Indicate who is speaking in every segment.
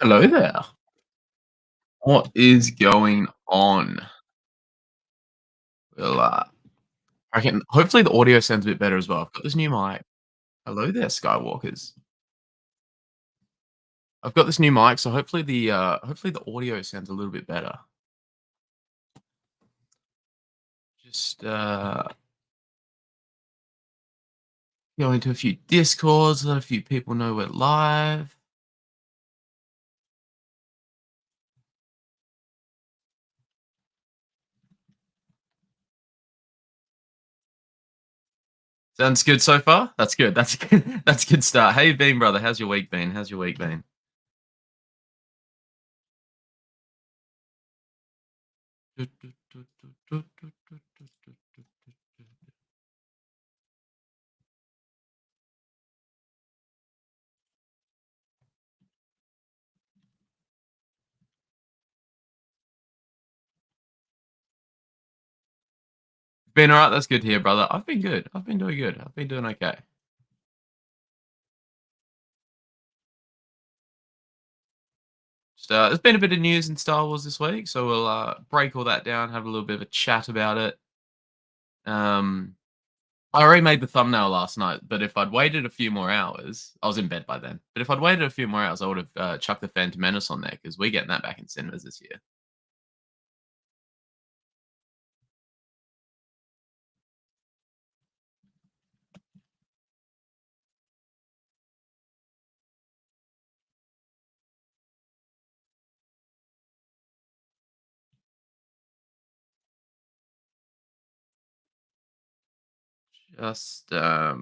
Speaker 1: Hello there. What is going on? Well, I reckon hopefully the audio sounds a bit better as well. I've got this new mic. Hello there, Skywalkers. I've got this new mic, so hopefully the audio sounds a little bit better. Just go into a few discords, let a few people know we're live. Sounds good so far. That's good. That's a good. That's a good start. How you been, brother? How's your week been? How's your week been? Been all right. That's good to hear, brother. I've been good. I've been doing good. I've been doing okay. There's been a bit of news in Star Wars this week, so we'll break all that down, have a little bit of a chat about it. Um, I already made the thumbnail last night, but if I'd waited a few more hours, I was in bed by then. But if I'd waited a few more hours, I would have chucked the Phantom Menace on there because we're getting that back in cinemas this year. Just where are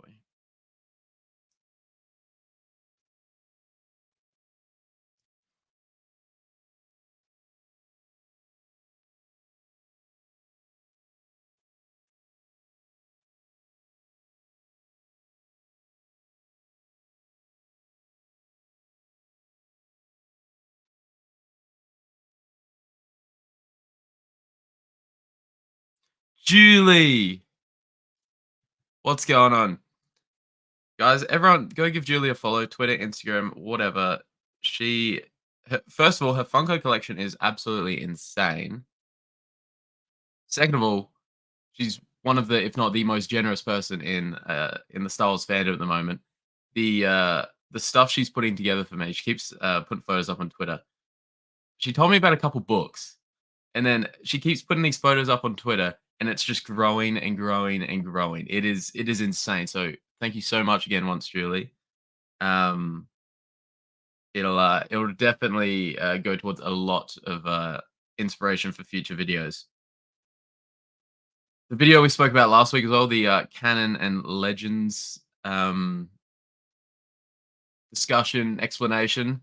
Speaker 1: we? Julie, what's going on, guys? Everyone, go give Julie a follow. Twitter, Instagram, whatever. First of all, her Funko collection is absolutely insane. Second of all, she's one of the, if not the most generous person in the Star Wars fandom at the moment. The stuff she's putting together for me, she keeps putting photos up on Twitter. She told me about a couple books, and then she keeps putting these photos up on Twitter, and it's just growing and growing and growing. It is insane. So thank you so much again, once Julie. Um, it'll definitely go towards a lot of inspiration for future videos. The video we spoke about last week as well, the canon and legends discussion explanation.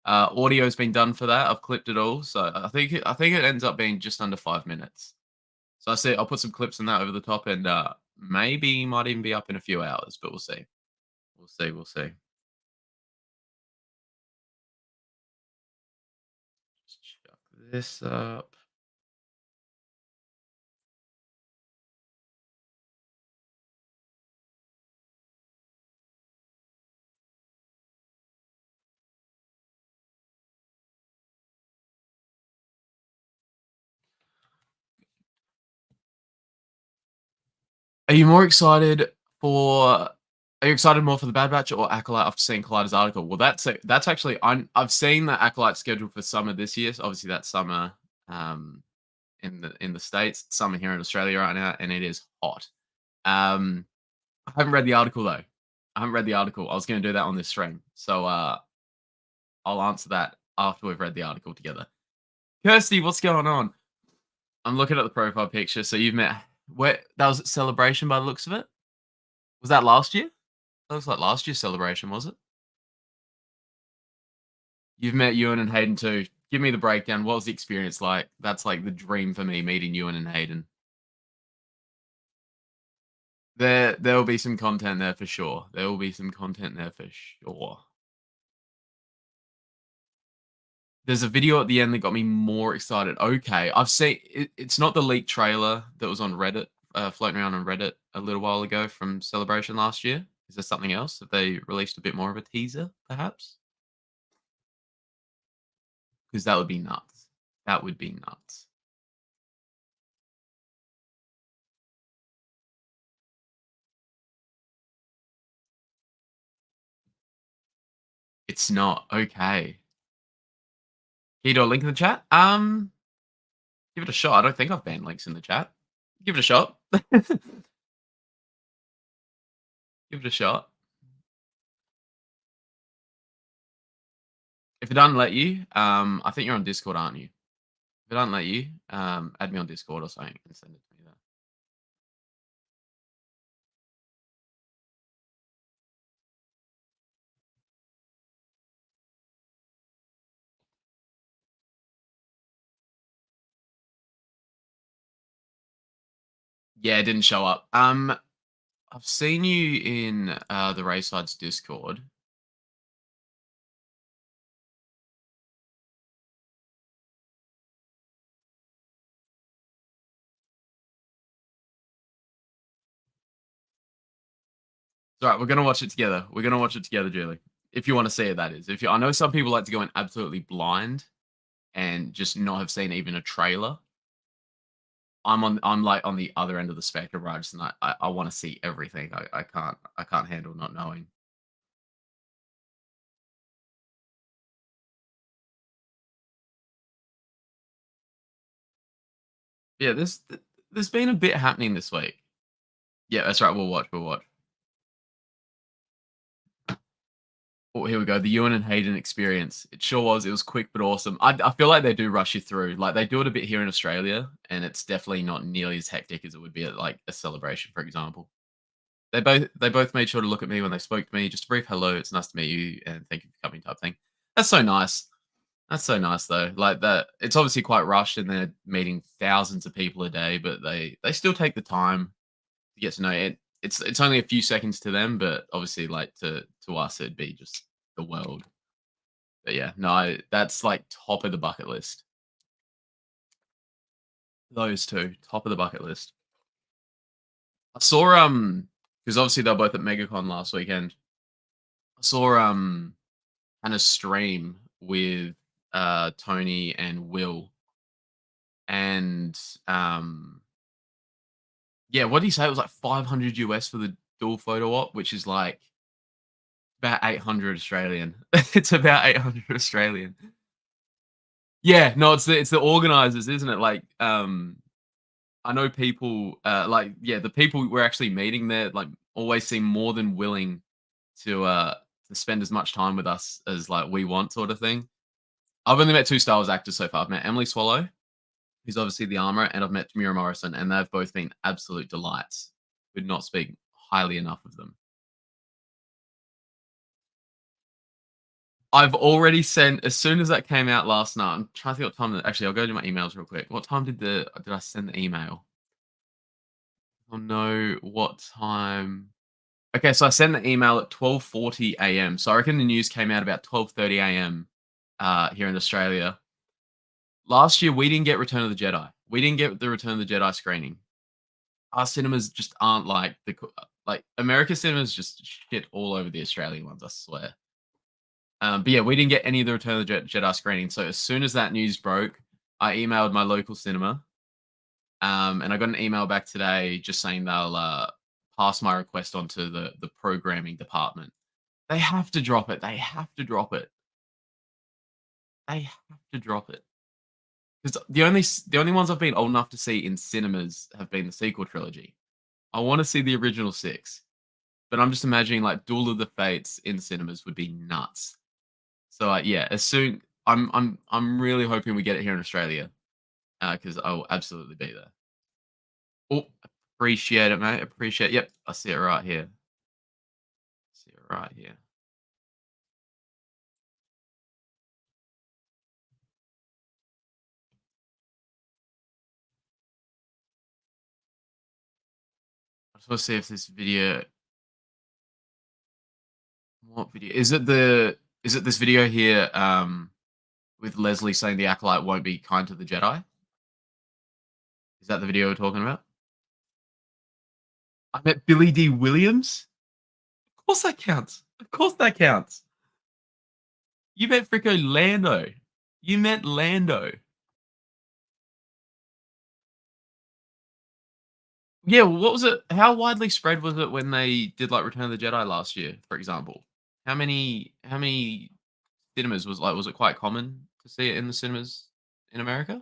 Speaker 1: Audio's been done for that. I've clipped it all, so I think it ends up being just under 5 minutes. So I say I'll put some clips in that over the top, and maybe might even be up in a few hours, but we'll see. We'll see. We'll see. Just chuck this up. Are you more excited for? Are you excited more for the Bad Batch or Acolyte after seeing Collider's article? Well, that's actually I've seen the Acolyte scheduled for summer this year. So obviously that's summer um, in the states. It's summer here in Australia right now, and it is hot. Um, I haven't read the article though. I haven't read the article. I was going to do that on this stream, so I'll answer that after we've read the article together. Kirsty, what's going on? I'm looking at the profile picture. So you've met where that was at Celebration by the looks of it. Was that last year? That looks like last year's Celebration, was it? You've met Ewan and Hayden too. Give me the breakdown. What was the experience like? That's like the dream for me, meeting Ewan and Hayden. There will be some content there for sure. There will be some content there for sure. There's a video at the end that got me more excited. Okay, I've seen it's not the leaked trailer that was on Reddit, floating around on Reddit a little while ago from Celebration last year. Is there something else? Have they released a bit more of a teaser, perhaps? because that would be nuts. That would be nuts. It's not. Okay. Can you do a link in the chat? Give it a shot. I don't think I've banned links in the chat. Give it a shot. Give it a shot. If it doesn't let you, I think you're on Discord, aren't you? If it doesn't let you, add me on Discord or something and send it to me there. Yeah, it didn't show up. I've seen you in the Rayside's Discord. It's all right. We're gonna watch it together. We're gonna watch it together, Julie. If you want to see it, that is. If you, I know some people like to go in absolutely blind and just not have seen even a trailer. I'm like on the other end of the spectrum, right? Just not, I want to see everything. I can't handle not knowing. Yeah, there's been a bit happening this week. Yeah, that's right. We'll watch. We'll watch. Oh, here we go. The Ewan and Hayden experience. It sure was. It was quick but awesome. I feel like they do rush you through. Like they do it a bit here in Australia, and it's definitely not nearly as hectic as it would be at like a celebration, for example. They both made sure to look at me when they spoke to me. Just a brief hello. It's nice to meet you, and thank you for coming type thing. That's so nice. That's so nice though. Like that. It's obviously quite rushed, and they're meeting thousands of people a day, but they still take the time to get to know it. It's only a few seconds to them, but obviously, like to us, it'd be just the world. But yeah, no, that's like top of the bucket list. Those two, top of the bucket list. I saw because obviously they're both at MegaCon last weekend. I saw kind of stream with Tony and Will, and yeah, what did he say? It was like 500 US for the dual photo op, which is like about 800 Australian. It's about 800 Australian. Yeah, no, it's the organizers, isn't it? Like, I know people, like, yeah, the people we're actually meeting there, like, always seem more than willing to spend as much time with us as like we want, sort of thing. I've only met two Star Wars actors so far. I've met Emily Swallow, who's obviously the armorer, and I've met Tamira Morrison, and they've both been absolute delights. Could not speak highly enough of them. I've already sent as soon as that came out last night. I'm trying to think what time. Actually, I'll go to my emails real quick. What time did I send the email? Oh no, what time? Okay, so I sent the email at 12:40 a.m. So I reckon the news came out about 12:30 a.m. Here in Australia. Last year we didn't get Return of the Jedi. We didn't get the Return of the Jedi screening. Our cinemas just aren't like like America cinemas just shit all over the Australian ones. I swear. But yeah, we didn't get any of the Return of the Jedi screening. So as soon as that news broke, I emailed my local cinema, and I got an email back today just saying they'll pass my request on to the programming department. They have to drop it. They have to drop it. They have to drop it. Because the only ones I've been old enough to see in cinemas have been the sequel trilogy. I want to see the original six, but I'm just imagining like Duel of the Fates in cinemas would be nuts. So yeah, as soon I'm really hoping we get it here in Australia, because I will absolutely be there. Oh, appreciate it, mate. Appreciate. Yep, I see it right here. See it right here. I just want to see if this video. What video is it? Is it this video here? With Leslie saying the acolyte won't be kind to the Jedi. Is that the video we're talking about? I met Billy D. Williams. Of course that counts. Of course that counts. You met Fricko Lando. You meant Lando. Yeah, what was it? How widely spread was it when they did like Return of the Jedi last year, for example? How many cinemas was it quite common to see it in the cinemas in America?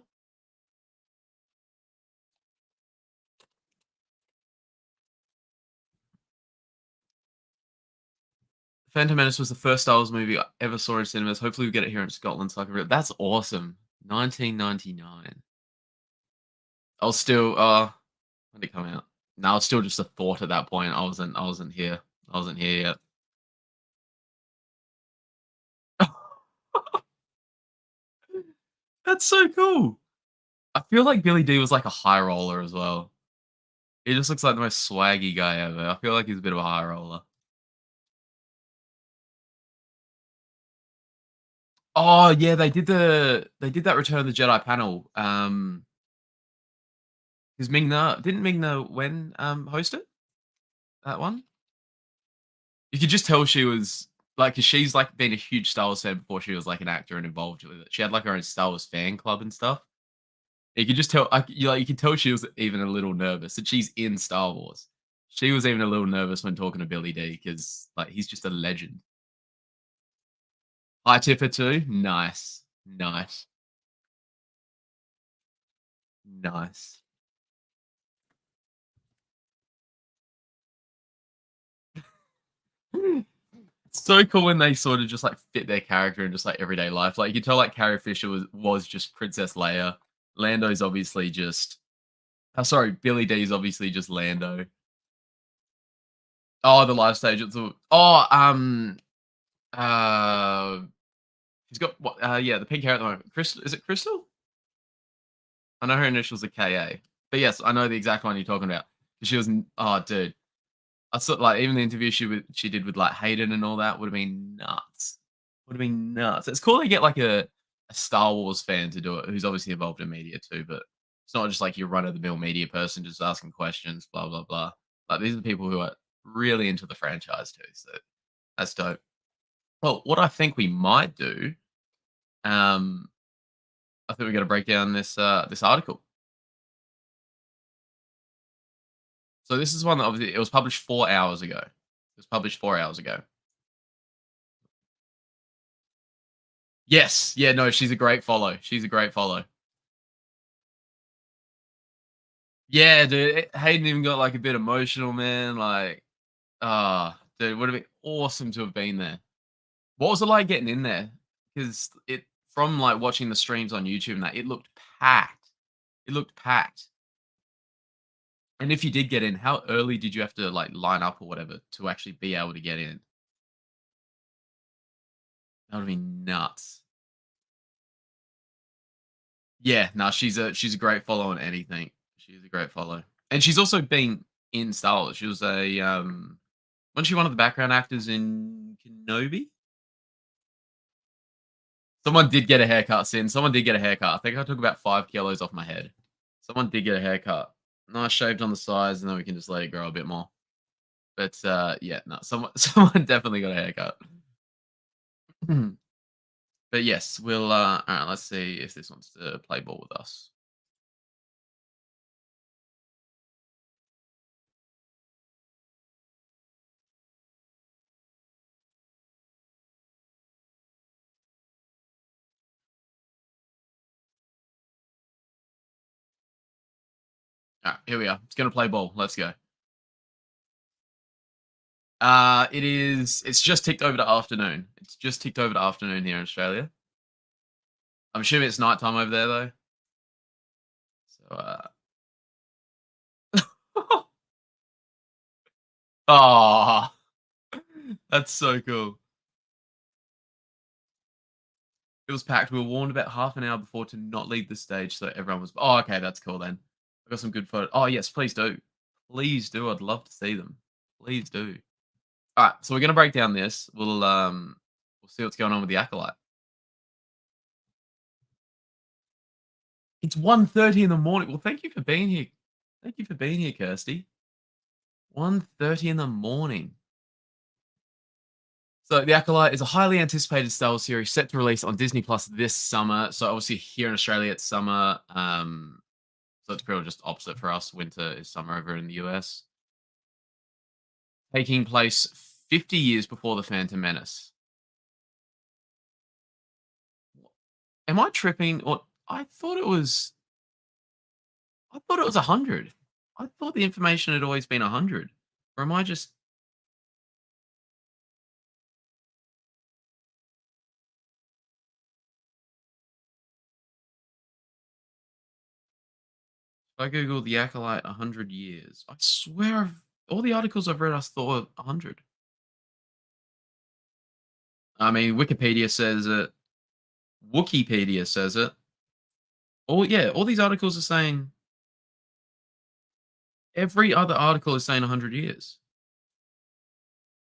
Speaker 1: Phantom Menace was the first Star Wars movie I ever saw in cinemas. Hopefully we get it here in Scotland so I can that's awesome. 1999. I was still when did it come out? No, it's still just a thought at that point. I wasn't here. I wasn't here yet. That's so cool. I feel like Billy D was like a high roller as well. He just looks like the most swaggy guy ever. I feel like he's a bit of a high roller. Oh yeah, they did that Return of the Jedi panel. Because Ming-Na didn't Ming-Na Wen host it? That one? You could just tell she was like, 'cause she's like been a huge Star Wars fan before she was like an actor and involved with it. She had like her own Star Wars fan club and stuff. You could just tell, you could tell she was even a little nervous, and she's in Star Wars. She was even a little nervous when talking to Billy D because like he's just a legend. High tipper too. Nice, nice, nice. It's so cool when they sort of just like fit their character in just like everyday life. Like you can tell like Carrie Fisher was just Princess Leia. Lando's obviously just sorry, Billy D's obviously just Lando. Oh, the live stage. Uh he's got what yeah, the pink hair at the moment. Crystal, is it Crystal? I know her initials are KA. But yes, I know the exact one you're talking about. She was oh dude. I saw like even the interview she did with like Hayden and all that would have been nuts. Would have been nuts. It's cool to get like a Star Wars fan to do it who's obviously involved in media too, but it's not just like your run of the mill media person just asking questions, blah blah blah. Like these are people who are really into the franchise too. So that's dope. Well, what I think we might do, um, I think we're gonna break down this article. So this is one that obviously it was published 4 hours ago. It was published 4 hours ago. Yes. Yeah, no, she's a great follow. She's a great follow. Yeah, dude. Hayden even got like a bit emotional, man. Like, dude, would have been awesome to have been there. What was it like getting in there? Because it from like watching the streams on YouTube and that, it looked packed. It looked packed. And if you did get in, how early did you have to like line up or whatever to actually be able to get in? That would have been nuts. Yeah, no, she's a great follow on anything. She's a great follow. And she's also been in Star Wars. She was a wasn't she one of the background actors in Kenobi? Someone did get a haircut, Sin. Someone did get a haircut. I think I took about 5 kilos off my head. Someone did get a haircut. Nice shaved on the sides, and then we can just let it grow a bit more. But yeah, no, someone someone definitely got a haircut. But yes, we'll all right, let's see if this wants to play ball with us. All right, here we are. It's gonna play ball. Let's go. It's just ticked over to afternoon. It's just ticked over to afternoon here in Australia. I'm assuming it's nighttime over there though. So oh, that's so cool. It was packed. We were warned about half an hour before to not leave the stage, so everyone was. Oh, okay, that's cool then. I got some good photos. Oh yes, please do, please do. I'd love to see them. Please do. All right, so we're gonna break down this. We'll see what's going on with the acolyte. It's 1:30 in the morning. Well, thank you for being here. Thank you for being here, Kirsty. 1:30 in the morning. So, The Acolyte is a highly anticipated Star Wars series set to release on Disney Plus this summer. So, obviously, here in Australia, it's summer. So, it's pretty much just opposite for us. Winter is summer over in the US. Taking place 50 years before The Phantom Menace. Am I tripping? Or I thought it was 100. I thought the information had always been 100. Or am I just if I Google The Acolyte 100 years? I swear all the articles I've read I thought were 100. I mean, Wikipedia says it. Wikipedia says it. All these articles are saying every other article is saying 100 years.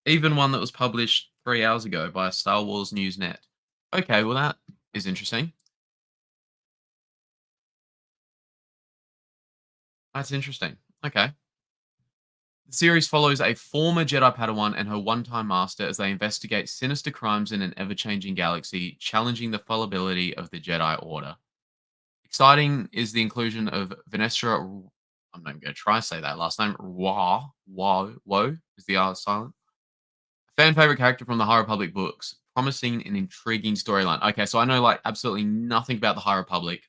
Speaker 1: Even one that was published 3 hours ago by Star Wars News Net. Okay, well, that is interesting. That's interesting. Okay. The series follows a former Jedi Padawan and her one-time master as they investigate sinister crimes in an ever-changing galaxy, challenging the fallibility of the Jedi Order. Exciting is the inclusion of Venestra. I'm not even going to try to say that last name. Woe is the R silent. Fan favorite character from the High Republic books, promising an intriguing storyline. Okay, so I know like absolutely nothing about the High Republic.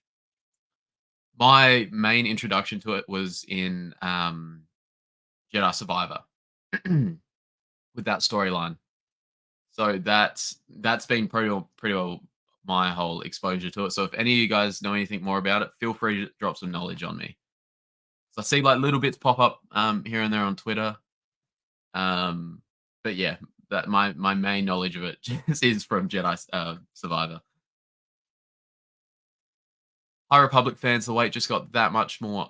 Speaker 1: My main introduction to it was in Jedi Survivor with that storyline. So that's been pretty well my whole exposure to it. So if any of you guys know anything more about it, feel free to drop some knowledge on me. So I see like little bits pop up here and there on Twitter. Um, but yeah, that my main knowledge of it just is from Jedi Survivor. High Republic fans, the wait just got that much more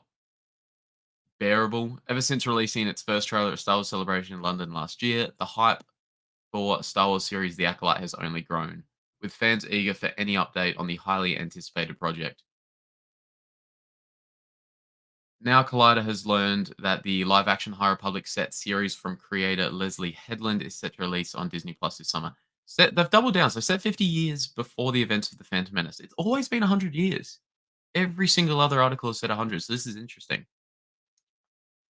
Speaker 1: bearable. Ever since releasing its first trailer at Star Wars Celebration in London last year, the hype for Star Wars series The Acolyte has only grown, with fans eager for any update on the highly anticipated project. Now, Collider has learned that the live action High Republic set series from creator Leslie Headland is set to release on Disney Plus this summer. They've doubled down, so set 50 years before the events of The Phantom Menace. It's always been 100 years. Every single other article has said 100, so this is interesting.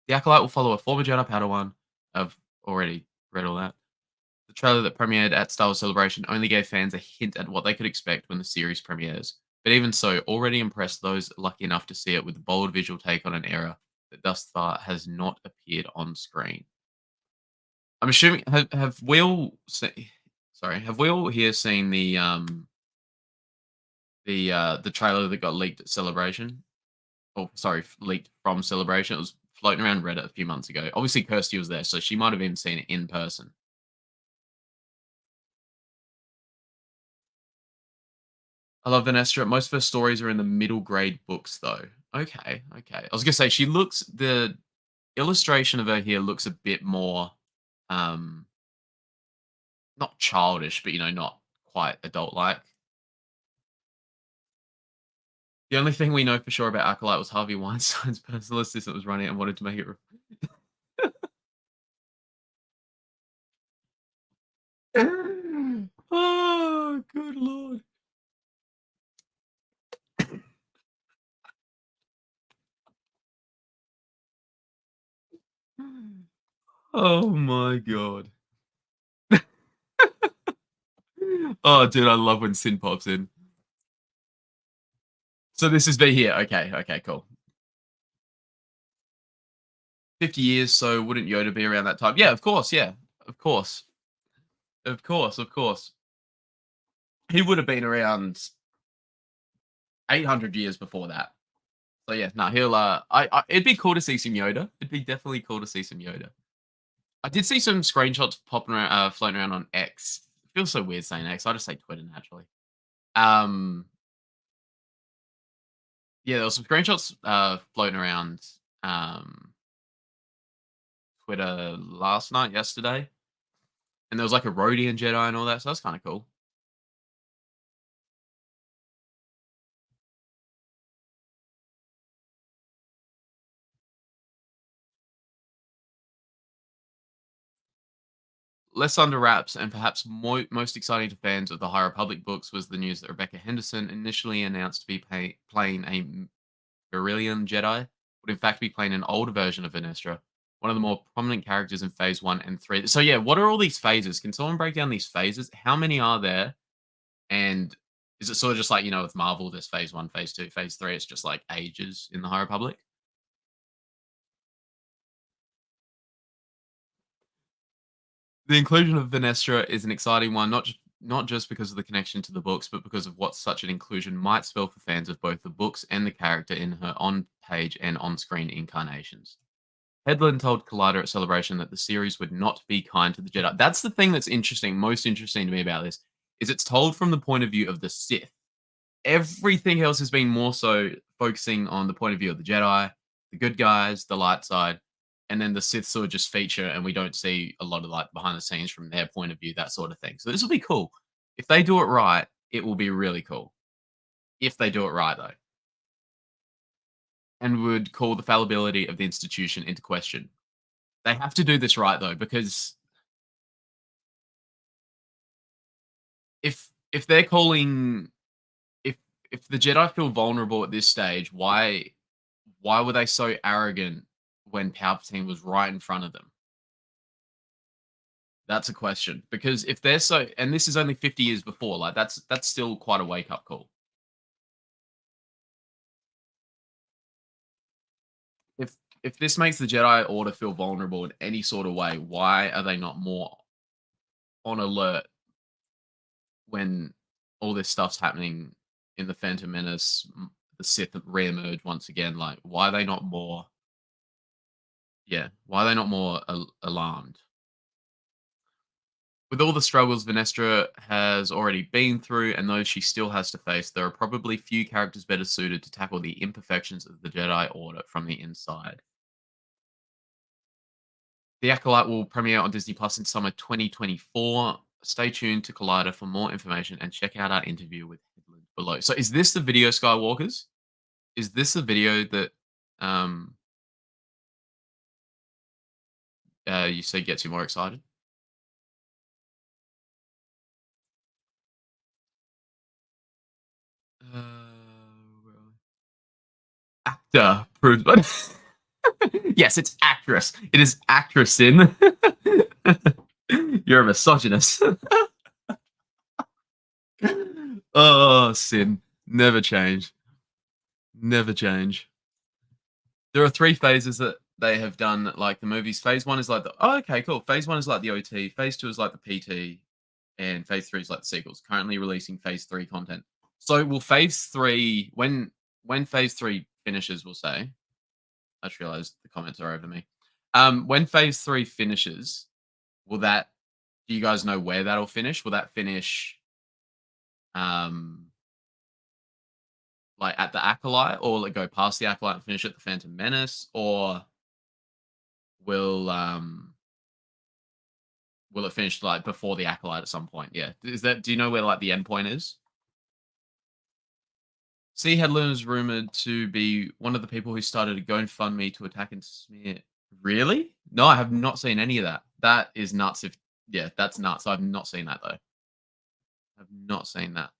Speaker 1: The Acolyte will follow a former Jedi Padawan. I've already read all that. The trailer that premiered at Star Wars Celebration only gave fans a hint at what they could expect when the series premieres. But even so, already impressed those lucky enough to see it with a bold visual take on an era that thus far has not appeared on screen. I'm assuming have we all sorry, have we all here seen the trailer that got leaked at Celebration? Oh, sorry, leaked from Celebration. It was floating around Reddit a few months ago. Obviously, Kirsty was there, so she might have even seen it in person. I love Vanessa. Most of her stories are in the middle grade books, though. Okay, okay. I was gonna say the illustration of her here looks a bit more, um, not childish, but not quite adult-like. The only thing we know for sure about Acolyte was Harvey Weinstein's personal assistant was running it and wanted to make it. Oh, good lord. Oh my god. Oh, dude, I love when Sin pops in. So this is V here. Okay, okay, cool. 50 years, so wouldn't Yoda be around that time? Yeah, of course, yeah. Of course. Of course, of course. He would have been around 800 years before that. So yeah, no, he'll it'd be cool to see some Yoda. It'd be definitely cool to see some Yoda. I did see some screenshots popping around floating around on X. It feels so weird saying X. I just say Twitter naturally. Um yeah, there was some screenshots floating around um Twitter last night, yesterday. And there was like a Rhodian Jedi and all that, so that's kind of cool. less under wraps and perhaps most exciting to fans of the High Republic books was the news that Rebecca Henderson, initially announced to be playing a Varillian Jedi, would in fact be playing an older version of Venestra, one of the more prominent characters in Phase 1 and 3. So, yeah, what are all these phases? Can someone break down these phases? How many are there? And is it sort of just like, with Marvel, there's Phase 1, Phase 2, Phase 3, it's just like ages in the High Republic? The inclusion of Venestra is an exciting one, not just because of the connection to the books, but because of what such an inclusion might spell for fans of both the books and the character in her on-page and on-screen incarnations. Headland told Collider at Celebration that the series would not be kind to the Jedi. That's the thing that's most interesting to me about this, is it's told from the point of view of the Sith. Everything else has been more so focusing on the point of view of the Jedi, the good guys, the light side, and then the Sith sort of just feature, and we don't see a lot of like behind the scenes from their point of view, that sort of thing. So this will be cool. If they do it right, it will be really cool. If they do it right, though, and would call the fallibility of the institution into question. They have to do this right, though, because if they're calling if if the Jedi feel vulnerable at this stage, why were they so arrogant when Palpatine was right in front of them? That's a question. Because if they're so, and this is only 50 years before, like that's still quite a wake up call. If this makes the Jedi Order feel vulnerable in any sort of way, why are they not more on alert when all this stuff's happening in the Phantom Menace, the Sith reemerge once again? Like, why are they not more? Yeah, why are they not more alarmed? With all the struggles Venestra has already been through and those she still has to face, there are probably few characters better suited to tackle the imperfections of the Jedi Order from the inside. The Acolyte will premiere on Disney Plus in summer 2024. Stay tuned to Collider for more information and check out our interview with Headland below. So, is this the video, Skywalkers? Is this the video that um, you say gets you more excited? Well, actor proves. Yes, it's actress. It is actress Sin. You're a misogynist. Oh, Sin. Never change. Never change. There are three phases that they have done, like the movies. Phase one is like the okay, cool. Phase one is like the OT. Phase two is like the PT, and phase three is like the sequels. Currently releasing phase three content. So will phase three when phase three finishes, we'll say. I just realized the comments are over me. When phase three finishes, will that? Do you guys know where that'll finish? Will that finish, um, like at the Acolyte, or will it go past the Acolyte and finish at the Phantom Menace, or will will it finish like before the Acolyte at some point? Yeah, is that? Do you know where like the end point is? C. Headland is rumored to be one of the people who started a GoFundMe to attack and smear. Really? No, I have not seen any of that. That is nuts. If yeah, that's nuts. I've not seen that though. I've not seen that.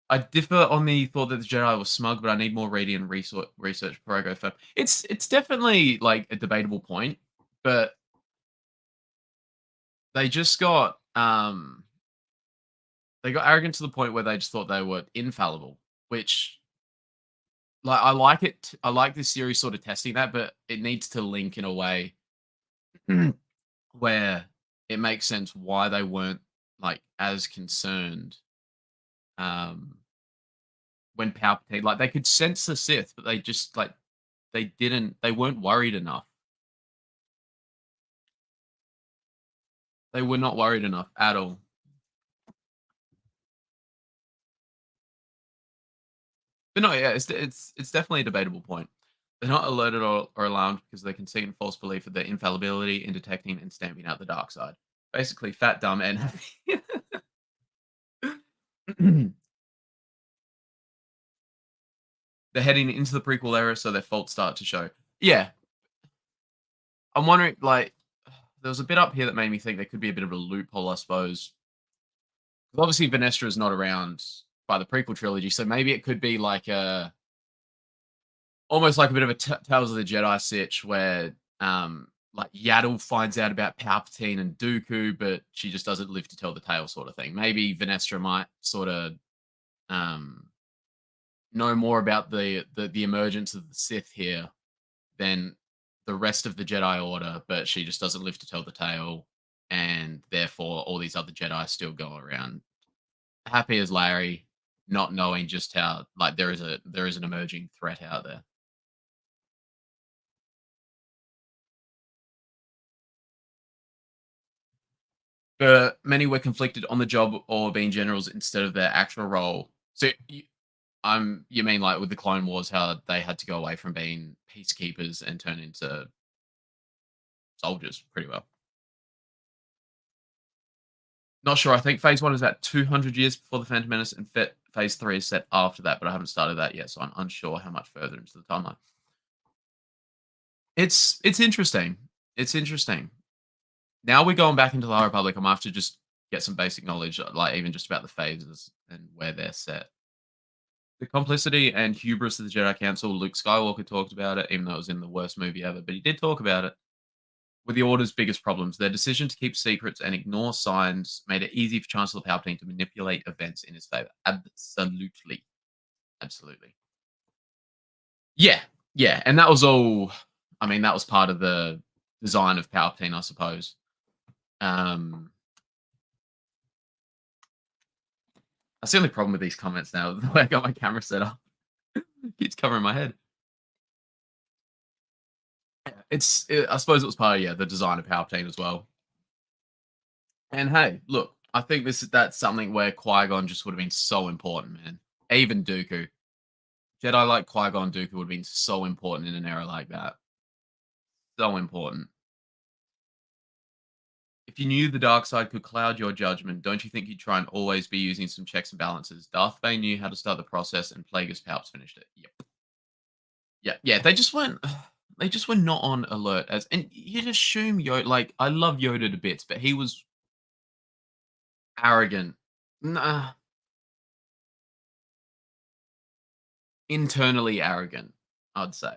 Speaker 1: I differ on the thought that the Jedi was smug, but I need more reading and research before I go firm. It's definitely like a debatable point, but they just got they got arrogant to the point where they just thought they were infallible, which like I like it. I like this series sort of testing that, but it needs to link in a way where it makes sense why they weren't like as concerned um when Palpatine, like they could sense the Sith, but they just like they weren't worried enough. They were not worried enough at all. But no, yeah, it's definitely a debatable point. They're not alerted or alarmed because they concede in false belief of their infallibility in detecting and stamping out the dark side. Basically, fat, dumb, and happy. They're heading into the prequel era, so their faults start to show. Yeah, I'm wondering, like, there was a bit up here that made me think there could be a bit of a loophole, I suppose. Obviously, Vanestra is not around by the prequel trilogy, so maybe it could be like almost like a bit of a Tales of the Jedi sitch where like Yaddle finds out about Palpatine and Dooku, but she just doesn't live to tell the tale, sort of thing. Maybe Vanestra might sort of um know more about the emergence of the Sith here than the rest of the Jedi Order, but she just doesn't live to tell the tale, and therefore all these other Jedi still go around happy as Larry, not knowing just how like there is an emerging threat out there. But many were conflicted on the job or being generals instead of their actual role. So you mean like with the Clone Wars, how they had to go away from being peacekeepers and turn into soldiers pretty well. Not sure. I think Phase 1 is about 200 years before the Phantom Menace, and Phase 3 is set after that, but I haven't started that yet, so I'm unsure how much further into the timeline. It's interesting. It's interesting. Now we're going back into the High Republic. I'm gonna have to just get some basic knowledge, like even just about the phases and where they're set. The complicity and hubris of the Jedi Council. Luke Skywalker talked about it, even though it was in the worst movie ever, but he did talk about it. With the Order's biggest problems, their decision to keep secrets and ignore signs made it easy for Chancellor Palpatine to manipulate events in his favor. Absolutely. Absolutely. Yeah. Yeah. And that was all, I mean, that was part of the design of Palpatine, I suppose. That's the only problem with these comments now. The way I got my camera set up keeps covering my head. I suppose it was part of the design of Palpatine as well. And hey, look, I think that's something where Qui-Gon just would have been so important, man. Even Dooku. Jedi like Qui-Gon Dooku would have been so important in an era like that. So important. If you knew the dark side could cloud your judgment, don't you think you'd try and always be using some checks and balances? Darth Bane knew how to start the process, and Plagueis Palps finished it. Yep. Yeah. They just weren't. They just were not on alert. And you'd assume Yoda. Like, I love Yoda to bits, but he was arrogant. Nah, internally arrogant, I'd say.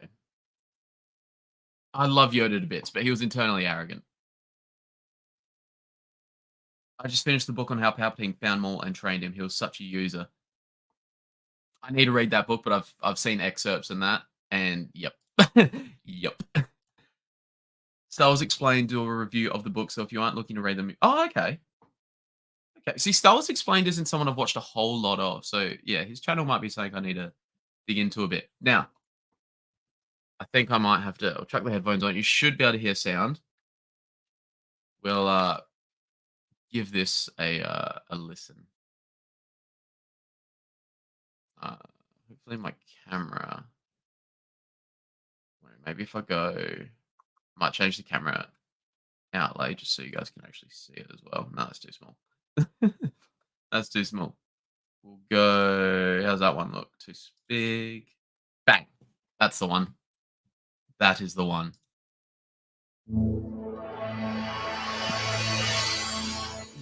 Speaker 1: I love Yoda to bits, but he was internally arrogant. I just finished the book on how Palpatine found Maul and trained him. He was such a user. I need to read that book, but I've seen excerpts in that, and yep, yep. Star Wars Explained do a review of the book, so if you aren't looking to read them, oh okay. Okay, see, Star Wars Explained isn't someone I've watched a whole lot of, so yeah, his channel might be something I need to dig into a bit. Now, I think I might have to. I'll chuck the headphones on. You should be able to hear sound. We'll give this a listen. Hopefully my camera. Maybe if I might change the camera outlay just so you guys can actually see it as well. No, that's too small. That's too small. We'll go. How's that one look? Too big. Bang. That's the one. That is the one.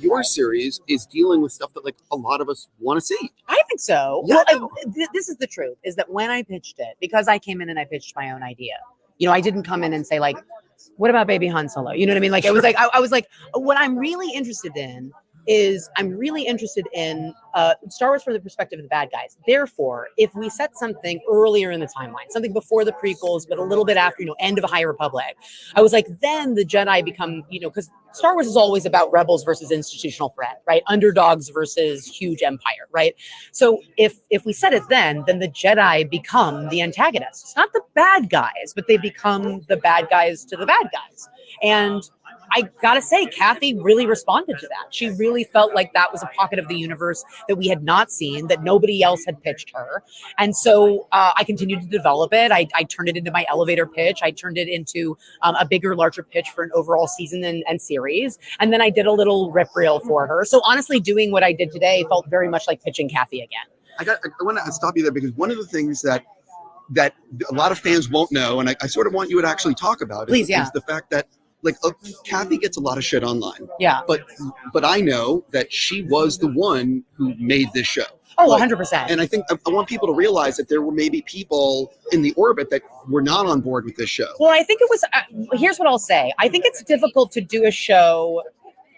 Speaker 2: Your series is dealing with stuff that like a lot of us want to see.
Speaker 3: I think so.
Speaker 2: Yeah,
Speaker 3: well, this is the truth, is that when I pitched it, because I came in and I pitched my own idea, I didn't come in and say like, what about baby Han Solo? You know what I mean? Like, it was like, I was like, what I'm really interested in is Star Wars from the perspective of the bad guys. Therefore, if we set something earlier in the timeline, something before the prequels, but a little bit after, end of High Republic, I was like, then the Jedi become, because Star Wars is always about rebels versus institutional threat, right? Underdogs versus huge empire, right? So if we set it then the Jedi become the antagonists, not the bad guys, but they become the bad guys to the bad guys. And I gotta say, Kathy really responded to that. She really felt like that was a pocket of the universe that we had not seen, that nobody else had pitched her. And so I continued to develop it. I turned it into my elevator pitch. I turned it into a bigger, larger pitch for an overall season and series. And then I did a little rip reel for her. So honestly, doing what I did today felt very much like pitching Kathy again.
Speaker 2: I want to stop you there, because one of the things that a lot of fans won't know, and I sort of want you to actually talk about, is the fact that like Kathy gets a lot of shit online.
Speaker 3: Yeah.
Speaker 2: But I know that she was the one who made this show.
Speaker 3: Oh,
Speaker 2: Like,
Speaker 3: 100%.
Speaker 2: And I think I want people to realize that there were maybe people in the orbit that were not on board with this show.
Speaker 3: Well, I think it was. Here's what I'll say. I think it's difficult to do a show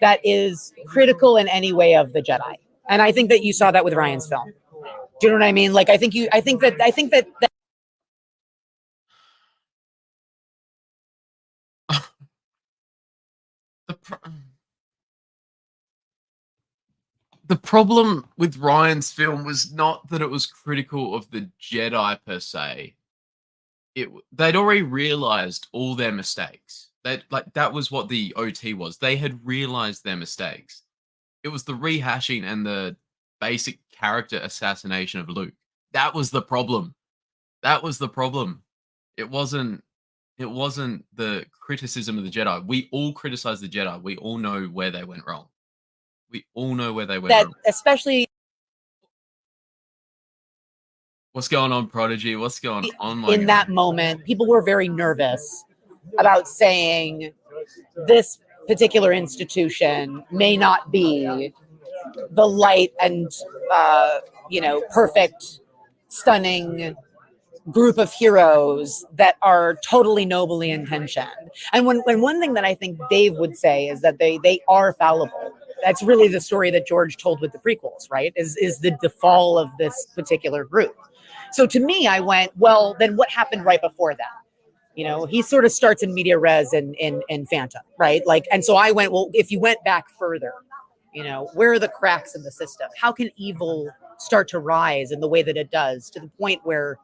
Speaker 3: that is critical in any way of the Jedi, and I think that you saw that with Ryan's film. Do you know what I mean? Like, I think that
Speaker 1: the problem with Ryan's film was not that it was critical of the Jedi per se. They'd already realized all their mistakes. That was what the OT was. They had realized their mistakes. It was the rehashing and the basic character assassination of Luke. That was the problem. That was the problem. It wasn't the criticism of the Jedi. We all criticize the Jedi. We all know where they went wrong. We all know where they went wrong.
Speaker 3: especially
Speaker 1: What's going on, Prodigy? What's going on, my
Speaker 3: in
Speaker 1: guy?
Speaker 3: that moment, people were very nervous about saying this particular institution may not be the light and perfect, stunning group of heroes that are totally nobly intentioned. And when one thing that I think Dave would say is that they are fallible. That's really the story that George told with the prequels, right? Is the fall of this particular group. So to me, I went, well, then what happened right before that? He sort of starts in media res in Phantom, right? Like, and so I went, well, if you went back further, where are the cracks in the system? How can evil start to rise in the way that it does, to the point where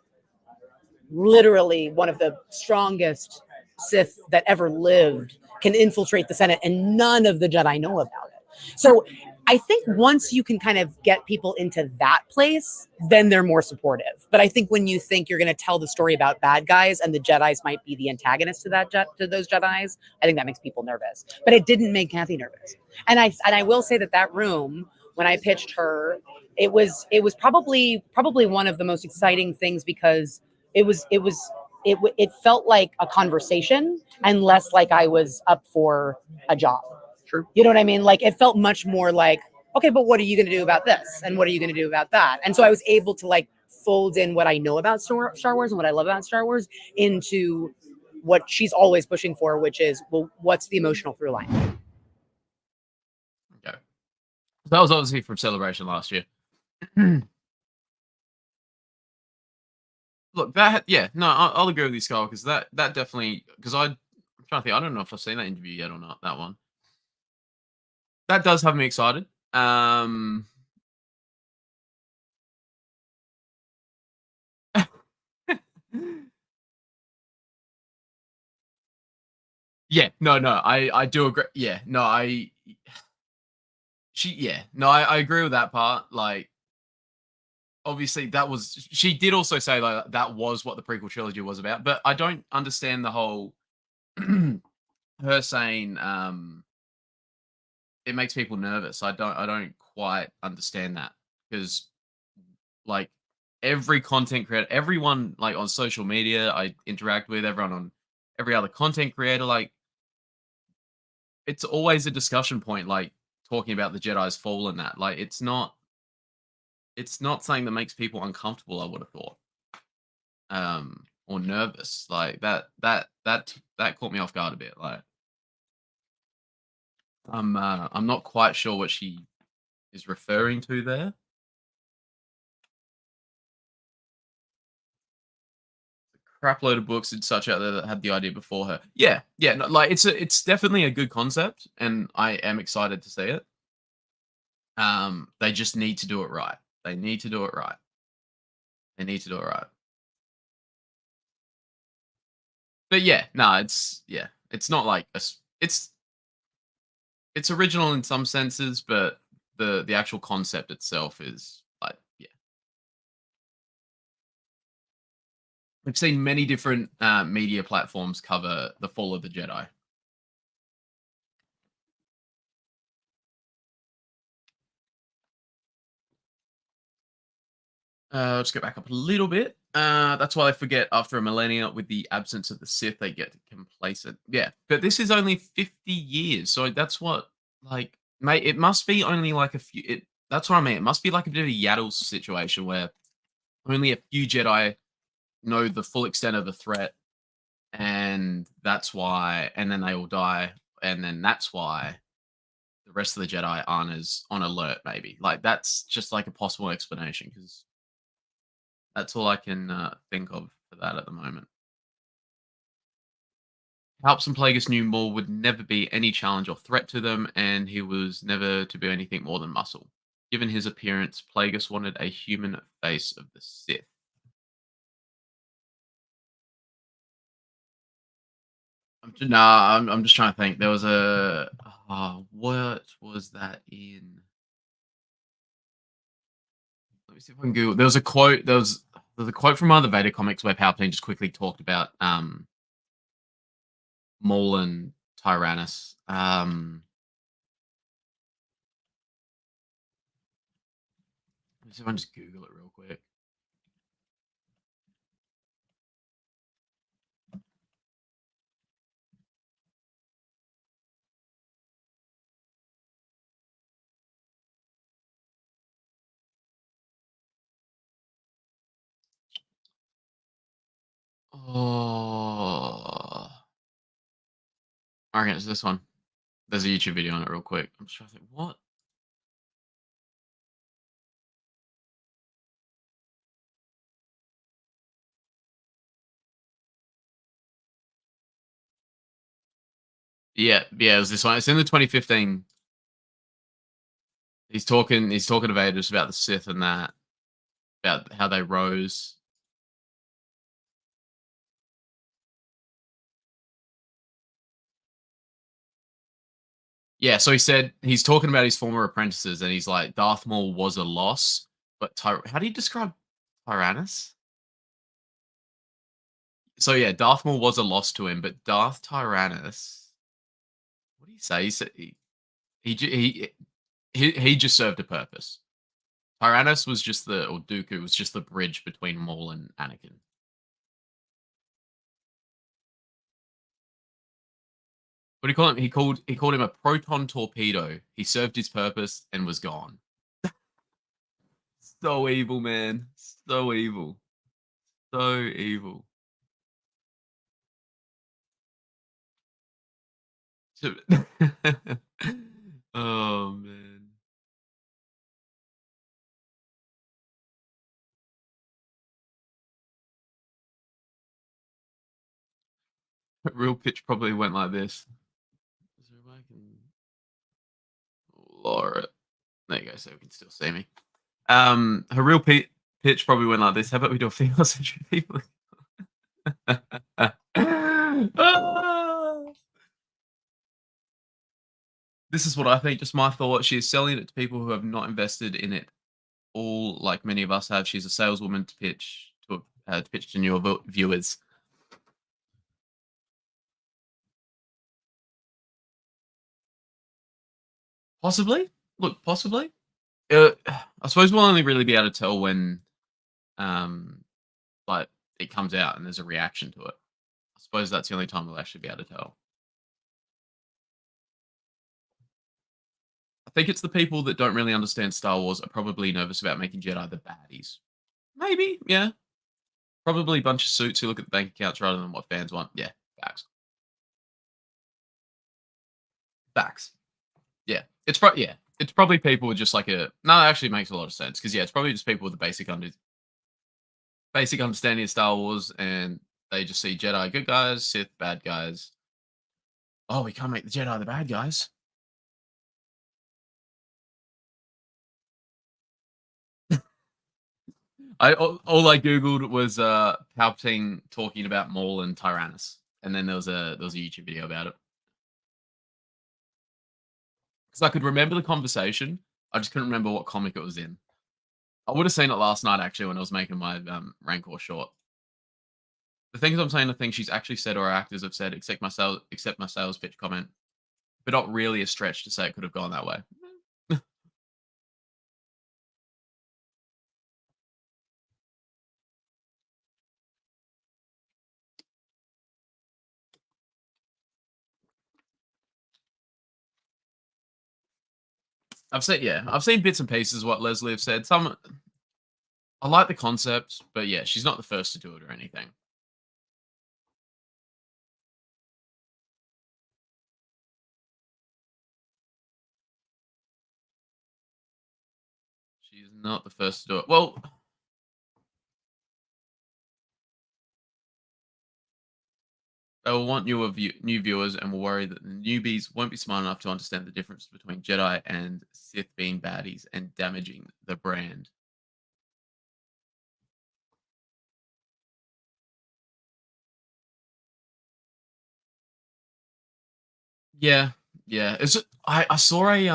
Speaker 3: literally one of the strongest Sith that ever lived can infiltrate the Senate and none of the Jedi know about it? So I think once you can kind of get people into that place, then they're more supportive. But I think when you think you're going to tell the story about bad guys and the Jedis might be the antagonists to those Jedis, I think that makes people nervous. But it didn't make Kathy nervous. And I will say that room, when I pitched her, it was probably one of the most exciting things, because it felt like a conversation and less like I was up for a job.
Speaker 2: Sure.
Speaker 3: You know what I mean? Like, it felt much more like, okay, but what are you going to do about this? And what are you going to do about that? And so I was able to like fold in what I know about Star Wars and what I love about Star Wars into what she's always pushing for, which is, well, what's the emotional through line?
Speaker 1: Okay. That was obviously from Celebration last year. Look, I'll agree with you, Skull, because that definitely, because I'm trying to think, I don't know if I've seen that interview yet or not, that one. That does have me excited. Yeah, no, I do agree. Yeah, no, I agree with that part. Like, obviously, she did also say like that was what the prequel trilogy was about, but I don't understand the whole her saying it makes people nervous. I don't quite understand that, because like every content creator, everyone like on social media I interact with, everyone on every other content creator, like it's always a discussion point, like talking about the Jedi's fall and that. Like it's not something that makes people uncomfortable, I would have thought. Or nervous. Like that caught me off guard a bit. Like I'm not quite sure what she is referring to there. Crap load of books and such out there that had the idea before her. Yeah, no, like it's definitely a good concept, and I am excited to see it. They just need to do it right. They need to do it right. They need to do it right. But yeah, no, it's not like it's original in some senses, but the actual concept itself is like, yeah. We've seen many different media platforms cover the fall of the Jedi. Let's go back up a little bit. That's why they forget after a millennia with the absence of the Sith, they get complacent. Yeah, but this is only 50 years, so that's what like, mate. It must be only like a few. That's what I mean. It must be like a bit of a Yaddle situation where only a few Jedi know the full extent of the threat, and that's why. And then they all die, and then that's why the rest of the Jedi aren't as on alert. Maybe like that's just like a possible explanation because that's all I can think of for that at the moment. Palps and Plagueis knew Maul would never be any challenge or threat to them, and he was never to be anything more than muscle. Given his appearance, Plagueis wanted a human face of the Sith. I'm just trying to think. There was a what was that in? Let me see if I can Google. There was a quote. There was a quote from one of the Vader comics where Palpatine just quickly talked about Maul and Tyrannus. Let's see if I can just Google it real quick. Oh, I reckon it's this one. There's a YouTube video on it real quick. I'm just trying to think, what? Yeah, it was this one. It's in the 2015. He's talking to Vader just about the Sith and that, about how they rose. Yeah, so he said he's talking about his former apprentices, and he's like, Darth Maul was a loss, but how do you describe Tyrannus? So yeah, Darth Maul was a loss to him, but Darth Tyrannus, what did he say? He said he ju- he just served a purpose. Tyrannus was just or Dooku was just the bridge between Maul and Anakin. What do you call him? He called him a proton torpedo. He served his purpose and was gone. So evil, man. So evil. So evil. Oh man. Real pitch probably went like this. Is there a way I can lower it? There you go, so we can still see me. Her real pitch probably went like this. How about we do a female century people? Ah! This is what I think, just my thought. She is selling it to people who have not invested in it all, like many of us have. She's a saleswoman to pitch to newer viewers. Possibly. Look, possibly. I suppose we'll only really be able to tell when, um, like it comes out and there's a reaction to it. I suppose that's the only time we'll actually be able to tell. I think it's the people that don't really understand Star Wars are probably nervous about making Jedi the baddies. Maybe, yeah. Probably a bunch of suits who look at the bank accounts rather than what fans want. Yeah, facts. Facts. Yeah. It's probably people with just like a no, it actually makes a lot of sense because yeah, it's probably just people with a basic understanding of Star Wars and they just see Jedi good guys, Sith bad guys. Oh, we can't make the Jedi the bad guys. All I googled was Palpatine talking about Maul and Tyrannus, and then there was a YouTube video about it because I could remember the conversation. I just couldn't remember what comic it was in. I would have seen it last night actually when I was making my Rancor short. The things I'm saying, the things she's actually said or actors have said, except my sales pitch comment, but not really a stretch to say it could have gone that way. I've seen bits and pieces of what Leslie have said. Some I like the concept, but yeah, she's not the first to do it or anything. She's not the first to do it. Well, they will want new viewers and will worry that the newbies won't be smart enough to understand the difference between Jedi and Sith being baddies and damaging the brand. Yeah, yeah. I saw a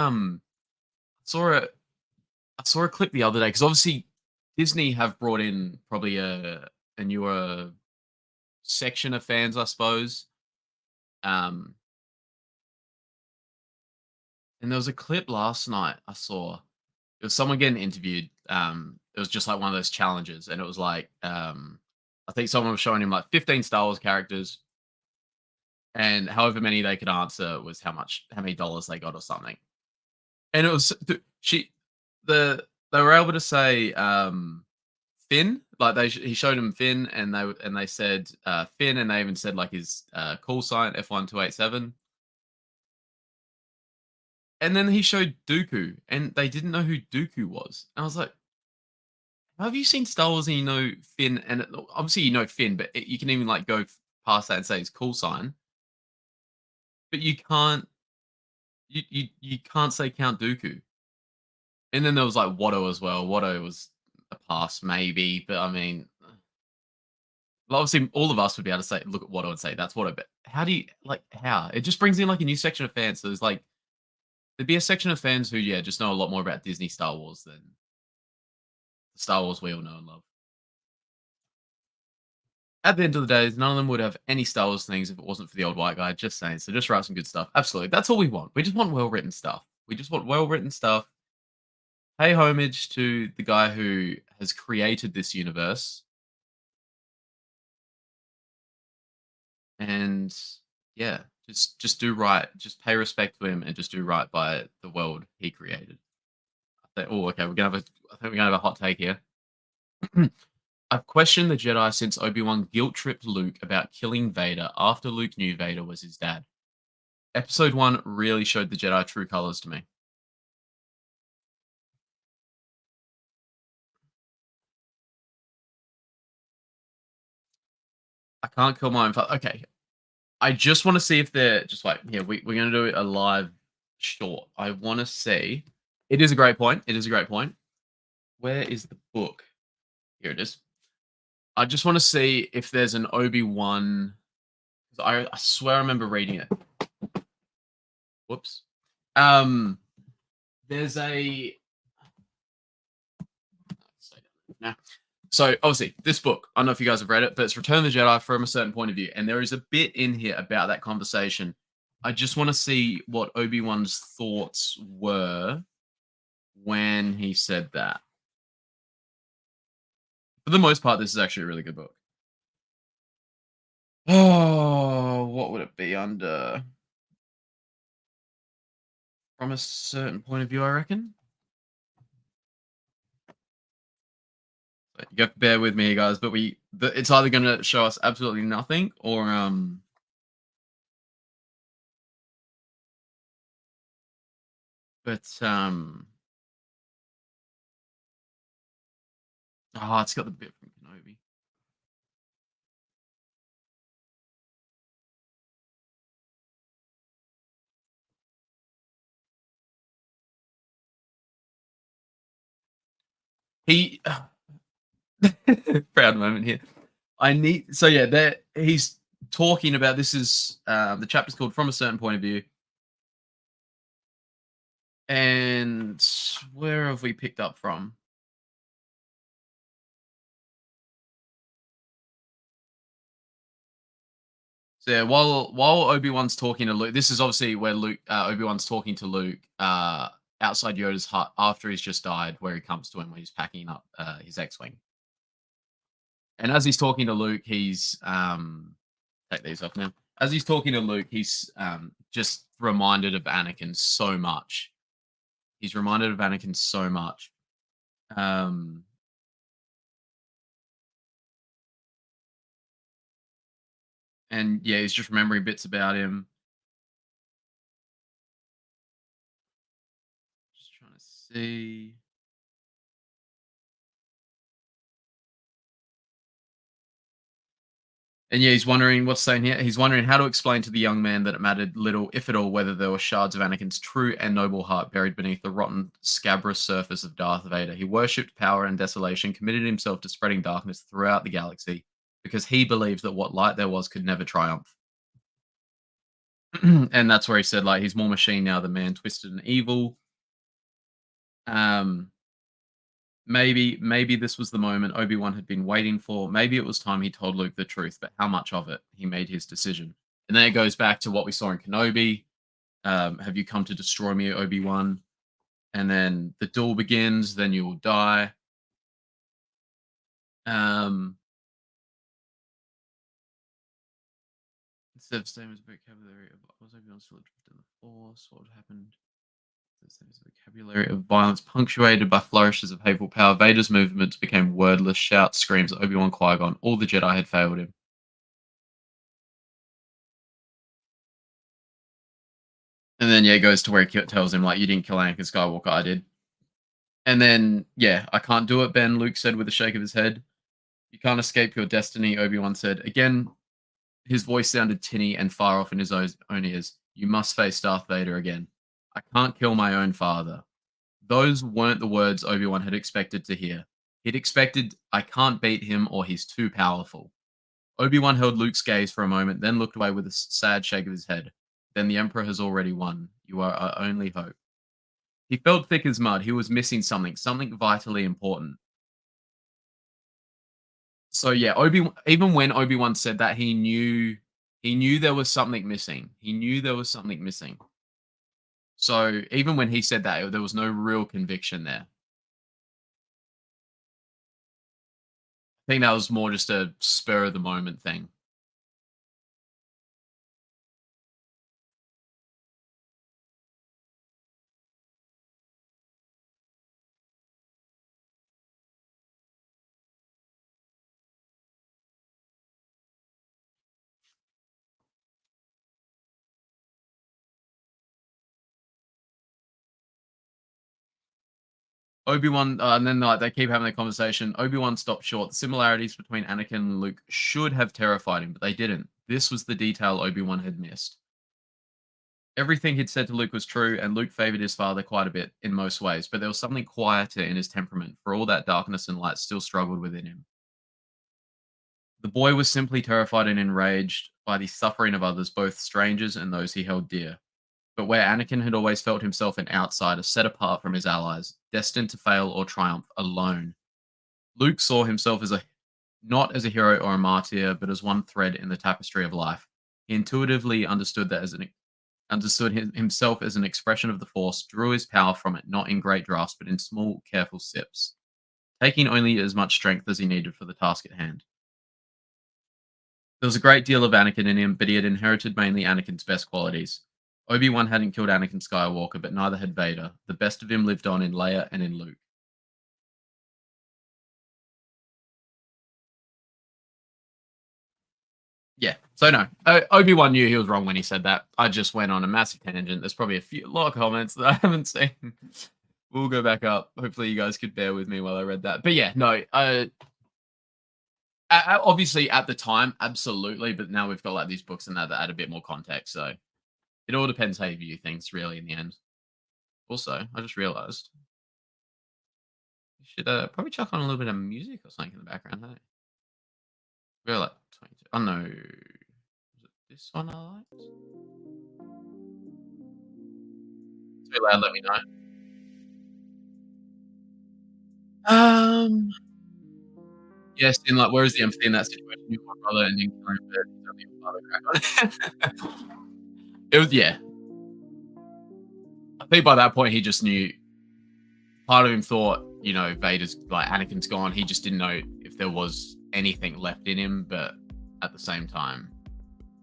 Speaker 1: I saw a clip the other day because obviously Disney have brought in probably a newer section of fans, I suppose. Um, and there was a clip last night I saw. It was someone getting interviewed. It was just like one of those challenges, and it was like I think someone was showing him like 15 Star Wars characters, and however many they could answer was how many dollars they got or something. And it was they were able to say Finn, like he showed him Finn, and they said Finn, and they even said like his call sign F1287, and then he showed Dooku, and they didn't know who Dooku was. And I was like, have you seen Star Wars and you know Finn? And obviously you know Finn, but you can even like go past that and say his call sign, but you can't say Count Dooku. And then there was like Watto as well. Watto was a pass maybe, but I mean, well, obviously all of us would be able to say look at Watto and say that's Watto. But how do you how? It just brings in like a new section of fans. So there'd be a section of fans who just know a lot more about Disney Star Wars than the Star Wars we all know and love. At the end of the day, none of them would have any Star Wars things if it wasn't for the old white guy. Just saying. So just write some good stuff. Absolutely. That's all we want. We just want well written stuff. We just want well written stuff. Pay homage to the guy who has created this universe. And yeah, just do right. Just pay respect to him and just do right by the world he created. Oh, okay. I think we're gonna have a hot take here. I've questioned the Jedi since Obi-Wan guilt-tripped Luke about killing Vader after Luke knew Vader was his dad. Episode 1 really showed the Jedi true colors to me. I can't kill my own father. Okay. I just want to see if they're just like, yeah, we're going to do a live short. I want to see. It is a great point. It is a great point. Where is the book? Here it is. I just want to see if there's an Obi-Wan. I swear I remember reading it. Whoops. There's a. Nah. So obviously, this book, I don't know if you guys have read it, but it's Return of the Jedi from a certain point of view, and there is a bit in here about that conversation. I just want to see what Obi-Wan's thoughts were when he said that. For the most part, this is actually a really good book. Oh, what would it be under? From a certain point of view, I reckon. You have to bear with me, guys, but it's either going to show us absolutely nothing or it's got the bit from Kenobi. He proud moment here. He's talking about this is the chapter's called From a Certain Point of View. And where have we picked up from? So yeah, while Obi-Wan's talking to Luke, this is obviously where Obi-Wan's talking to Luke outside Yoda's hut after he's just died, where he comes to him when he's packing up his X-Wing. And as he's talking to Luke, he's take these off now. As he's talking to Luke, he's just reminded of Anakin so much. He's reminded of Anakin so much. Um, and yeah, he's just remembering bits about him. Just trying to see. And yeah, he's wondering what's saying here. He's wondering how to explain to the young man that it mattered little, if at all, whether there were shards of Anakin's true and noble heart buried beneath the rotten, scabrous surface of Darth Vader. He worshipped power and desolation, committed himself to spreading darkness throughout the galaxy, because he believed that what light there was could never triumph. And that's where he said, like, he's more machine now than man, twisted and evil. Um, maybe this was the moment Obi-Wan had been waiting for. Maybe it was time he told Luke the truth, but how much of it? He made his decision. And then it goes back to what we saw in Kenobi. Have you come to destroy me, Obi-Wan? And then the duel begins, then you will die. Instead of statements vocabulary of was Obi-Wan still adrift in the Force? What would happen? Vocabulary of violence punctuated by flourishes of hateful power. Vader's movements became wordless shouts, screams at Obi-Wan, Qui-Gon. All the Jedi had failed him. And then yeah, it goes to where he tells him, like, you didn't kill Anakin Skywalker, I did. And then yeah, I can't do it, Ben, Luke said with a shake of his head. You can't escape your destiny, Obi-Wan said. Again, his voice sounded tinny and far off in his own ears. You must face Darth Vader again. I can't kill my own father. Those weren't the words Obi-Wan had expected to hear. He'd expected, I can't beat him or he's too powerful. Obi-Wan held Luke's gaze for a moment, then looked away with a sad shake of his head. Then the Emperor has already won. You are our only hope. He felt thick as mud. He was missing something vitally important. So yeah, even when Obi-Wan said that, he knew there was something missing. He knew there was something missing. So even when he said that, there was no real conviction there. I think that was more just a spur of the moment thing. Obi-Wan, and then like they keep having a conversation. Obi-Wan stopped short. The similarities between Anakin and Luke should have terrified him, but they didn't. This was the detail Obi-Wan had missed. Everything he'd said to Luke was true, and Luke favored his father quite a bit in most ways, but there was something quieter in his temperament, for all that darkness and light still struggled within him. The boy was simply terrified and enraged by the suffering of others, both strangers and those he held dear. But where Anakin had always felt himself an outsider, set apart from his allies, destined to fail or triumph alone, Luke saw himself not as a hero or a martyr, but as one thread in the tapestry of life. He intuitively understood himself as an expression of the Force, drew his power from it, not in great drafts, but in small, careful sips, taking only as much strength as he needed for the task at hand. There was a great deal of Anakin in him, but he had inherited mainly Anakin's best qualities. Obi-Wan hadn't killed Anakin Skywalker, but neither had Vader. The best of him lived on in Leia and in Luke. Yeah, so no, Obi-Wan knew he was wrong when he said that. I just went on a massive tangent. There's probably a lot of comments that I haven't seen. We'll go back up. Hopefully you guys could bear with me while I read that. But yeah, no, obviously at the time, absolutely. But now we've got like these books and that add a bit more context. So it all depends how you view things, really, in the end. Also, I just realized you should probably chuck on a little bit of music or something in the background. Hey, we're like 22. Oh no, was it this one I liked? Too loud. Let me know. Yes, in like, where is the empathy in that situation? You my brother and you kill him, but he's only your father. Crack on. It was yeah. I think by that point he just knew. Part of him thought, you know, Vader's like Anakin's gone. He just didn't know if there was anything left in him, but at the same time,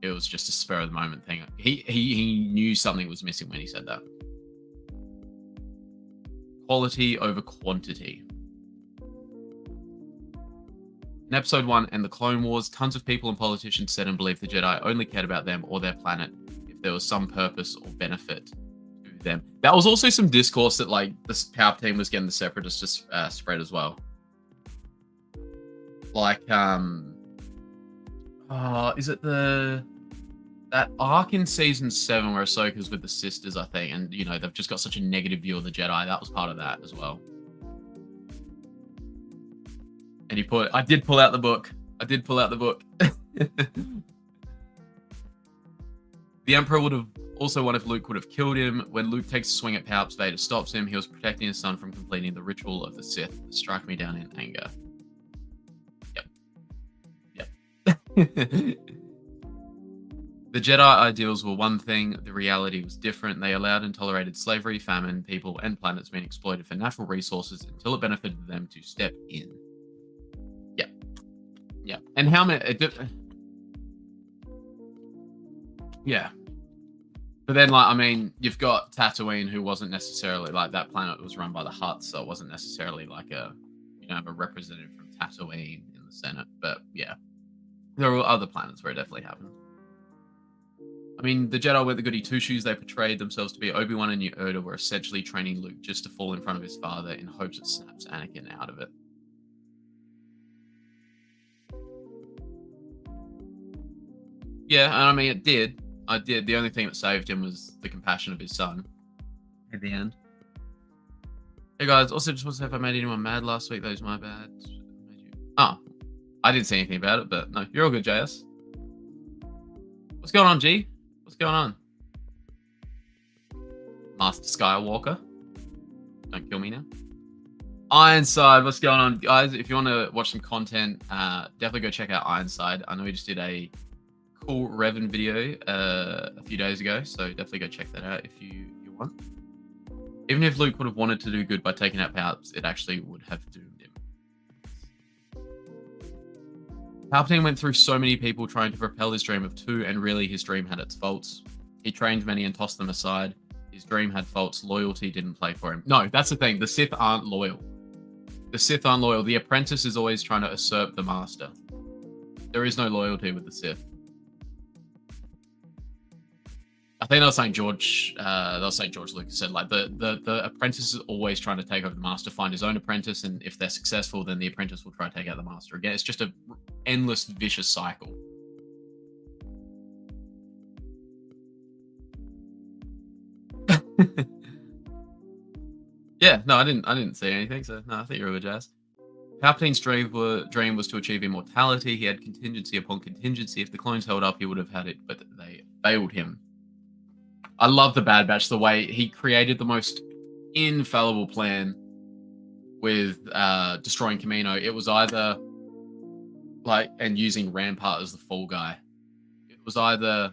Speaker 1: it was just a spur of the moment thing. He knew something was missing when he said that. quality over quantity. In Episode 1 and the Clone Wars, tons of people and politicians said and believed the Jedi only cared about them or their planet if there was some purpose or benefit to them. That was also some discourse that, like, the Palpatine was getting the Separatists to spread as well. Like, is it that arc in Season 7 where Ahsoka's with the sisters, I think, and, you know, they've just got such a negative view of the Jedi. That was part of that as well. And I did pull out the book. The Emperor would have also won if Luke would have killed him. When Luke takes a swing at Palps, Vader stops him. He was protecting his son from completing the ritual of the Sith. It struck me down in anger. Yep. The Jedi ideals were one thing, the reality was different. They allowed and tolerated slavery, famine, people, and planets being exploited for natural resources until it benefited them to step in. Yeah. And how many... Yeah. But then, like, I mean, you've got Tatooine, who wasn't necessarily, like, that planet was run by the Hutts, so it wasn't necessarily like you don't have a representative from Tatooine in the Senate. But, yeah. There were other planets where it definitely happened. I mean, the Jedi were the goody two-shoes. They portrayed themselves to be. Obi-Wan and Yoda were essentially training Luke just to fall in front of his father in hopes it snaps Anakin out of it. Yeah, and I mean, it did. I did. The only thing that saved him was the compassion of his son at the end. Hey guys, also just want to say if I made anyone mad last week, that was my bad. Oh, I didn't say anything about it, but no, you're all good, JS. What's going on, G? What's going on? Master Skywalker. Don't kill me now. Ironside, what's going on, guys? If you want to watch some content, definitely go check out Ironside. I know we just did a cool Revan video a few days ago, so definitely go check that out if you want. Even if Luke would have wanted to do good by taking out Palps, it actually would have doomed him. Palpatine went through so many people trying to propel his dream of 2, and really his dream had its faults. He trained many and tossed them aside. His dream had faults. Loyalty didn't play for him. No, that's the thing. The Sith aren't loyal. The Sith aren't loyal. The apprentice is always trying to usurp the master. There is no loyalty with the Sith. I think they'll say George Lucas said, like, the apprentice is always trying to take over the master, find his own apprentice, and if they're successful, then the apprentice will try to take out the master again. It's just a endless vicious cycle. Yeah, no, I didn't say anything, so no, I think you're over, Jazz. Palpatine's dream was to achieve immortality. He had contingency upon contingency. If the clones held up, he would have had it, but they failed him. I love the Bad Batch, the way he created the most infallible plan with destroying Camino. It was either like, and using Rampart as the fall guy. It was either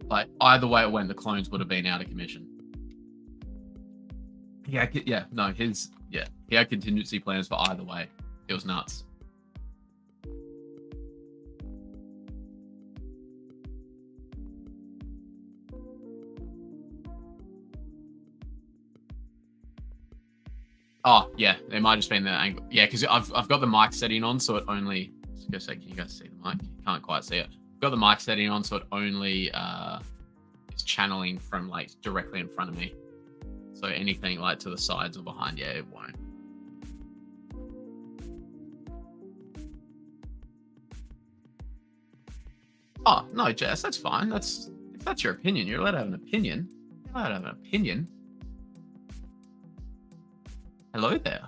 Speaker 1: like, either way it went, the clones would have been out of commission. He had contingency plans for either way. It was nuts. Oh, yeah, it might have just been the angle. Yeah, because I've got the mic setting on, so it only... Just go say, can you guys see the mic? You can't quite see it. I've got the mic setting on, so it only is channeling from, like, directly in front of me. So anything, like, to the sides or behind, yeah, it won't. Oh, no, Jess, that's fine. If that's your opinion, you're allowed to have an opinion. You're allowed to have an opinion. Hello there.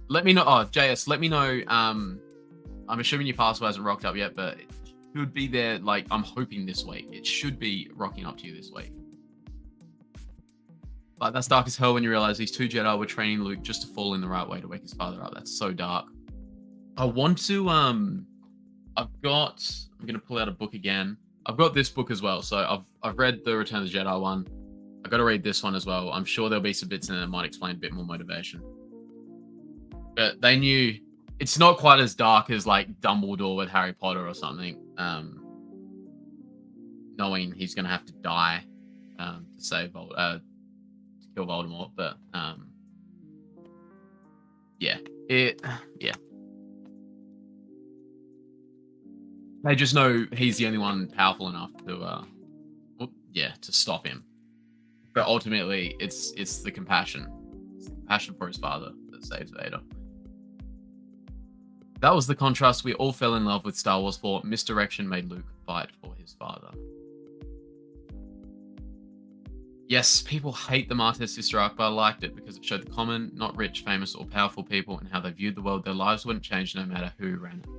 Speaker 1: Let me know. Oh, JS, let me know. I'm assuming your password hasn't rocked up yet, but it should be there. Like, I'm hoping this week. It should be rocking up to you this week. Like, that's dark as hell when you realize these 2 Jedi were training Luke just to fall in the right way to wake his father up. That's so dark. I want to, I'm going to pull out a book again. I've got this book as well. So I've read the Return of the Jedi one. I've got to read this one as well. I'm sure there'll be some bits in there that might explain a bit more motivation. But they knew it's not quite as dark as, like, Dumbledore with Harry Potter or something. Knowing he's going to have to die to save to kill Voldemort. But Yeah. They just know he's the only one powerful enough to, to stop him. But ultimately, it's the compassion. It's the compassion for his father that saves Vader. That was the contrast we all fell in love with Star Wars for. Misdirection made Luke fight for his father. Yes, people hate the Martez sister arc, but I liked it because it showed the common, not rich, famous, or powerful people and how they viewed the world. Their lives wouldn't change no matter who ran it.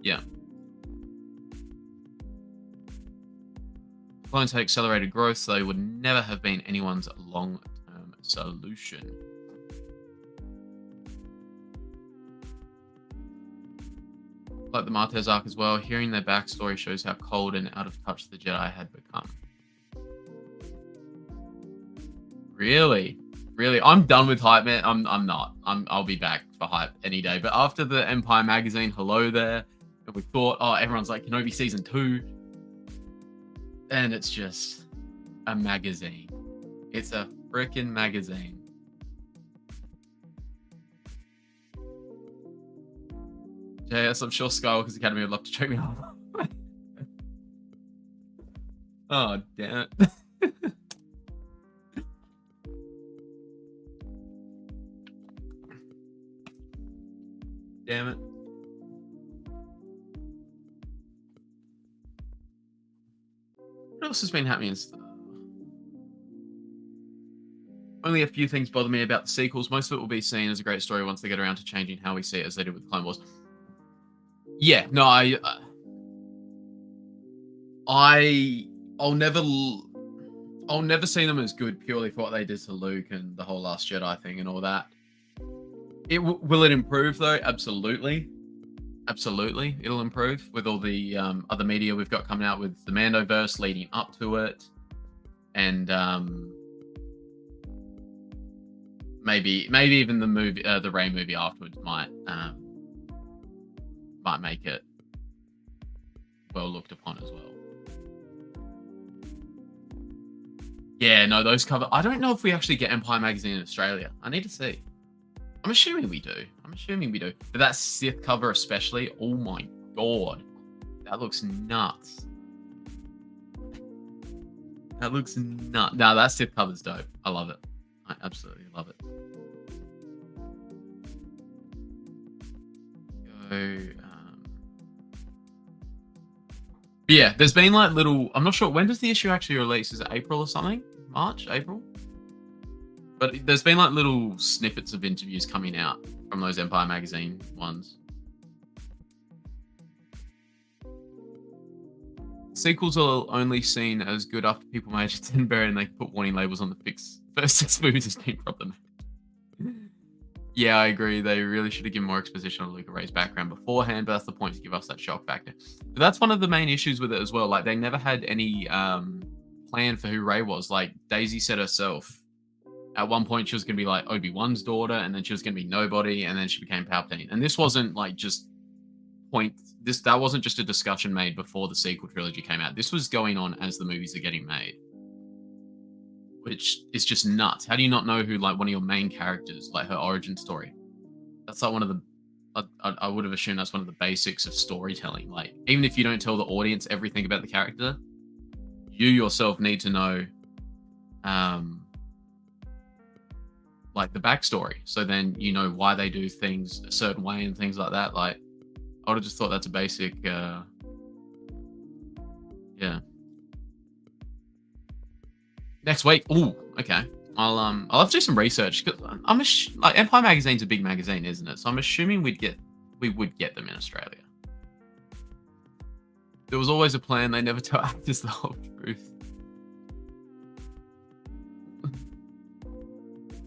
Speaker 1: Yeah. Clones had accelerated growth, so they would never have been anyone's long-term solution. Like the Martez arc as well, hearing their backstory shows how cold and out of touch the Jedi had become. Really? Really? I'm done with hype, man. I'm not. I'll be back for hype any day. But after the Empire magazine, hello there, and we thought, oh, everyone's like Kenobi season 2. And it's just a magazine. It's a freaking magazine. JS, I'm sure Skywalker's Academy would love to check me out. Oh, damn it. Damn it. What else has been happening? Only a few things bother me about the sequels. Most of it will be seen as a great story once they get around to changing how we see it, as they did with Clone Wars. Yeah, no, I'll never see them as good purely for what they did to Luke and the whole Last Jedi thing and all that. Will it improve though? Absolutely. Absolutely, it'll improve with all the other media we've got coming out with the Mandoverse leading up to it, and maybe even the movie, the Rey movie afterwards might make it well looked upon as well. Yeah, no, those cover. I don't know if we actually get Empire magazine in Australia. I need to see. I'm assuming we do. But that Sith cover especially, oh my god. That looks nuts. That looks nuts. No, that Sith cover's dope. I love it. I absolutely love it. Yeah, there's been like little... I'm not sure. When does the issue actually release? Is it April or something? March? April? But there's been like little snippets of interviews coming out from those Empire magazine ones. Sequels are only seen as good after people manage to bury and they put warning labels on the first 6 movies as being problematic. Yeah, I agree. They really should have given more exposition on Luke and Rey's background beforehand, but that's the point, to give us that shock factor. But that's one of the main issues with it as well. Like, they never had any plan for who Rey was. Like, Daisy said herself, at one point she was going to be like Obi-Wan's daughter, and then she was going to be nobody, and then she became Palpatine. And this wasn't like just that wasn't just a discussion made before the sequel trilogy came out. This was going on as the movies are getting made, which is just nuts. How do you not know who, like, one of your main characters, like her origin story? That's like one of the... I would have assumed that's one of the basics of storytelling. Like, even if you don't tell the audience everything about the character, you yourself need to know, like, the backstory. So then you know why they do things a certain way and things like that. Like, I would have just thought that's a basic... yeah. Next week. Ooh, okay. I'll have to do some research, because like, Empire magazine's a big magazine, isn't it? So I'm assuming we would get them in Australia. There was always a plan. They never tell actors the whole truth.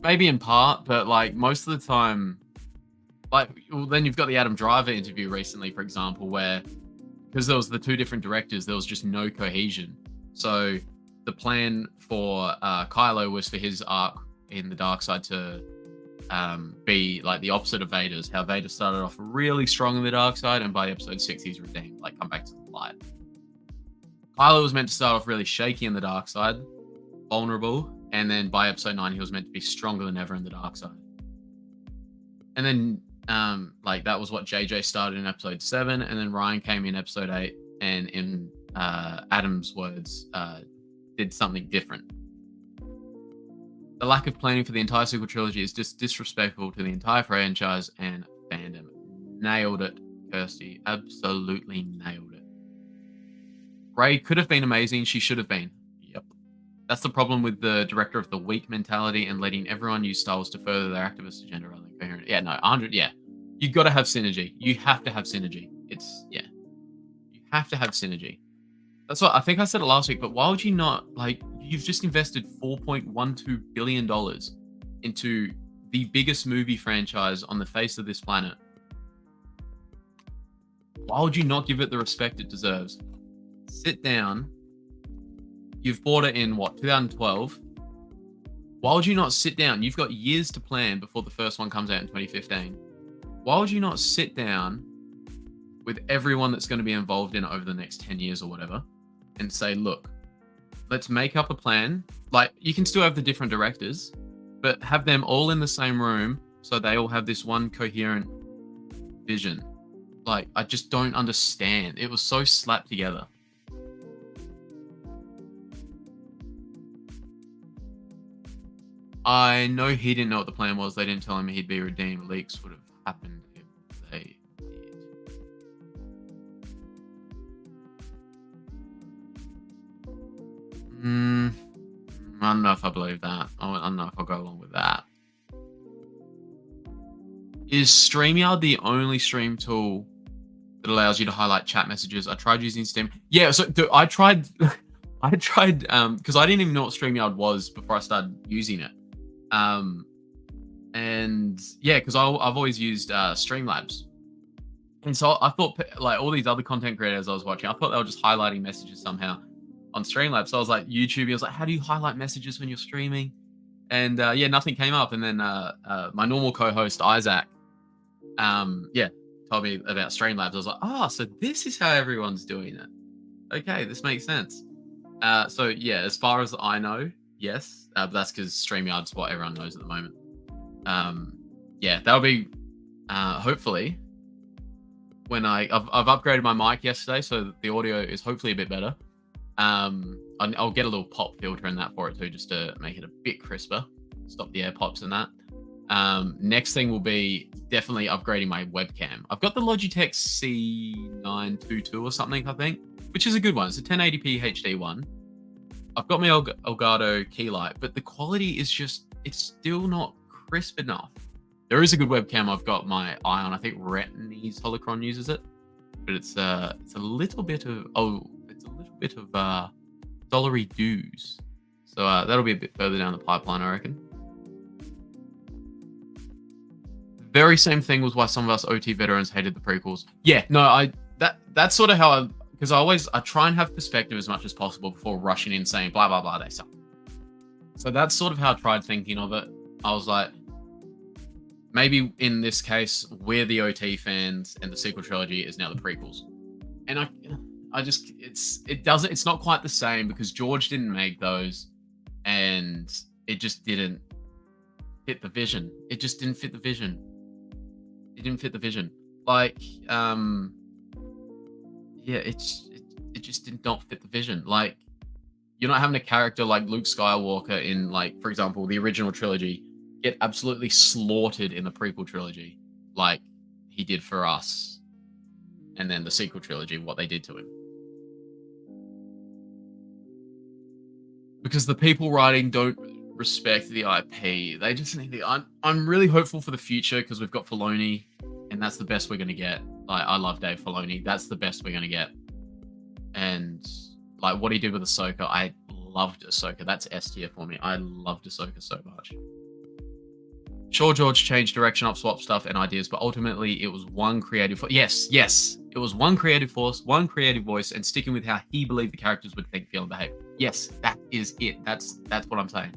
Speaker 1: Maybe in part, but like most of the time, like, well, then you've got the Adam Driver interview recently, for example, where, because there was the 2 different directors, there was just no cohesion. So the plan for Kylo was for his arc in the dark side to be like the opposite of Vader's. How Vader started off really strong in the dark side, and by episode 6 he's redeemed, like come back to the light. Kylo was meant to start off really shaky in the dark side, vulnerable, and then by episode 9 he was meant to be stronger than ever in the dark side. And then like that was what JJ started in episode 7, and then Ryan came in episode 8, and in Adam's words, did something different. The lack of planning for the entire sequel trilogy is just disrespectful to the entire franchise and fandom. Nailed it, Kirsty. Absolutely nailed it. Rey could have been amazing. She should have been. Yep. That's the problem with the director of the weak mentality and letting everyone use Star Wars to further their activist agenda rather than coherent. Yeah, no, 100. Yeah. You got to have synergy. You have to have synergy. Yeah. You have to have synergy. That's what I think I said it last week, but why would you not, like, you've just invested $4.12 billion into the biggest movie franchise on the face of this planet. Why would you not give it the respect it deserves? Sit down. You've bought it in, what, 2012? Why would you not sit down? You've got years to plan before the first one comes out in 2015. Why would you not sit down with everyone that's going to be involved in it over the next 10 years or whatever and say, look, let's make up a plan. Like, you can still have the different directors, but have them all in the same room so they all have this one coherent vision. Like, I just don't understand. It was so slapped together. I know he didn't know what the plan was. They didn't tell him he'd be redeemed. Leaks would have happened if they did. I don't know if I believe that. I don't know if I'll go along with that. Is StreamYard the only stream tool that allows you to highlight chat messages? I tried using Steam. Yeah, so I tried because I didn't even know what StreamYard was before I started using it. And yeah, because I've always used Streamlabs. And so I thought, like, all these other content creators I was watching, I thought they were just highlighting messages somehow on Streamlabs. So I was like, YouTube, I was like, how do you highlight messages when you're streaming? And yeah, nothing came up. And then my normal co-host, Isaac, told me about Streamlabs. I was like, so this is how everyone's doing it. Okay, this makes sense. So yeah, as far as I know, yes, but that's because StreamYard's what everyone knows at the moment. Yeah, that'll be hopefully when I've upgraded my mic yesterday, so the audio is hopefully a bit better. I'll get a little pop filter in that for it too, just to make it a bit crisper, stop the air pops and that. Next thing will be definitely upgrading my webcam. I've got the Logitech C922 or something, I think, which is a good one. It's a 1080p HD one. I've got my Elgato key light, but the quality is just, it's still not crisp enough. There is a good webcam I've got my eye on. I think Retini's Holocron uses it, but it's a little bit of dollary dues. So that'll be a bit further down the pipeline, I reckon. Very same thing was why some of us OT veterans hated the prequels. Yeah, no, that's sort of how because I try and have perspective as much as possible before rushing in saying blah blah blah, they suck. So that's sort of how I tried thinking of it. I was like, maybe in this case, we're the OT fans and the sequel trilogy is now the prequels. And I just, it's not quite the same because George didn't make those and it just didn't fit the vision. It just didn't fit the vision. It didn't fit the vision. Like, yeah, it just did not fit the vision. Like, you're not having a character like Luke Skywalker in, like, for example, the original trilogy get absolutely slaughtered in the prequel trilogy, like he did for us, and then the sequel trilogy, what they did to him. Because the people writing don't respect the IP. They just need the. I'm really hopeful for the future because we've got Filoni, and that's the best we're gonna get. Like, I love Dave Filoni. That's the best we're gonna get. And like what he did with Ahsoka, I loved Ahsoka. That's S tier for me. I loved Ahsoka so much. Sure, George changed direction up, swap stuff and ideas, but ultimately it was one creative force. Yes. It was one creative force, one creative voice, and sticking with how he believed the characters would think, feel, and behave. Yes, that is it. That's what I'm saying.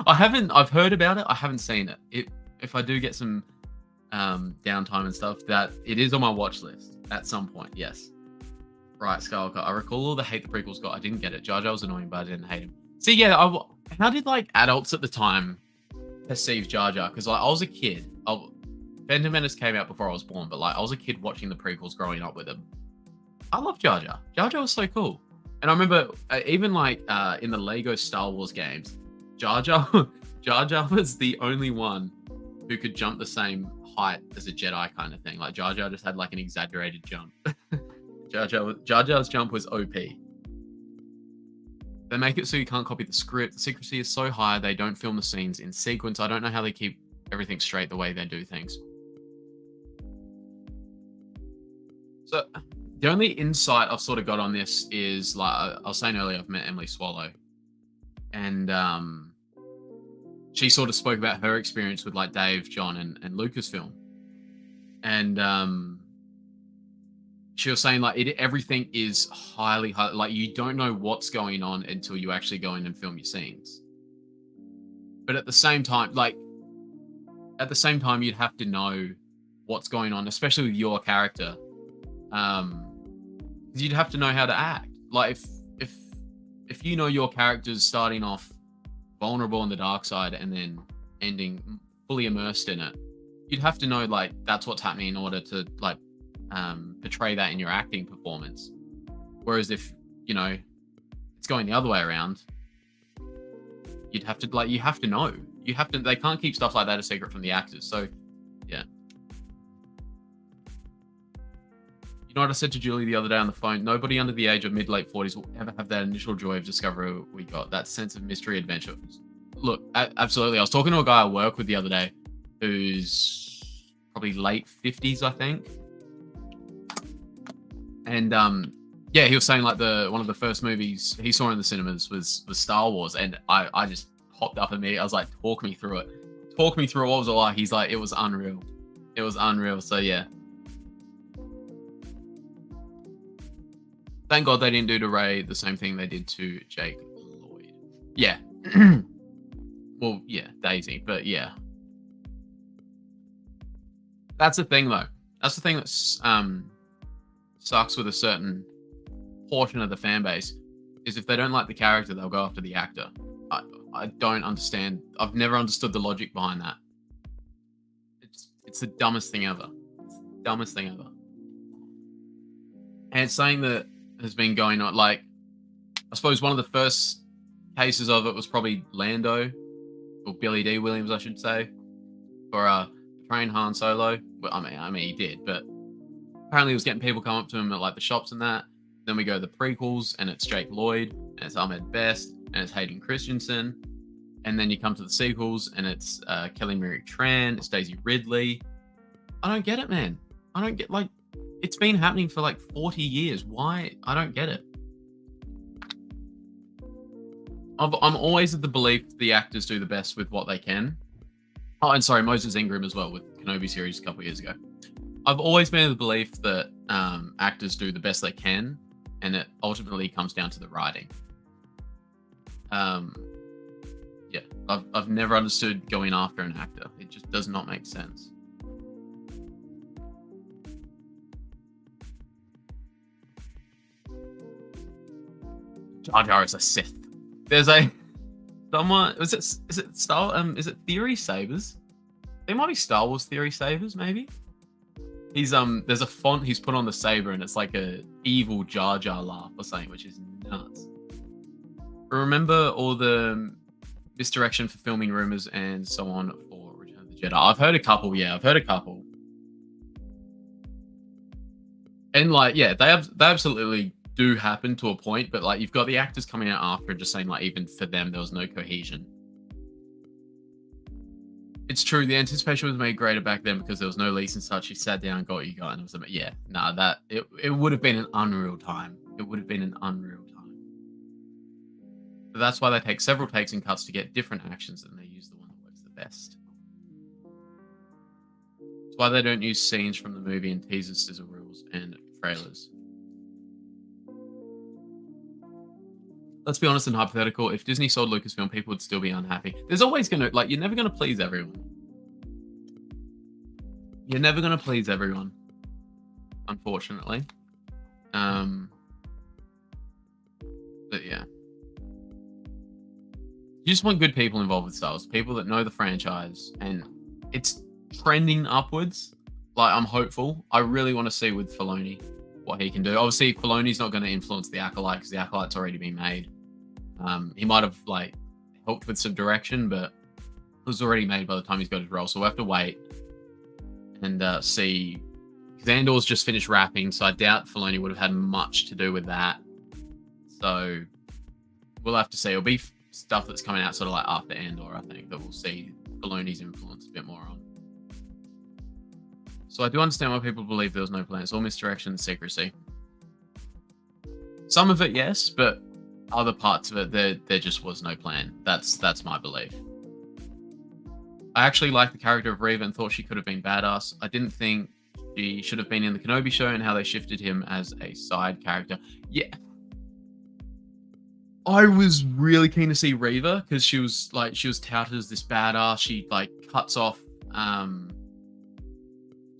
Speaker 1: I've heard about it. I haven't seen it. If I do get some downtime and stuff, that it is on my watch list at some point. Yes. Right, Skywalker. I recall all the hate the prequels got. I didn't get it. Jar Jar was annoying, but I didn't hate him. See, yeah, how did like adults at the time perceive Jar Jar, because like I was a kid. Phantom Menace came out before I was born, but like I was a kid watching the prequels growing up with him. I love Jar Jar. Jar Jar was so cool. And I remember even like in the Lego Star Wars games, Jar Jar Jar Jar was the only one who could jump the same height as a Jedi kind of thing. Like Jar Jar just had like an exaggerated jump. Jar Jar's jump was OP. They make it so you can't copy the script. The secrecy is so high they don't film the scenes in sequence. I don't know how they keep everything straight the way they do things. So the only insight I've sort of got on this is, like I was saying earlier, I've met Emily Swallow, and she sort of spoke about her experience with like Dave, John, and Lucasfilm, and she was saying like everything is highly like you don't know what's going on until you actually go in and film your scenes. But at the same time, you'd have to know what's going on, especially with your character. You'd have to know how to act. Like if you know your character's starting off vulnerable on the dark side and then ending fully immersed in it, you'd have to know like that's what's happening in order to like portray that in your acting performance. Whereas if it's going the other way around, you have to know. They can't keep stuff like that a secret from the actors. So yeah. You know what I said to Julie the other day on the phone? Nobody under the age of mid-late 40s will ever have that initial joy of discovery we got, that sense of mystery adventure. Look, absolutely. I was talking to a guy I work with the other day who's probably late 50s, I think. And yeah, he was saying like one of the first movies he saw in the cinemas was Star Wars, and I just popped up at me. I was like, talk me through it. Talk me through what was it like. He's like, it was unreal. It was unreal. So yeah. Thank God they didn't do to Rey the same thing they did to Jake Lloyd. Yeah. Well, yeah, Daisy, but yeah. That's the thing though. That's the thing that sucks with a certain portion of the fan base, is if they don't like the character, they'll go after the actor. I don't understand. I've never understood the logic behind that. It's the dumbest thing ever. It's the dumbest thing ever. And it's something that has been going on. Like, I suppose one of the first cases of it was probably Lando, or Billy D. Williams, I should say, for portraying Han Solo. Well, I mean, he did, but apparently he was getting people come up to him at like the shops and that. Then we go to the prequels, and it's Jake Lloyd, and it's Ahmed Best, and it's Hayden Christensen. And then you come to the sequels, and it's Kelly Marie Tran, it's Daisy Ridley. I don't get it, man. I don't get, like, it's been happening for like 40 years. Why? I don't get it. I'm always of the belief the actors do the best with what they can. Oh, and sorry, Moses Ingram as well with Kenobi series a couple of years ago. I've always been of the belief that actors do the best they can, and it ultimately comes down to the writing. Yeah, I've never understood going after an actor. It just does not make sense. Jar Jar is a Sith. There's someone. Is it Theory Sabers? There might be Star Wars Theory Sabers, maybe. He's there's a font he's put on the saber, and it's like a evil Jar Jar laugh or something, which is nuts. Remember all the misdirection for filming rumors and so on for Return of the Jedi? I've heard a couple. Yeah, I've heard a couple. And like, yeah, they absolutely do happen to a point, but like you've got the actors coming out after just saying like even for them there was no cohesion. It's true, the anticipation was made greater back then because there was no leaks and such. You sat down and got what you got, and it was it would have been an unreal time. It would have been an unreal time. So that's why they take several takes and cuts to get different actions, and they use the one that works the best. That's why they don't use scenes from the movie in teasers, sizzle reels, and trailers. Let's be honest and hypothetical. If Disney sold Lucasfilm, people would still be unhappy. There's always going to, like, you're never going to please everyone. You're never going to please everyone, unfortunately. But yeah. You just want good people involved with Star Wars, people that know the franchise, and it's trending upwards. Like, I'm hopeful. I really want to see with Filoni what he can do. Obviously, Filoni's not going to influence the Acolyte because the Acolyte's already been made. He might have like helped with some direction, but it was already made by the time he's got his role. So we'll have to wait and see. Because Andor's just finished wrapping, so I doubt Filoni would have had much to do with that. So we'll have to see. It'll be stuff that's coming out sort of like after Andor, I think, that we'll see Filoni's influence a bit more on. So I do understand why people believe there was no plan. It's all misdirection and secrecy. Some of it, yes, but other parts of it, there just was no plan. That's my belief. I actually liked the character of Reva and thought she could have been badass. I didn't think she should have been in the Kenobi show and how they shifted him as a side character. Yeah. I was really keen to see Reva because she was touted as this badass. She like cuts off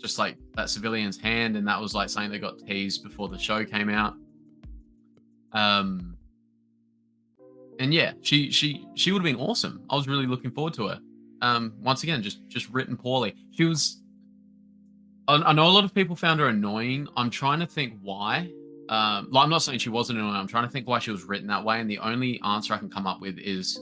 Speaker 1: just like that civilian's hand, and that was like something that got teased before the show came out. And yeah, she would have been awesome. I was really looking forward to her. Once again, just written poorly. She was. I know a lot of people found her annoying. I'm trying to think why. I'm not saying she wasn't annoying. I'm trying to think why she was written that way, and the only answer I can come up with is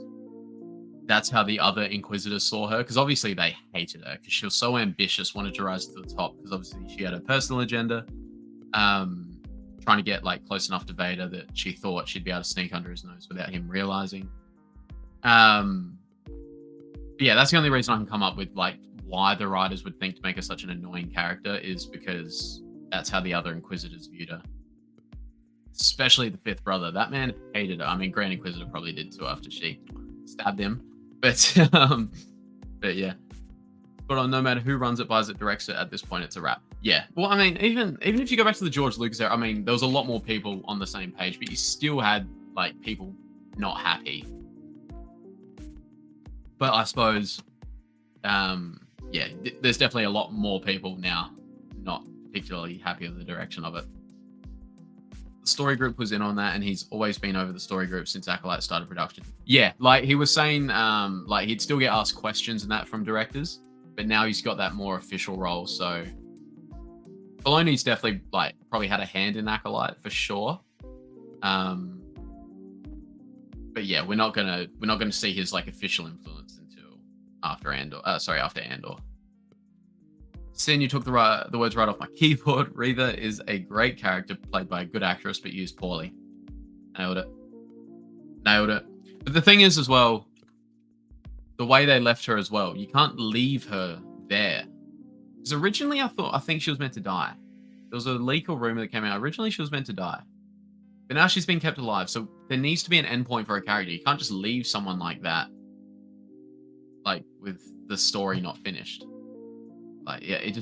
Speaker 1: that's how the other Inquisitors saw her, because obviously they hated her because she was so ambitious, wanted to rise to the top, because obviously she had a personal agenda, trying to get like close enough to Vader that she thought she'd be able to sneak under his nose without him realizing. Yeah, that's the only reason I can come up with like why the writers would think to make her such an annoying character, is because that's how the other Inquisitors viewed her. Especially the fifth brother. That man hated her. I mean, Grand Inquisitor probably did too after she stabbed him. But yeah. But no matter who runs it, buys it, directs it, at this point, it's a wrap. Yeah. Well, I mean, even if you go back to the George Lucas era, I mean, there was a lot more people on the same page, but you still had like people not happy. But I suppose, yeah, there's definitely a lot more people now not particularly happy with the direction of it. The story group was in on that, and he's always been over the story group since Acolyte started production. Yeah, like he was saying, like he'd still get asked questions and that from directors, but now he's got that more official role. So Filoni's definitely like probably had a hand in Acolyte for sure. But yeah, we're not gonna see his like official influence until after Andor. After Andor. Sin, you took the words right off my keyboard. Reva is a great character played by a good actress, but used poorly. Nailed it. But the thing is as well, the way they left her as well, you can't leave her there. Because originally I think she was meant to die. There was a leak or rumor that came out. Originally she was meant to die. But now she's been kept alive. So there needs to be an endpoint for a character. You can't just leave someone like that. Like with the story not finished. Like, yeah, it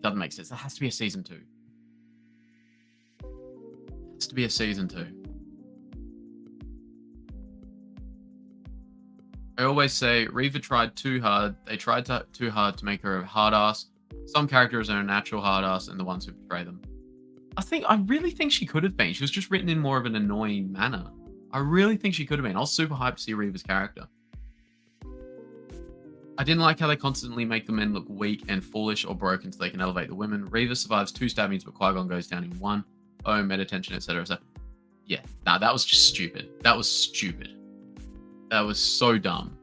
Speaker 1: doesn't make sense. There has to be a season 2. It has to be a season 2. I always say Reva tried too hard. They tried too hard to make her a hard ass. Some characters are a natural hard ass, and the ones who betray them. I really think she could have been. She was just written in more of an annoying manner. I really think she could have been. I was super hyped to see Reva's character. I didn't like how they constantly make the men look weak and foolish or broken so they can elevate the women. Reva survives 2 stabbings, but Qui-Gon goes down in 1. Oh, meta tension, etc. So, yeah, nah, that was just stupid. That was stupid. That was so dumb.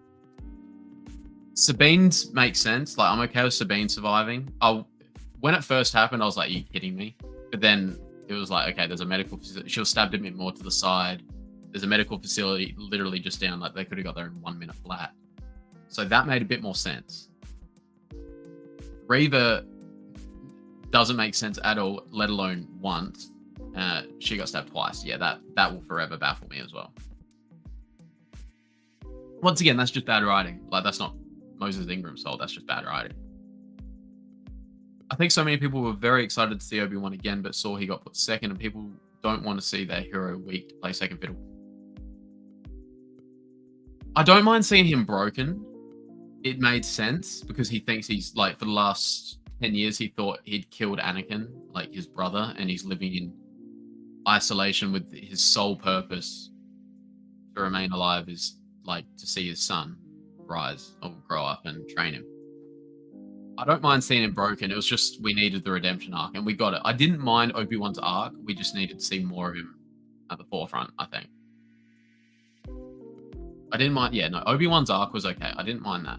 Speaker 1: Sabine's makes sense. Like, I'm okay with Sabine surviving. When it first happened, I was like, are you kidding me? But then it was like, okay, there's a medical facility. She was stabbed a bit more to the side. There's a medical facility literally just down. Like, they could have got there in 1 minute flat. So that made a bit more sense. Reva doesn't make sense at all, let alone once. She got stabbed twice. Yeah, that will forever baffle me as well. Once again, that's just bad writing. Like, that's not Moses Ingram's fault. That's just bad writing. I think so many people were very excited to see Obi-Wan again, but saw he got put second, and people don't want to see their hero weak to play second fiddle. I don't mind seeing him broken. It made sense because he thinks he's like, for the last 10 years, he thought he'd killed Anakin, like his brother, and he's living in isolation with his sole purpose to remain alive is like to see his son rise or grow up and train him. I don't mind seeing him broken. It was just we needed the redemption arc, and we got it. I didn't mind Obi-Wan's arc. We just needed to see more of him at the forefront, I think. I didn't mind. Yeah, no, Obi-Wan's arc was okay. I didn't mind that.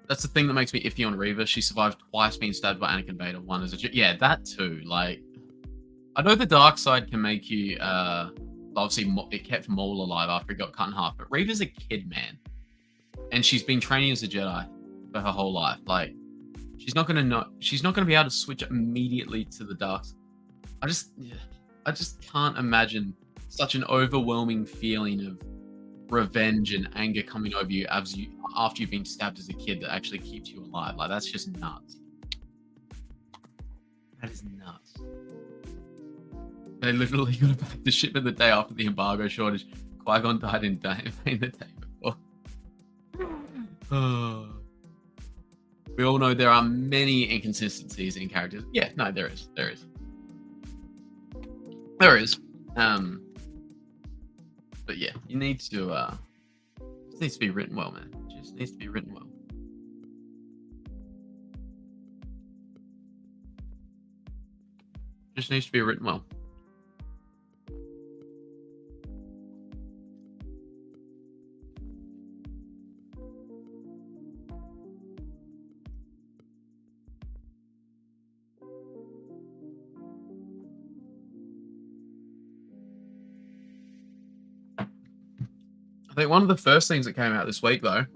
Speaker 1: That's the thing that makes me iffy on Reva. She survived twice being stabbed by Anakin Vader. One as a... Yeah, that too. Like, I know the dark side can make you... obviously, it kept Maul alive after he got cut in half. But Reva's a kid, man. And she's been training as a Jedi for her whole life. Like, she's not going to know... She's not going to be able to switch immediately to the dark side. I just can't imagine such an overwhelming feeling of revenge and anger coming over you after you've been stabbed as a kid that actually keeps you alive. Like, that's just nuts. That is nuts. They literally got back the shipment the day after the embargo shortage. Qui-Gon died in the day before. We all know there are many inconsistencies in characters. Yeah, no, there is. There is. But yeah, you need to it needs to be written well, man. It just needs to be written well. Just needs to be written well. I think one of the first things that came out this week, though,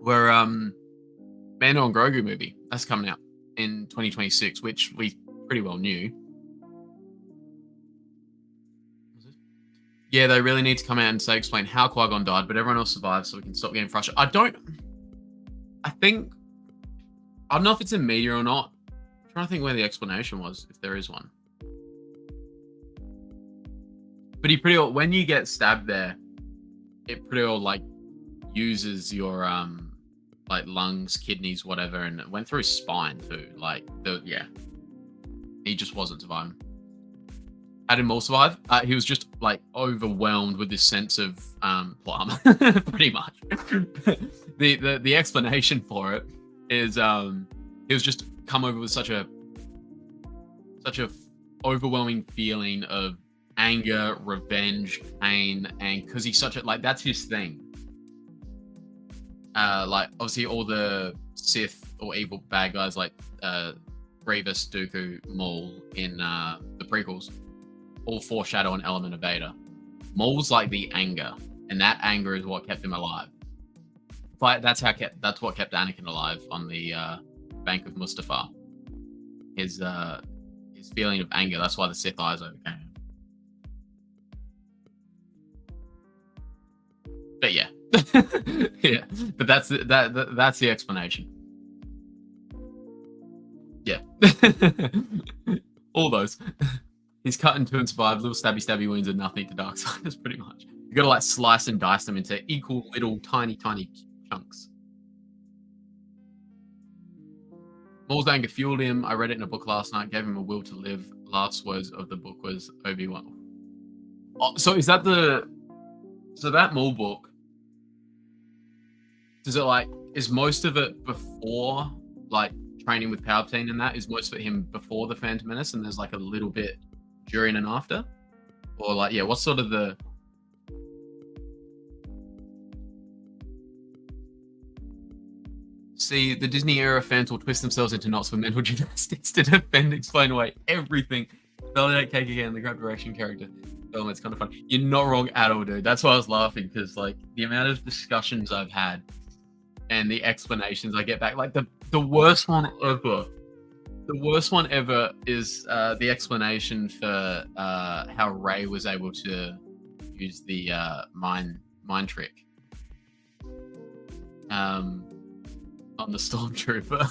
Speaker 1: were Mando and Grogu movie. That's coming out in 2026, which we pretty well knew. Yeah, they really need to come out and explain how Qui-Gon died, but everyone else survived, so we can stop getting frustrated. I don't know if it's in media or not. I'm trying to think where the explanation was, if there is one. But he pretty well, when you get stabbed there, it pretty well like uses your like lungs, kidneys, whatever, and it went through his spine too. Like he just wasn't surviving. How did Maul survive? He was just like overwhelmed with this sense of plum, pretty much. the explanation for it is he was just come over with such a overwhelming feeling of anger, revenge, pain, and because he's such a like that's his thing. Like obviously all the Sith or evil bad guys like Grievous, Dooku, Maul in the prequels all foreshadow an element of Vader. Maul's like the anger, and that anger is what kept him alive. But that's what kept Anakin alive on the Bank of Mustafar. His feeling of anger. That's why the Sith eyes overcame him. But yeah, yeah. But that's the explanation. Yeah, all those. He's cut into and survived. Little stabby wounds are nothing to Darksiders, pretty much. You gotta like slice and dice them into equal little tiny chunks. Maul's anger fueled him. I read it in a book last night. Gave him a will to live. Last words of the book was Obi-Wan. Oh, so is that that Maul book? Does it like is most of it before like training with Palpatine and that? Is most of it him before the Phantom Menace, and there's like a little bit during and after, or like yeah, what's sort of the? See, the Disney era fans will twist themselves into knots for mental gymnastics to defend, explain away everything. Validate cake again, the grab direction character. Oh, it's kind of fun. You're not wrong at all, dude. That's why I was laughing, because like the amount of discussions I've had and the explanations I get back, like the worst one ever. The worst one ever is the explanation for how Rey was able to use the mind trick on the Stormtrooper.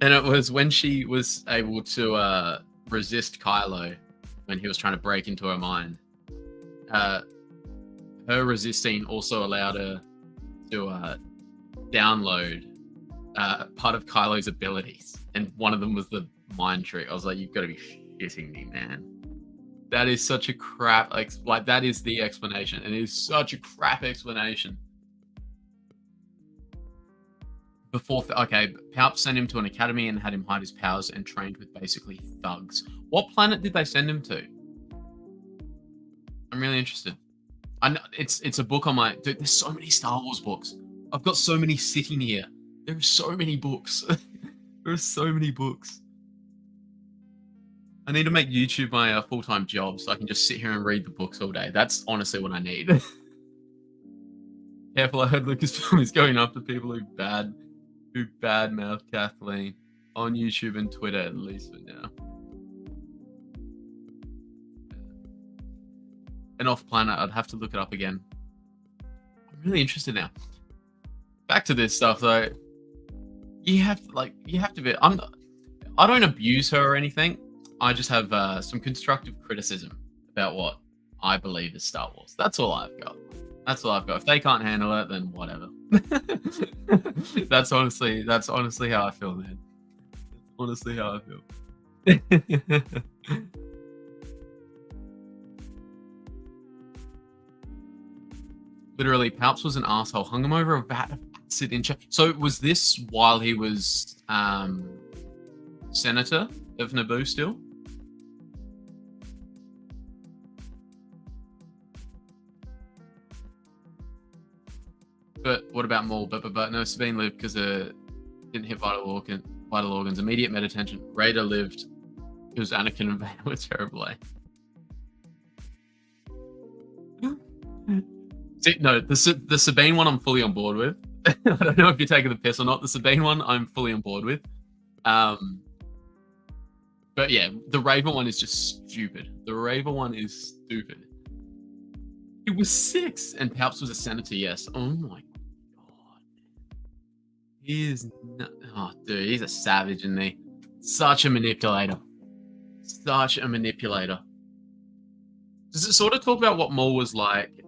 Speaker 1: And it was when she was able to resist Kylo when he was trying to break into her mind. Her resisting also allowed her to download part of Kylo's abilities. And one of them was the mind trick. I was like, you've got to be shitting me, man. That is such a crap, like that is the explanation. And it is such a crap explanation. Okay, Palp sent him to an academy and had him hide his powers and trained with basically thugs. What planet did they send him to? I'm really interested. I know it's a book on my dude. There's so many Star Wars books. I've got so many sitting here. There are so many books. There are so many books. I need to make YouTube my full-time job so I can just sit here and read the books all day. That's honestly what I need. Careful, I heard Lucasfilm is going after people who badmouth Kathleen on YouTube and Twitter, at least for now. And off planet, I'd have to look it up again. I'm really interested now. Back to this stuff though. You have to be. I don't abuse her or anything. I just have some constructive criticism about what I believe is Star Wars. That's all I've got. That's all I've got. If they can't handle it, then whatever. That's honestly how I feel, man. That's honestly how I feel. Literally, Palps was an asshole. Hung him over a vat of acid in So was this while he was senator of Naboo still? But what about Maul? But no, Sabine lived because didn't hit vital organs. Immediate meditation. Raider lived because Anakin and Vader were terrible. See, no, the Sabine one I'm fully on board with. I don't know if you're taking the piss or not. The Sabine one I'm fully on board with. But yeah, the Raven one is just stupid. The Raven one is stupid. He was 6 and Palps was a senator, yes. Oh my god. He is oh dude, he's a savage, isn't he? Such a manipulator. Such a manipulator. Does it sort of talk about what Maul was like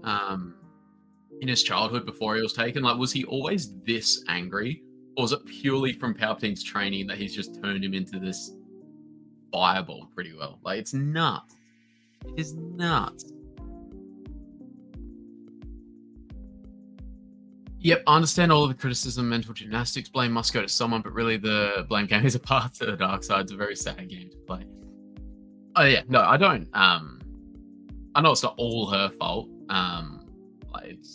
Speaker 1: in his childhood before he was taken? Like, was he always this angry? Or was it purely from Palpatine's training that he's just turned him into this fireball pretty well? Like, it's nuts. It is nuts. Yep, I understand all of the criticism, mental gymnastics. Blame must go to someone, but really the blame game is a path to the dark side. It's a very sad game to play. Oh yeah, no, I don't. I know it's not all her fault. Like it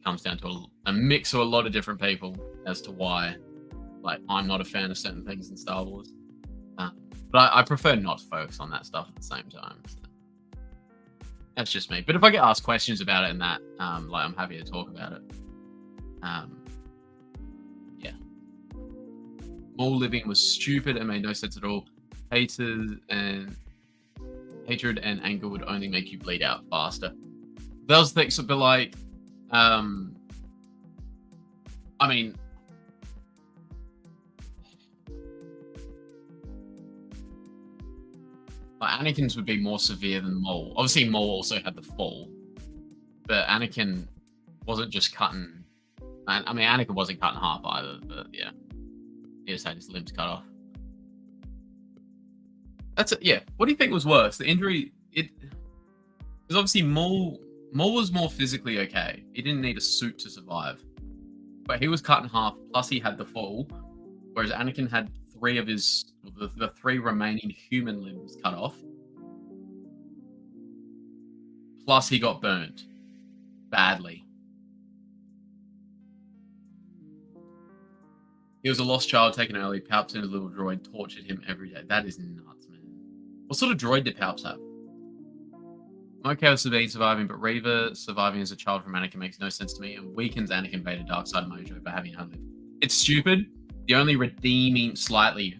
Speaker 1: comes down to a mix of a lot of different people as to why, like, I'm not a fan of certain things in Star Wars. But I prefer not to focus on that stuff at the same time. So that's just me. But if I get asked questions about it and that, like, I'm happy to talk about it. Yeah. Maul living was stupid and made no sense at all. Hatred and anger would only make you bleed out faster. Those things, but like, I mean, like Anakin's would be more severe than Maul. Obviously, Maul also had the fall, but Anakin wasn't just cutting. I mean, Anakin wasn't cut in half either, but yeah, he just had his limbs cut off. That's it. Yeah. What do you think was worse? The injury? Because obviously Maul was more physically okay. He didn't need a suit to survive, but he was cut in half. Plus, he had the fall, whereas Anakin had 3 of the 3 remaining human limbs cut off. Plus, he got burnt badly. He was a lost child taken early. Palps and his little droid tortured him every day. That is nuts, man. What sort of droid did Palps have? I'm okay with Sabine surviving, but Reva surviving as a child from Anakin makes no sense to me and weakens Anakin Vader dark side mojo by having her live. It's stupid. The only redeeming, slightly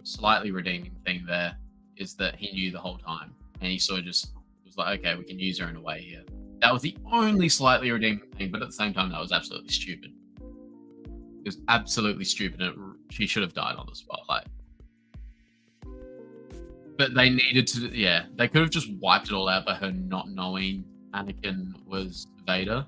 Speaker 1: redeeming thing there is that he knew the whole time. And he sort of just was like, okay, we can use her in a way here. That was the only slightly redeeming thing, but at the same time, that was absolutely stupid. It was absolutely stupid, and she should have died on the spot. Like, but they needed to, yeah, they could have just wiped it all out by her not knowing Anakin was Vader.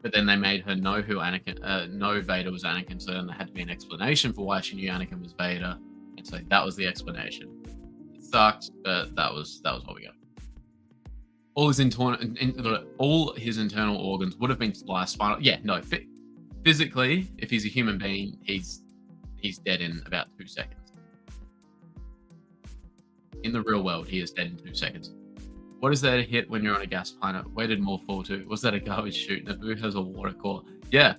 Speaker 1: But then they made her know who know Vader was Anakin, so then there had to be an explanation for why she knew Anakin was Vader, and so that was the explanation. sucked, but that was what we got. All his internal organs would have been spliced. Yeah, no. Physically, if he's a human being, he's dead in about 2 seconds. In the real world, he is dead in 2 seconds. What is there to hit when you're on a gas planet? Where did Maul fall to? Was that a garbage chute? Naboo has a water core. Yeah.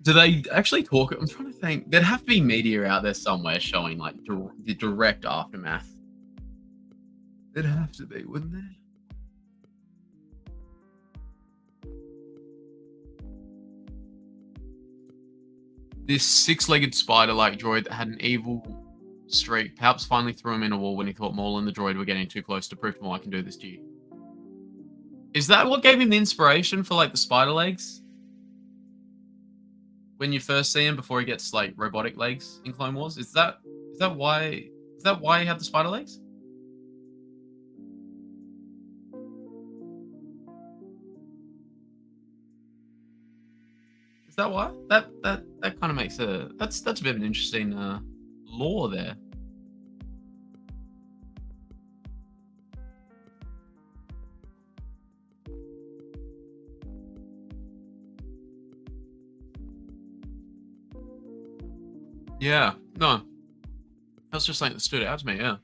Speaker 1: Do they actually talk? I'm trying to think. There'd have to be media out there somewhere showing like the direct aftermath. There'd have to be, wouldn't there? This 6-legged spider-like droid that had an evil streak. Palps finally threw him in a wall when he thought Maul and the droid were getting too close to prove to Maul I can do this to you. Is that what gave him the inspiration for like the spider legs? When you first see him before he gets like robotic legs in Clone Wars? Is that why he had the spider legs? Is that why? That kind of makes that's a bit of an interesting lore there. Yeah, no. That's just something that stood out to me, yeah.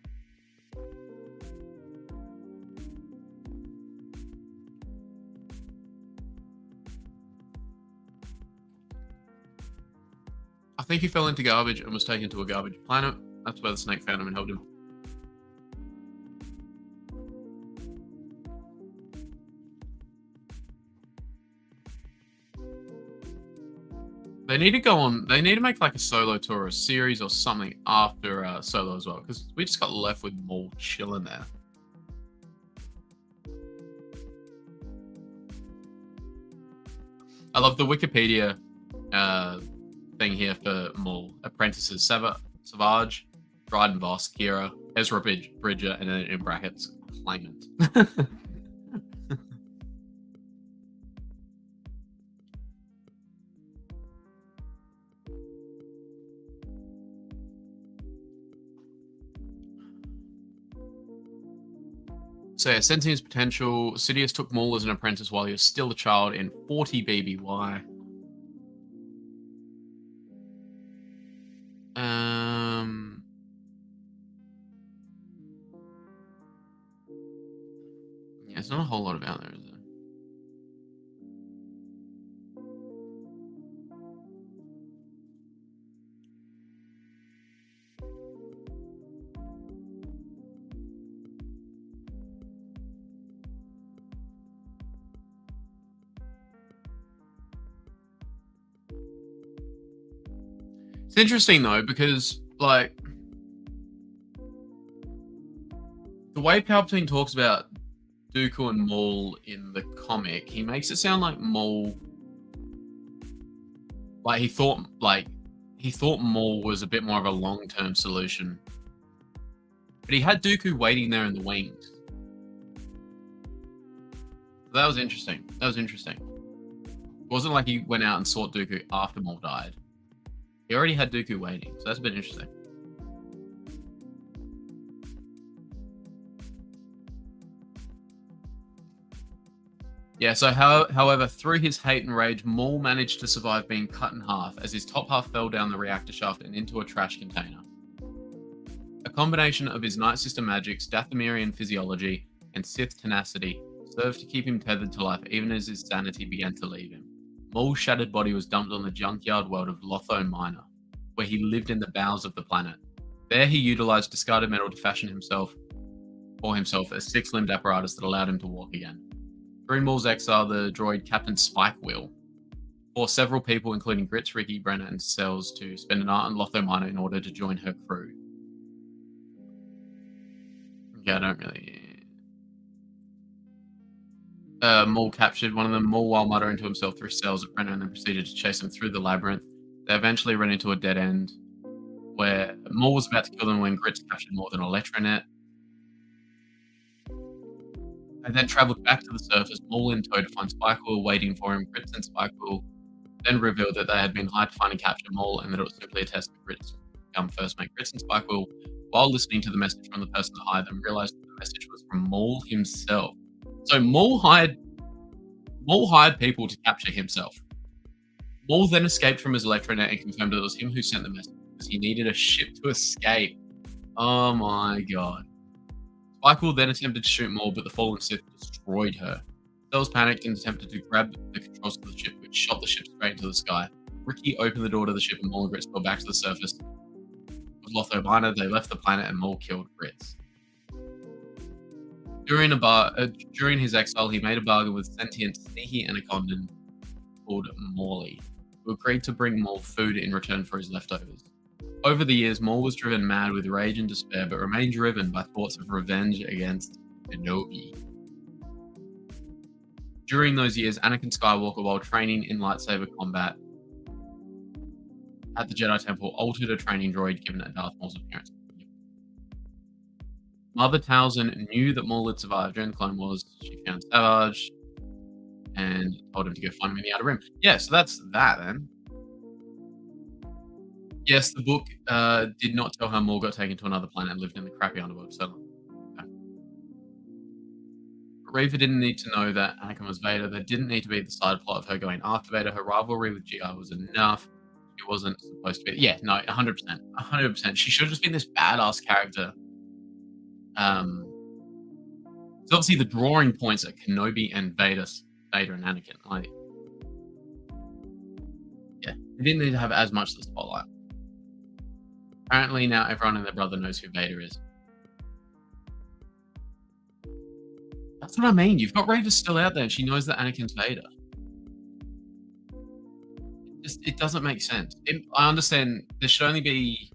Speaker 1: I think he fell into garbage and was taken to a garbage planet. That's where the snake found him and held him. They need to go on. They need to make like a Solo tour, or a series, or something after Solo as well, because we just got left with Maul chilling there. I love the Wikipedia thing here for Maul. Apprentices: Savage, Dryden Voss, Kira, Ezra Bridger, and then in brackets, Claimant. So yeah, Sentience potential. Sidious took Maul as an apprentice while he was still a child in 40 BBY. Yeah, it's not a whole lot about there, is there? It's interesting though, because like the way Palpatine talks about Dooku and Maul in the comic, he makes it sound like Maul, like he thought Maul was a bit more of a long-term solution, but he had Dooku waiting there in the wings. That was interesting. It wasn't like he went out and sought Dooku after Maul died. He already had Dooku waiting, so that's a bit interesting. Yeah, so however, through his hate and rage, Maul managed to survive being cut in half as his top half fell down the reactor shaft and into a trash container. A combination of his Night Sister magics, Dathomirian physiology, and Sith tenacity served to keep him tethered to life even as his sanity began to leave him. Maul's shattered body was dumped on the junkyard world of Lotho Minor, where he lived in the bowels of the planet. There he utilized discarded metal to fashion himself a six-limbed apparatus that allowed him to walk again. During Maul's exile, the droid Captain Spikewheel forced several people, including Grits, Ricky, Brenner, and Cells, to spend a night on Lotho Minor in order to join her crew. Yeah, I don't really... Maul captured one of them, Maul, while muttering to himself through cells at Brenner, and then proceeded to chase him through the labyrinth. They eventually ran into a dead end, where Maul was about to kill them when Grits captured more than Electronet. They then travelled back to the surface, Maul in tow to find Spikewheel waiting for him. Grits and Spikewheel then revealed that they had been hired to find and capture Maul, and that it was simply a test of Grits' first mate. Grits and Spikewheel while listening to the message from the person that hired them, realized that the message was from Maul himself. So Maul hired people to capture himself. Maul then escaped from his electronet and confirmed that it was him who sent the message because he needed a ship to escape. Oh my god. Spike then attempted to shoot Maul, but the fallen Sith destroyed her. Cells panicked and attempted to grab the controls of the ship, which shot the ship straight into the sky. Ricky opened the door to the ship and Maul and Gritz fell back to the surface. With Lotho minor, they left the planet and Maul killed Gritz. During his exile, he made a bargain with sentient sneaky anacondan called Morley, who agreed to bring Maul food in return for his leftovers. Over the years, Maul was driven mad with rage and despair, but remained driven by thoughts of revenge against Kenobi. During those years, Anakin Skywalker, while training in lightsaber combat at the Jedi Temple, altered a training droid given at Darth Maul's appearance. Mother Talzin knew that Maul had survived during the Clone Wars. She found Savage and told him to go find him in the Outer Rim. Yeah, so that's that then. Yes, the book did not tell how Maul got taken to another planet and lived in the crappy underworld. So, okay. But Reva didn't need to know that Anakin was Vader. There didn't need to be the side plot of her going after Vader. Her rivalry with GI was enough. She wasn't supposed to be. Yeah, no, 100%. 100%. She should have just been this badass character. So obviously the drawing points are Kenobi and Vader and Anakin. Yeah, they didn't need to have as much of the spotlight. Apparently now everyone and their brother knows who Vader is. That's what I mean. You've got Reva still out there and she knows that Anakin's Vader. It doesn't make sense. I understand there should only be...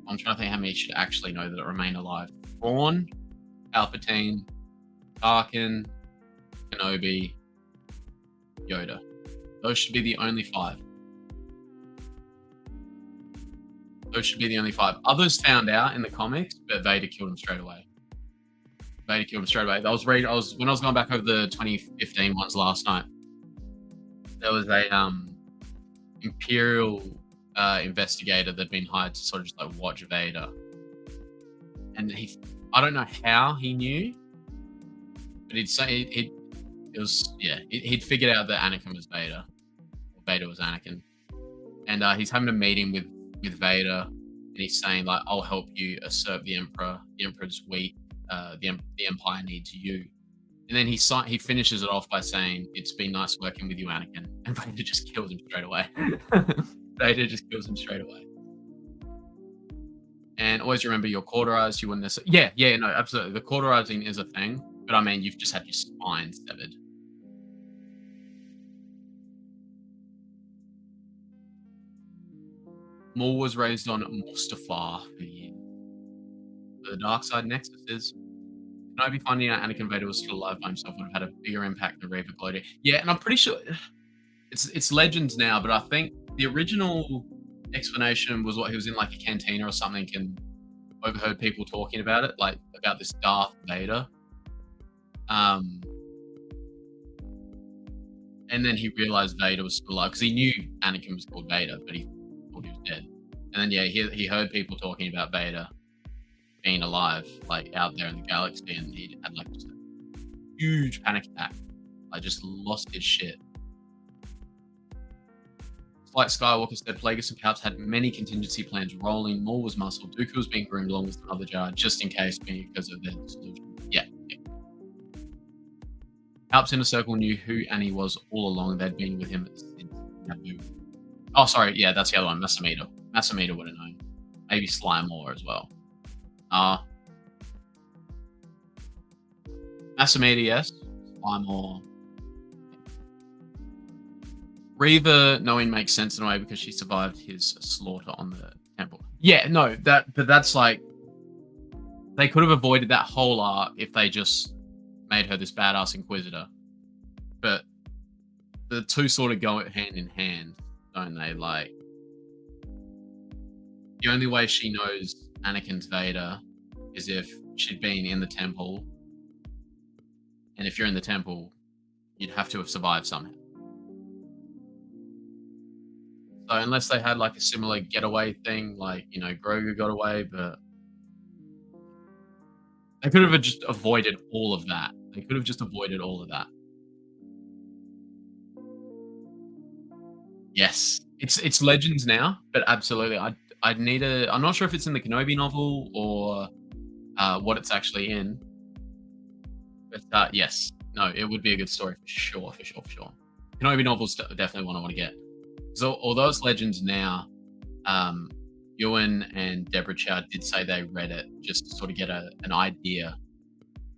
Speaker 1: I'm trying to think how many should actually know that remain alive. Thrawn, Palpatine, Tarkin, Kenobi, Yoda. Those should be the only 5. Those should be the only 5. Others found out in the comics, but Vader killed him straight away. Vader killed him straight away. When I was going back over the 2015 ones last night, there was a Imperial investigator that'd been hired to sort of just like watch Vader, and I don't know how he knew, but he'd figured out that Anakin was Vader, or Vader was Anakin, and he's having a meeting with Vader, and he's saying like, "I'll help you usurp the Emperor. The Emperor's weak. The Empire needs you." And then he finishes it off by saying, "It's been nice working with you, Anakin," and Vader just kills him straight away. Vader just kills him straight away. And always remember your cauterized. You wouldn't necessarily... Yeah, no, absolutely. The cauterizing is a thing, but I mean, you've just had your spine severed. Maul was raised on Mustafar for years. The dark side nexus is... Kenobi finding out Anakin Vader was still alive by himself would have had a bigger impact than Reva gloating. Yeah, and I'm pretty sure... It's legends now, but I think the original explanation was what he was in like a cantina or something and overheard people talking about it, like about this Darth Vader. And then he realized Vader was still alive because he knew Anakin was called Vader, but he thought he was dead. And then he heard people talking about Vader being alive, like out there in the galaxy, and he had like just a huge panic attack, like just lost his shit. Like Skywalker said, Plagueis and Palps had many contingency plans rolling. Maul was muscle. Dooku was being groomed along with another Jedi, just in case, because of their delusion. Yeah. Palps Inner Circle knew who Annie was all along. They'd been with him since Naboo. Oh, sorry. Yeah, that's the other one. Masamita. Masamita would have known. Maybe Sly Moore as well. Masamita, yes. Sly Moore. Reva knowing makes sense in a way because she survived his slaughter on the temple. Yeah, no, but that's like they could have avoided that whole arc if they just made her this badass Inquisitor. But the two sort of go hand in hand, don't they? Like the only way she knows Anakin's Vader is if she'd been in the temple, and if you're in the temple, you'd have to have survived somehow. So unless they had like a similar getaway thing, like Grogu got away, but they could have just avoided all of that. They could have just avoided all of that. Yes, it's Legends now, but absolutely, I'd need a. I'm not sure if it's in the Kenobi novel or what it's actually in, but yes, no, it would be a good story for sure, for sure, for sure. Kenobi novels definitely one I want to get. So although it's Legends now, Ewan and Deborah Chow did say they read it just to sort of get an idea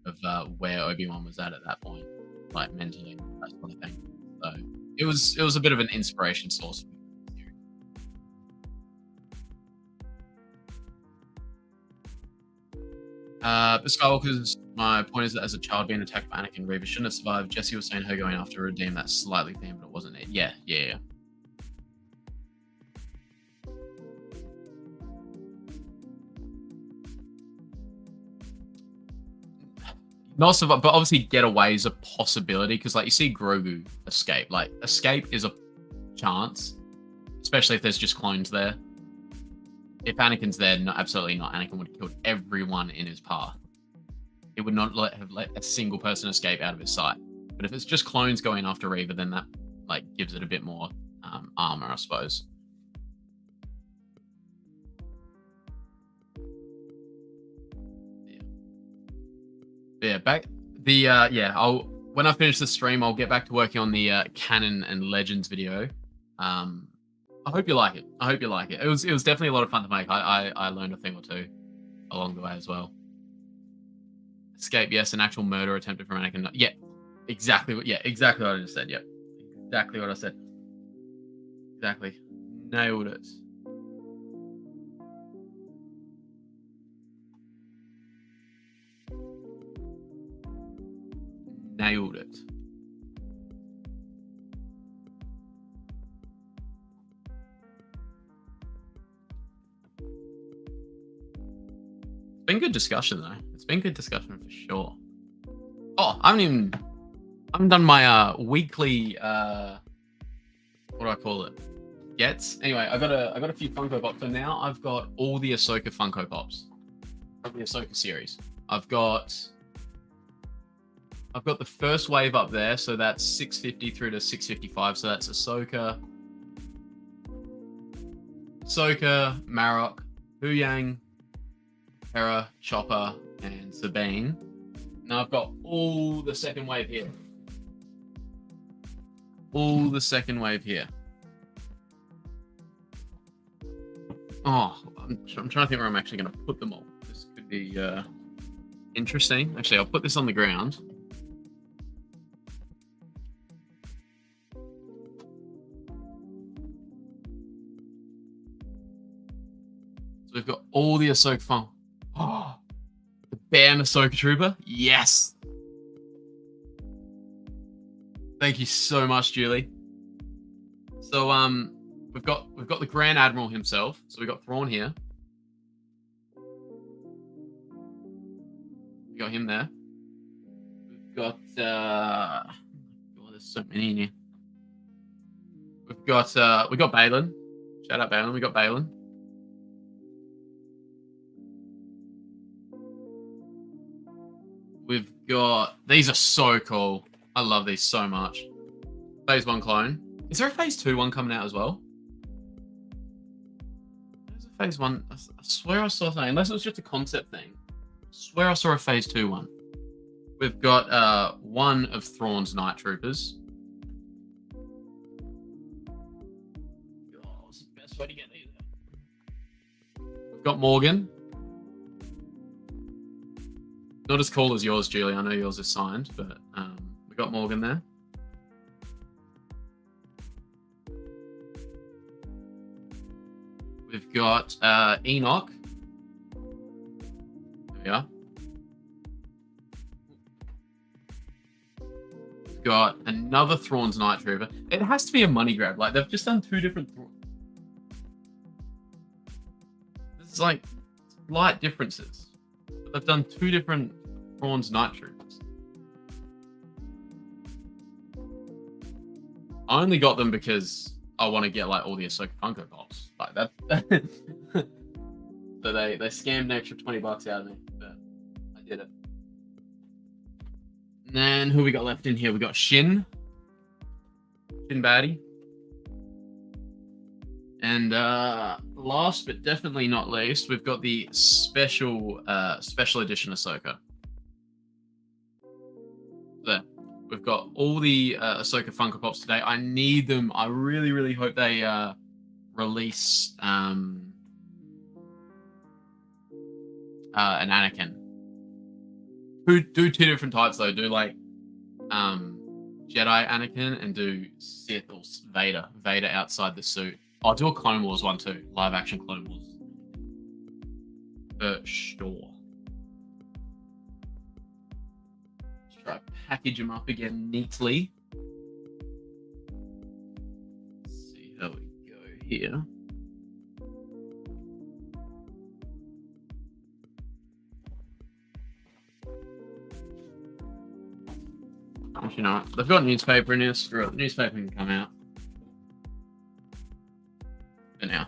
Speaker 1: of where Obi-Wan was at that point, like mentally, that sort of thing. So it was a bit of an inspiration source for me. The Skywalkers, my point is that as a child being attacked by Anakin, Reva shouldn't have survived. Jesse was saying her going after a redeem that slightly theme, but it wasn't it. Yeah, yeah. Not survive, but obviously get away is a possibility because, like, you see Grogu escape. Like, escape is a chance, especially if there's just clones there. If Anakin's there, no, absolutely not. Anakin would have killed everyone in his path. He would not have let a single person escape out of his sight. But if it's just clones going after Reva, then that gives it a bit more armor, I suppose. Yeah, when I finish the stream, I'll get back to working on the canon and legends video. I hope you like it. I hope you like it. It was definitely a lot of fun to make. I learned a thing or two along the way as well. Escape, yes, an actual murder attempted from Anakin. Yeah, exactly what I just said. Yep, exactly what I said. Exactly, nailed it. Nailed it. It's been good discussion though. It's been good discussion for sure. Oh, I haven't done my weekly what do I call it? Gets. Anyway, I got a few Funko Pops. So now I've got all the Ahsoka Funko Pops from the Ahsoka series. I've got the first wave up there, so that's 650 through to 655. So that's Ahsoka, Marok, Huyang, Hera, Chopper, and Sabine. Now I've got all the second wave here. All the second wave here. Oh, I'm trying to think where I'm actually going to put them all. This could be interesting. Actually, I'll put this on the ground. So we've got all the Ahsoka fun. Oh, the Ban Ahsoka Trooper. Yes. Thank you so much, Julie. So we've got the Grand Admiral himself. So we've got Thrawn here. We got him there. We've got oh, there's so many in here. We got Balin. Shout out Balin. We got Balin. We've got, these are so cool. I love these so much. Phase 1 clone. Is there a Phase 2 one coming out as well? There's a Phase 1. I swear I saw something, unless it was just a concept thing. I swear I saw a Phase 2 one. We've got one of Thrawn's Night Troopers. Oh, what's the best way to get these? We've got Morgan. Not as cool as yours, Julie. I know yours is signed, but we got Morgan there. We've got Enoch. There we are. We've got another Thrawn's Night Trooper. It has to be a money grab. Like, they've just done two different This is like slight differences. They've done two different Thrawn's Night Troopers. I only got them because I want to get like all the Ahsoka Funko Pops. Like that. So they scammed an extra $20 out of me, but I did it. And then who we got left in here? We got Shin Baddie. And last but definitely not least, we've got the special edition Ahsoka. There. We've got all the Ahsoka Funko Pops today. I need them. I really, really hope they release an Anakin. Who do 2 different types though? Do like Jedi Anakin and do Sith or Vader outside the suit. I'll do a Clone Wars one too. Live action Clone Wars. For sure. Let's try to package them up again neatly. Let's see how we go here. Actually, no, they've got newspaper in here. Screw it. The newspaper can come out. For now.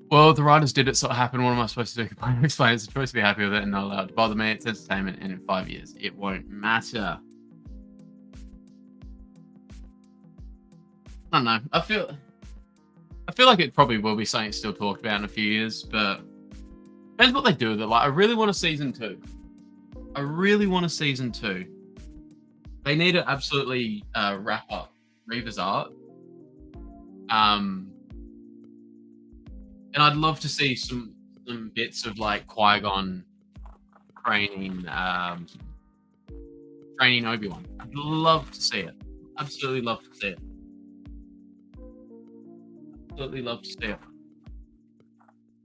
Speaker 1: Well, the writers did it, so it happened. What am I supposed to do? Explain. It's a choice to be happy with it and not allowed to bother me. It's entertainment, and in 5 years, it won't matter. I don't know. I feel like it probably will be something still talked about in a few years, but depends what they do with it. Like, I really want a season 2. They need to absolutely wrap up Reva's art. And I'd love to see some bits of like Qui-Gon training Obi-Wan. I'd love to see it. Absolutely love to see it. Absolutely love to see it.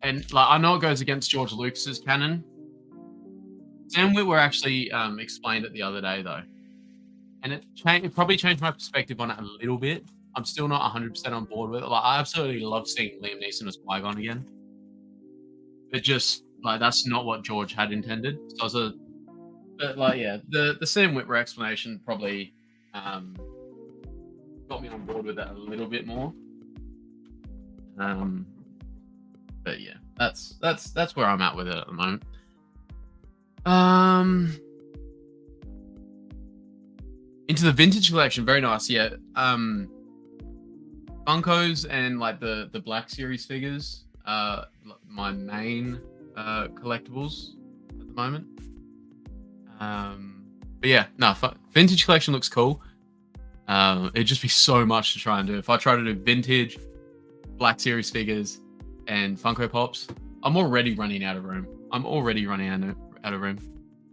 Speaker 1: And like, I know it goes against George Lucas's canon. Sam Witwer actually explained it the other day though, and it probably changed my perspective on it a little bit. I'm still not 100% on board with it. Like, I absolutely love seeing Liam Neeson as Qui-Gon again, but just like that's not what George had intended. So but like yeah, the Sam Witwer explanation probably got me on board with it a little bit more. But yeah, that's where I'm at with it at the moment. Into the vintage collection, very nice. Yeah. Funkos and like the Black Series figures, my main collectibles at the moment. But yeah, no, vintage collection looks cool. It'd just be so much to try and do. If I try to do vintage, Black Series figures, and Funko Pops, I'm already running out of room. Out of room.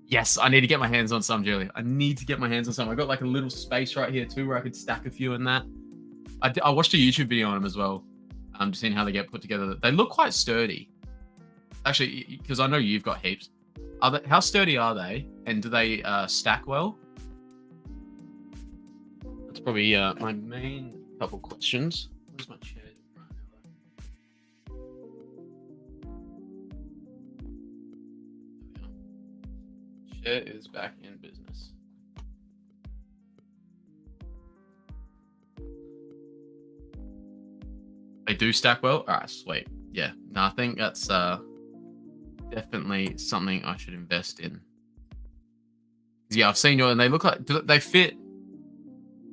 Speaker 1: Yes, I need to get my hands on some, Julie. I need to get my hands on some. I got like a little space right here too where I could stack a few in that. I watched a YouTube video on them as well. Just seeing how they get put together. They look quite sturdy. Actually, because I know you've got heaps. How sturdy are they? And do they stack well? That's probably my main couple questions. Where's my chair? Chair is back in business. They do stack well? Alright, sweet. Yeah, no, I think that's definitely something I should invest in. Yeah, I've seen you, and they look like they fit.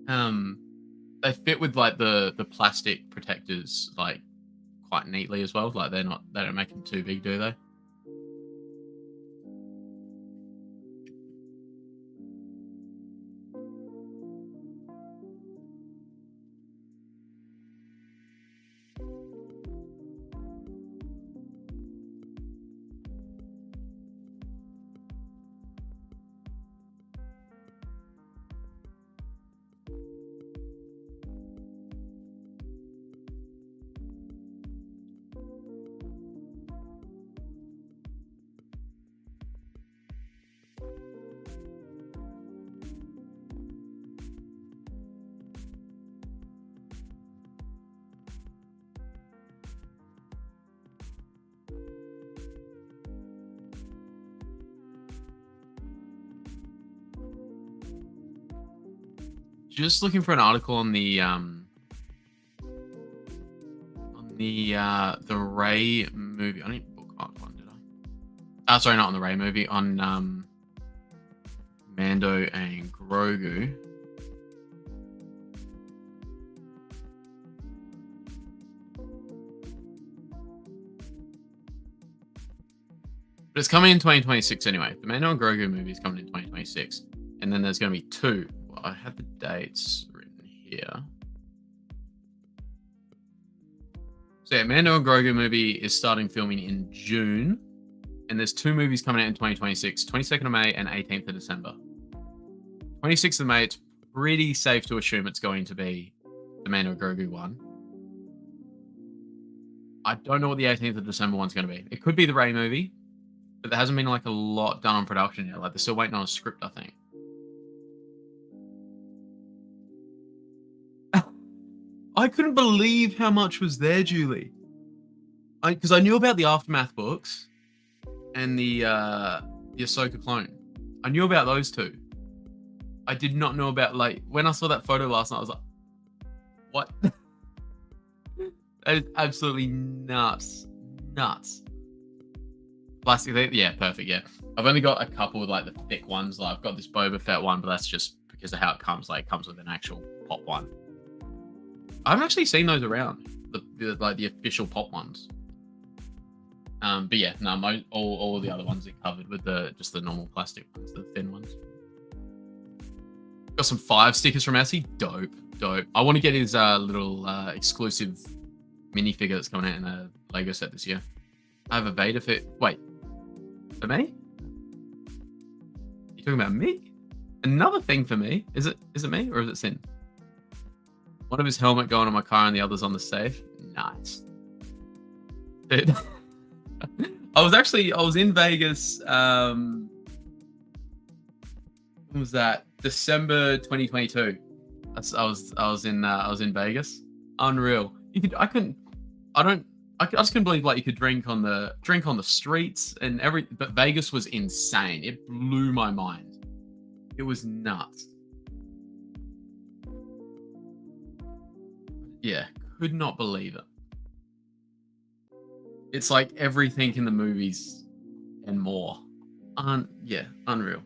Speaker 1: They fit with like the plastic protectors like quite neatly as well. Like they don't make them too big, do they? just looking for an article on the Ray movie. I didn't bookmark one, did I? Sorry, not on the Ray movie. On Mando and Grogu. But it's coming in 2026 anyway. The Mando and Grogu movie is coming in 2026. And then there's going to be 2. Well, I have the dates written here. So yeah, Mando and Grogu movie is starting filming in June. And there's 2 movies coming out in 2026. 22nd of May and 18th of December. 26th of May, it's pretty safe to assume it's going to be the Mando and Grogu one. I don't know what the 18th of December one's going to be. It could be the Ray movie. But there hasn't been like a lot done on production yet. Like they're still waiting on a script, I think. I couldn't believe how much was there, Julie. Because I knew about the Aftermath books and the Ahsoka clone. I knew about those 2. I did not know about, like, when I saw that photo last night, I was like, what? That is absolutely nuts. Nuts. Plastic, yeah, perfect, yeah. I've only got a couple of, like, the thick ones. Like, I've got this Boba Fett one, but that's just because of how it comes. Like, it comes with an actual pop one. I haven't actually seen those around, the official pop ones. But yeah, no, all of the other ones are covered with just the normal plastic ones, the thin ones. Got some 5 stickers from Essie. Dope. I want to get his little exclusive minifigure that's coming out in a Lego set this year. I have a Vader fit. Wait, for me? You talking about me? Another thing for me? Is it me or is it Sin? One of his helmet going on my car and the other's on the safe. Nice. Dude. I was in Vegas. When was that? December 2022. I was in Vegas. Unreal. I just couldn't believe like you could drink on the streets and but Vegas was insane. It blew my mind. It was nuts. Yeah, could not believe it. It's like everything in the movies and more. Yeah, unreal.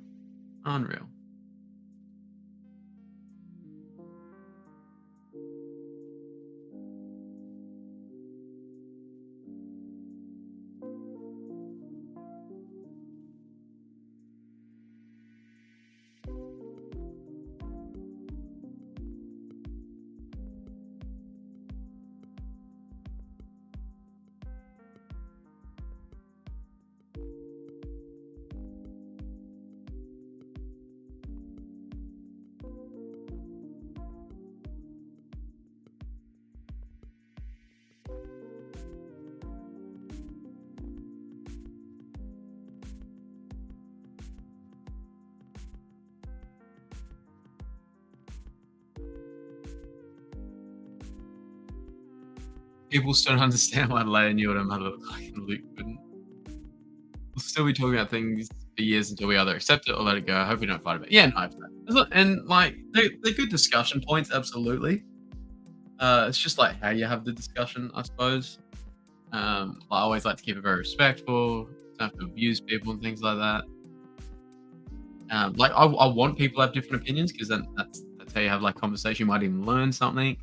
Speaker 1: People still don't understand why Leia knew what her mother looked like and Luke couldn't. We'll still be talking about things for years until we either accept it or let it go. I hope we don't fight about it. Yeah, no, and like they're good discussion points, absolutely. It's just like how you have the discussion, I suppose. I always like to keep it very respectful, don't have to abuse people and things like that. Like I want people to have different opinions because then that's how you have like conversation. You might even learn something.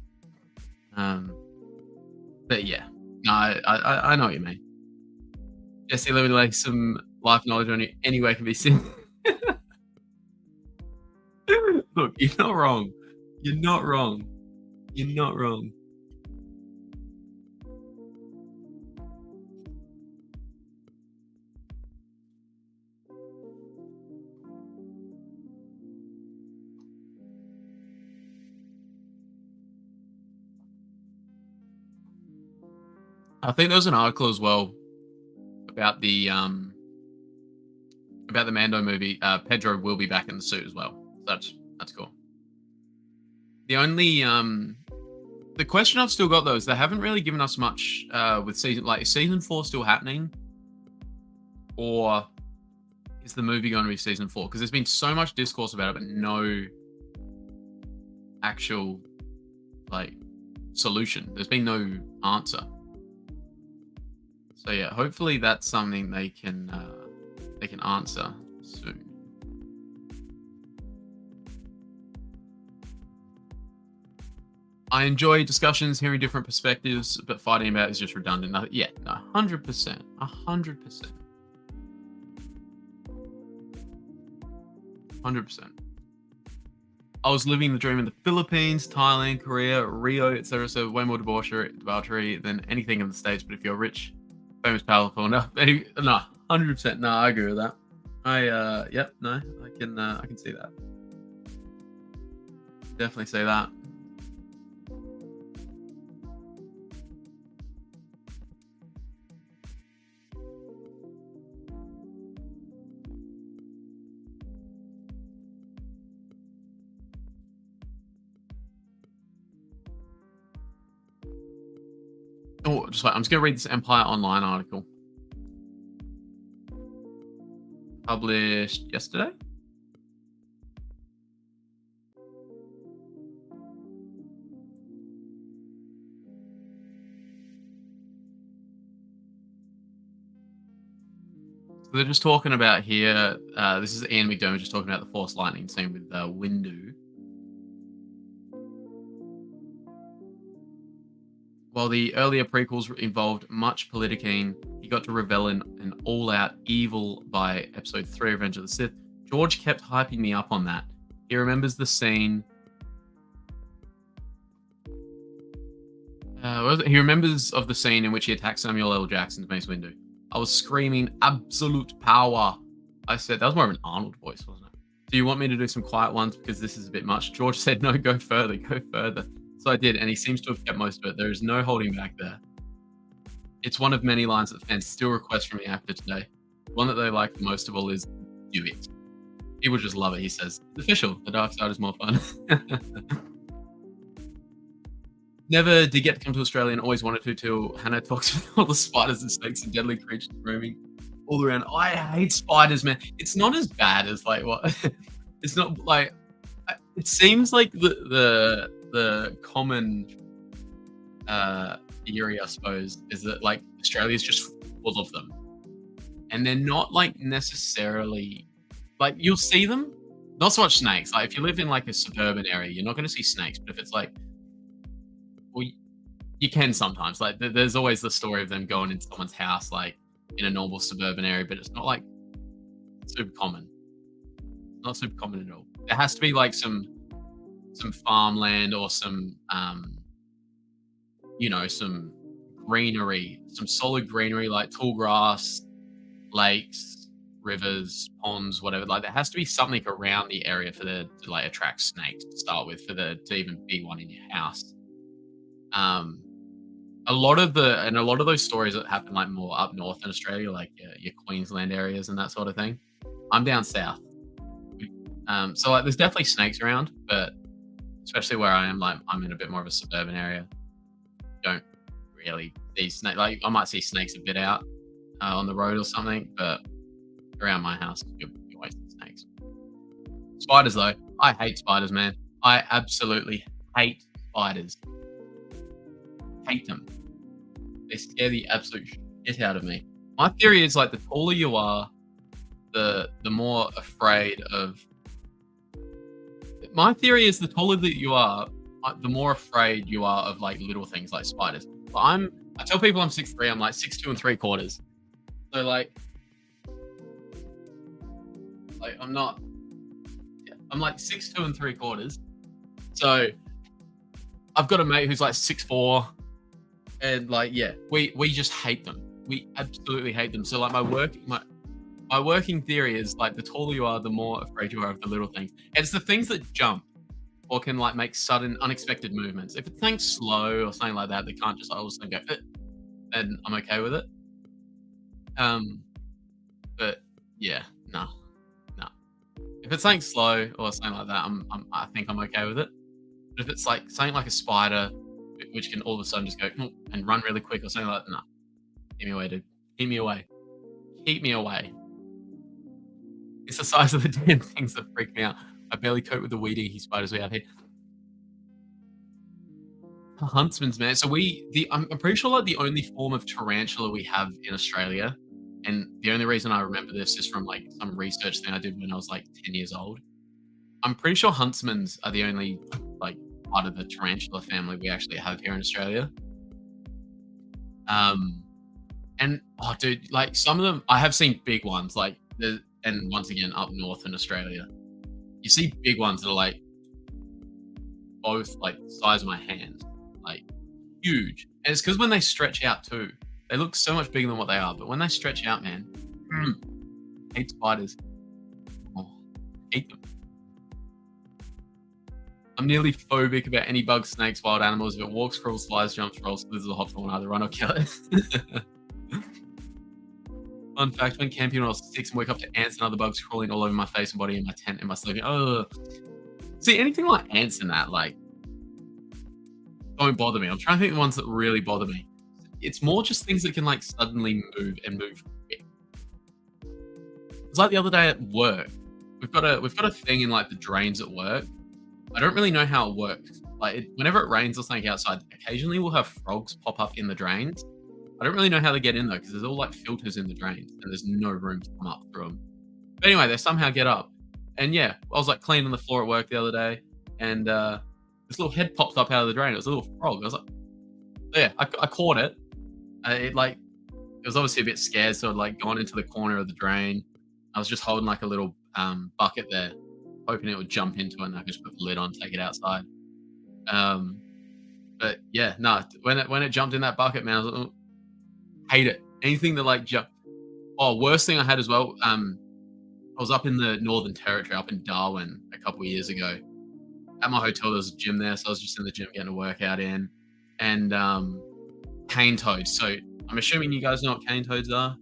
Speaker 1: But yeah, no, I know what you mean. Jesse living like some life knowledge on you anyway can be seen. Look, you're not wrong. You're not wrong. I think there was an article as well about the Mando movie. Pedro will be back in the suit as well. That's cool. The only the question I've still got though is they haven't really given us much with is season 4 still happening, or is the movie going to be season 4? Because there's been so much discourse about it, but no actual like solution. There's been no answer. So yeah, hopefully that's something they can answer soon. I enjoy discussions, hearing different perspectives, but fighting about it is just redundant. No, yeah, 100%, 100%, 100%. I was living the dream in the Philippines, Thailand, Korea, Rio, etc. So way more debauchery than anything in the States. But if you're rich, famous, powerful enough, 100%. No, I agree with that. Yep, no, I can see that. Definitely say that. Oh, just wait. I'm just going to read this Empire Online article. Published yesterday? So they're just talking about here. This is Ian McDermott just talking about the Force Lightning scene with Windu. While the earlier prequels involved much politicking, he got to revel in an all-out evil by Episode 3, Revenge of the Sith. George kept hyping me up on that. He remembers the scene. He remembers of the scene in which he attacked Samuel L. Jackson's Mace Windu. I was screaming absolute power. I said, that was more of an Arnold voice, wasn't it? Do you want me to do some quiet ones because this is a bit much? George said, no, go further, go further. So I did, and he seems to have kept most of it. There is no holding back there. It's one of many lines that fans still request from the actor today. The one that they like the most of all is, do it. People just love it, he says. It's official. The dark side is more fun. Never did get to come to Australia and always wanted to till Hannah talks about all the spiders and snakes and deadly creatures roaming all around. I hate spiders, man. It's not as bad as like what. It's not like. It seems like the common theory, I suppose, is that like Australia's just full of them, and they're not like necessarily like you'll see them. Not so much snakes. Like if you live in like a suburban area, you're not going to see snakes. But if it's like, well, you can sometimes. Like there's always the story of them going into someone's house, like in a normal suburban area, but it's not like super common. Not super common at all. There has to be like some farmland or some some greenery, some solid greenery like tall grass, lakes, rivers, ponds, whatever. Like there has to be something around the area for there to like attract snakes to start with, for there to even be one in your house. A lot of those stories that happen like more up north in Australia, like your Queensland areas and that sort of thing. I'm down south. So like there's definitely snakes around, but especially where I am, like I'm in a bit more of a suburban area. Don't really see snakes. Like I might see snakes a bit out on the road or something, but around my house, you always see snakes. Spiders, though, I hate spiders, man. I absolutely hate spiders. Hate them. They scare the absolute shit out of me. My theory is like the taller you are, the more afraid of. My theory is the taller that you are, the more afraid you are of like little things like spiders. But I tell people I'm 6'3", I'm like 6'2" and 3/4. So like I'm not. Yeah, I'm like 6'2" and 3/4. So I've got a mate who's like 6'4", and like we just hate them. We absolutely hate them. So like my working theory is like the taller you are, the more afraid you are of the little things. And it's the things that jump or can like make sudden, unexpected movements. If it's something slow or something like that, they can't just all of a sudden go, then I'm okay with it. But yeah, no. If it's something slow or something like that, I think I'm okay with it. But if it's like something like a spider, which can all of a sudden just go and run really quick or something like that, no. Keep me away, dude. Keep me away. Keep me away. It's the size of the damn things that freak me out. I barely cope with the weed-eating spiders we have here. Huntsman's, man. So I'm pretty sure like the only form of tarantula we have in Australia, and the only reason I remember this is from like some research thing I did when I was like 10 years old. I'm pretty sure huntsmans are the only like part of the tarantula family we actually have here in Australia. Um, and oh, dude, like some of them, I have seen big ones, like and once again up north in Australia, you see big ones that are like both like the size of my hand, like huge. And it's because when they stretch out too, they look so much bigger than what they are. But when they stretch out, man, hate spiders. Oh, hate them. I'm nearly phobic about any bugs, snakes, wild animals. If it walks, crawls, flies, jumps, rolls, slithers, or hops, I will either run or kill it. Fun fact, when camping when I was 6 and wake up to ants and other bugs crawling all over my face and body in my tent and my sleeping. Oh, see, anything like ants and that, like, don't bother me. I'm trying to think of the ones that really bother me. It's more just things that can, like, suddenly move and move quick. It's like the other day at work. We've got a thing in, like, the drains at work. I don't really know how it works. Like, whenever it rains or something outside, occasionally we'll have frogs pop up in the drains. I don't really know how they get in, though, because there's all, like, filters in the drains, and there's no room to come up through them. But anyway, they somehow get up. And, yeah, I was, like, cleaning the floor at work the other day, and this little head popped up out of the drain. It was a little frog. I was like, yeah, I caught it. It was obviously a bit scared, so it, like, gone into the corner of the drain. I was just holding, like, a little bucket there, hoping it would jump into it, and I could just put the lid on, take it outside. But yeah, no, when it jumped in that bucket, man, I was like, oh, hate it. Anything that like jump. Oh, worst thing I had as well. I was up in the Northern Territory, up in Darwin, a couple of years ago. At my hotel, there was a gym there, so I was just in the gym getting a workout in, and cane toads. So I'm assuming you guys know what cane toads are.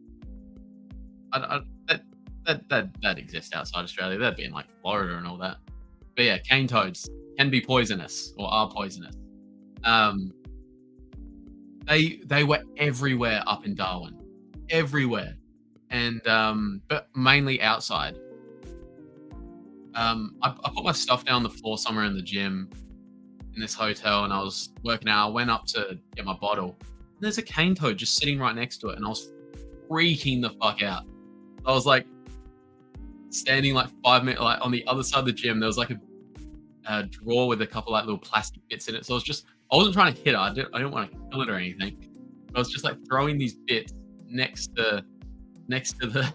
Speaker 1: That exists outside Australia. That'd be in like Florida and all that. But yeah, cane toads can be poisonous or are poisonous. They were everywhere up in Darwin, everywhere, and but mainly outside. I put my stuff down on the floor somewhere in the gym in this hotel, and I was working out. I went up to get my bottle, and there's a cane toad just sitting right next to it, and I was freaking the fuck out. I was like standing like 5 minutes, like on the other side of the gym. There was like a drawer with a couple like little plastic bits in it. So I wasn't trying to hit it. I didn't want to kill it or anything. I was just like throwing these bits next to the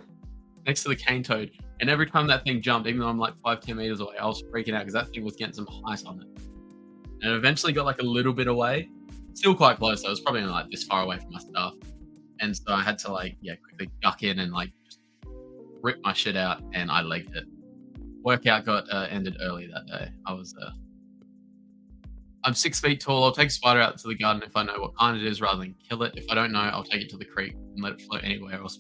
Speaker 1: cane toad. And every time that thing jumped, even though I'm like 5-10 meters away, I was freaking out because that thing was getting some ice on it. And it eventually got like a little bit away. Still quite close. I was probably like this far away from my stuff. And so I had to like, quickly duck in and like just rip my shit out, and I legged it. Workout got ended early that day. I'm 6 feet tall. I'll take a spider out to the garden if I know what kind it is rather than kill it. If I don't know, I'll take it to the creek and let it float anywhere else.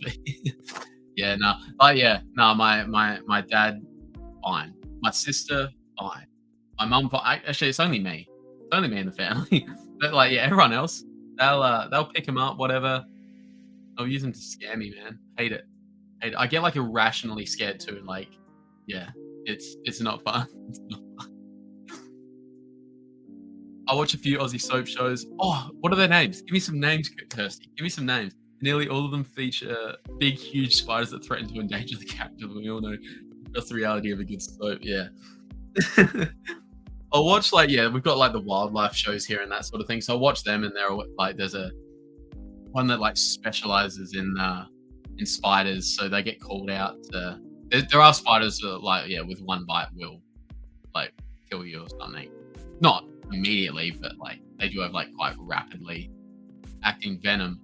Speaker 1: Yeah, no. But yeah, no, my dad, fine. My sister, fine. My mum, actually, it's only me. It's only me in the family. But like, yeah, everyone else, they'll pick him up, whatever. I'll use them to scare me, man. Hate it. I get like irrationally scared too. Like, yeah, it's not fun. It's not fun. I watch a few Aussie soap shows. Oh, what are their names? Give me some names, Kirsty. Give me some names. Nearly all of them feature big, huge spiders that threaten to endanger the character. We all know that's the reality of a good soap. Yeah. I'll watch we've got like the wildlife shows here and that sort of thing. So I'll watch them, and they're like, there's one that like specializes in spiders, so they get called out to. There are spiders that with one bite will like kill you or something. Not immediately, but like they do have like quite rapidly acting venom.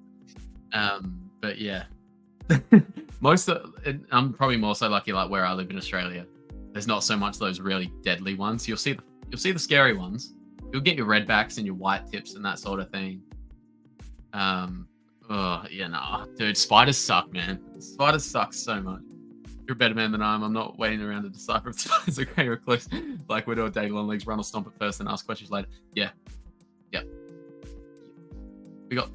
Speaker 1: But yeah, I'm probably more so lucky like where I live in Australia. There's not so much those really deadly ones. You'll see the scary ones. You'll get your redbacks and your white tips and that sort of thing. Dude, spiders suck, man. Spiders suck so much. You're a better man than I am. I'm not waiting around to decipher if spiders are grey or close. Black Widow or Dave Longlegs, run or stomp it first and ask questions later. Yeah. We got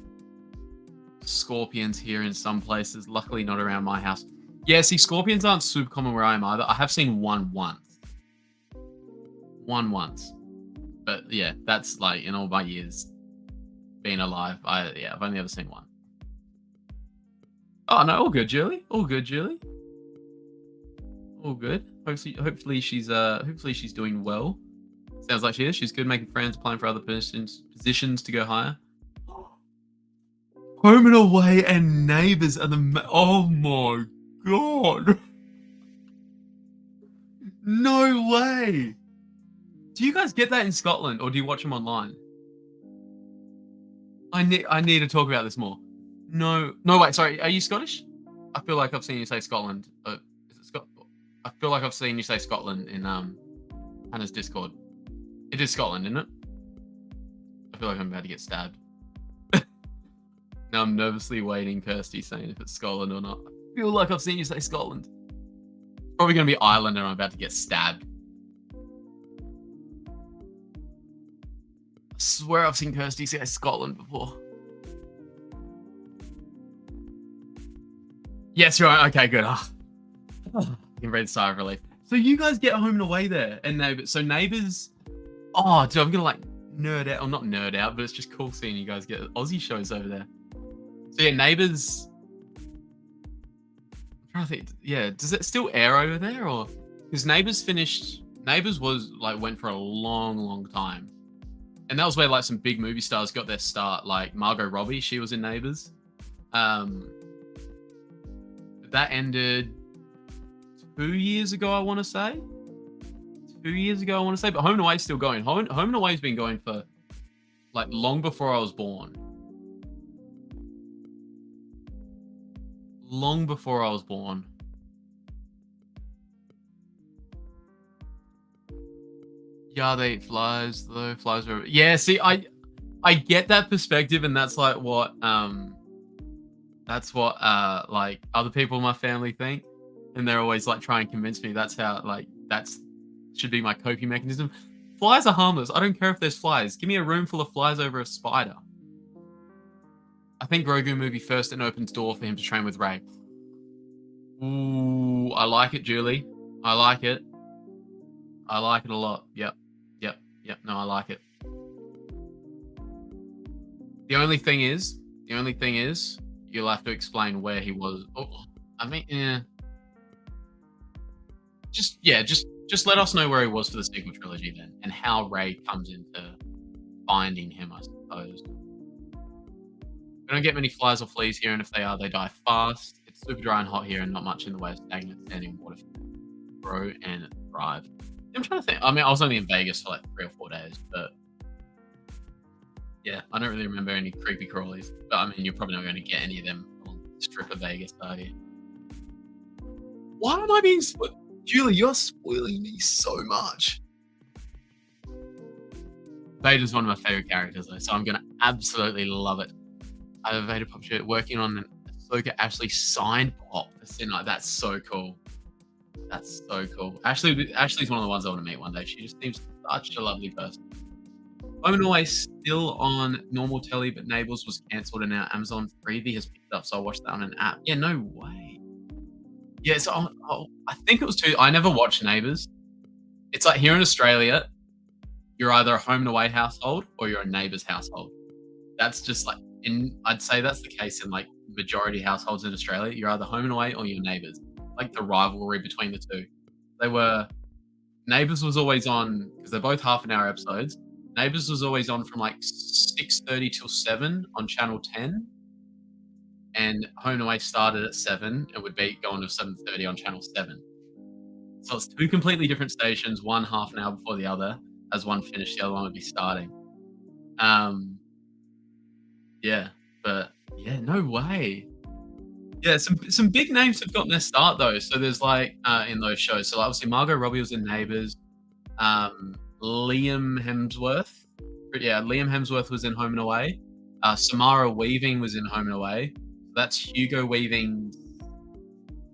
Speaker 1: scorpions here in some places. Luckily not around my house. Yeah, see, scorpions aren't super common where I am either. I have seen one once. But But yeah, that's like in all my years being alive. I've only ever seen one. Oh no, all good, Julie. All good, Julie. All good. Hopefully she's doing well. Sounds like she is. She's good, making friends, applying for other positions to go higher. Home and Away and Neighbours are oh my god. No way. Do you guys get that in Scotland, or do you watch them online? I need to talk about this more. No, wait, sorry. Are you Scottish? I feel like I've seen you say Scotland. Is it Scotland? I feel like I've seen you say Scotland in Hannah's Discord. It is Scotland, isn't it? I feel like I'm about to get stabbed. Now I'm nervously waiting, Kirsty, saying if it's Scotland or not. I feel like I've seen you say Scotland. It's probably going to be Ireland and I'm about to get stabbed. I swear I've seen Kirsty say Scotland before. Yes, right. Okay, good. I can read sigh of relief. So you guys get Home and Away there, and Neighbours. So Neighbours. Oh, dude, I'm gonna like nerd out, or not nerd out, but it's just cool seeing you guys get Aussie shows over there. So yeah, Neighbours. I'm trying to think. Yeah, does it still air over there, or because Neighbours finished? Neighbours went for a long time, and that was where like some big movie stars got their start. Like Margot Robbie, she was in Neighbours. That ended 2 years ago, I want to say. 2 years ago, I want to say. But Home and Away is still going. Home and Away has been going for like long before I was born. Long before I was born. Yeah, they eat flies though. Flies are. Yeah, see, I get that perspective, and that's like what like other people in my family think, and they're always like trying to convince me that's how should be my coping mechanism. Flies are harmless. I don't care if there's flies. Give me a room full of flies over a spider. I think Grogu movie first and opens door for him to train with Rey. Ooh, I like it, Julie. I like it. I like it a lot. Yep. No, I like it. The only thing is, you'll have to explain where he was. Oh, I mean, yeah. Just let us know where he was for the sequel trilogy then, and how Rey comes into finding him, I suppose. We don't get many flies or fleas here, and if they are, they die fast. It's super dry and hot here, and not much in the way of stagnant standing water grow and thrive. I'm trying to think. I mean, I was only in Vegas for like 3 or 4 days, but yeah, I don't really remember any creepy crawlies. But I mean, you're probably not going to get any of them on the strip of Vegas, are you? Why am I being spoiled? Julie, you're spoiling me so much. Vader's one of my favorite characters, though, so I'm going to absolutely love it. I have a Vader pop shirt working on an Ahsoka Ashley signed pop. That's so cool. That's so cool. Ashley's one of the ones I want to meet one day. She just seems such a lovely person. Home and Away still on normal telly, but Neighbours was cancelled, and now Amazon Freevee has picked it up, so I watched that on an app. Yeah, no way. Yeah, so I think it was I never watched Neighbours. It's like here in Australia, you're either a Home and Away household or you're a Neighbours household. That's just like I'd say that's the case in like majority households in Australia. You're either Home and Away or you're Neighbours. Like the rivalry between the two. Neighbours was always on, because they're both half-an-hour episodes. Neighbours was always on from like 6:30 till 7 on Channel 10. And Home and Away started at 7 and would be going to 7:30 on Channel 7. So it's two completely different stations, one half an hour before the other. As one finished, the other one would be starting. Yeah, but yeah, no way. Yeah, some big names have gotten their start though. So there's like in those shows. So obviously Margot Robbie was in Neighbours. Liam Hemsworth. Yeah, Liam Hemsworth was in Home and Away. Samara Weaving was in Home and Away. That's Hugo Weaving's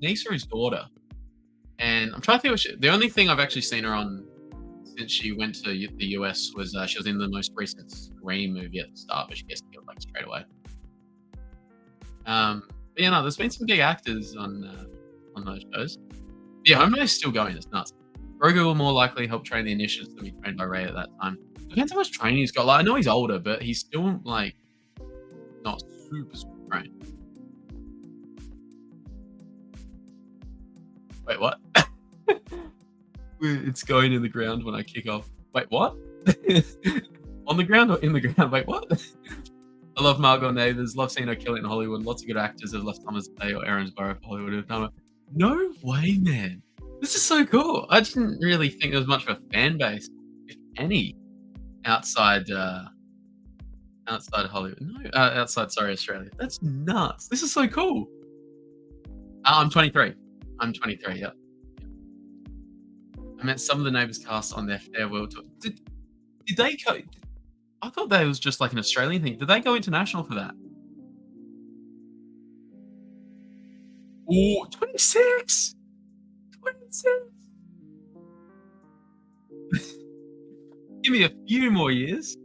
Speaker 1: niece or his daughter. And I'm trying to think the only thing I've actually seen her on since she went to the US was she was in the most recent Scream movie at the start, but she gets killed like straight away. But yeah, no, there's been some big actors on those shows. Yeah, Home and Away is still going. It's nuts. Grogu will more likely help train the initiates than be trained by Rey at that time. Depends how much training he's got. Like, I know he's older, but he's still like not super trained. Wait, what? It's going in the ground when I kick off. Wait, what? On the ground or in the ground? Wait, what? I love Margot Neighbors. Love seeing her kill it in Hollywood. Lots of good actors have left Thomas Day or Erinsborough for Hollywood have done it. No way, man. This is so cool. I didn't really think there was much of a fan base, if any, outside Hollywood. No, outside, sorry, Australia. That's nuts. This is so cool. I'm 23. I'm 23, yeah. I met some of the Neighbours cast on their farewell tour. Did they go? I thought that was just like an Australian thing. Did they go international for that? Oh, 26! 26! Give me a few more years.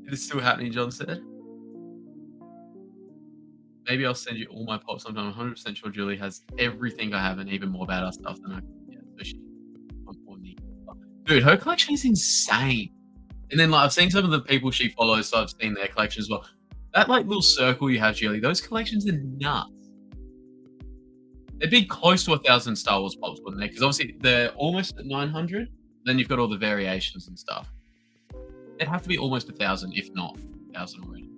Speaker 1: It is still happening, John said. Maybe I'll send you all my pops sometime. I'm 100% sure Julie has everything I have and even more badass stuff than I can get. So she dude, her collection is insane. And then like I've seen some of the people she follows, so I've seen their collection as well. That like little circle you have, Julie, those collections are nuts. They'd be close to 1,000 Star Wars pops, wouldn't they? Because obviously they're almost at 900. Then you've got all the variations and stuff. It'd have to be almost 1,000, if not 1,000 already.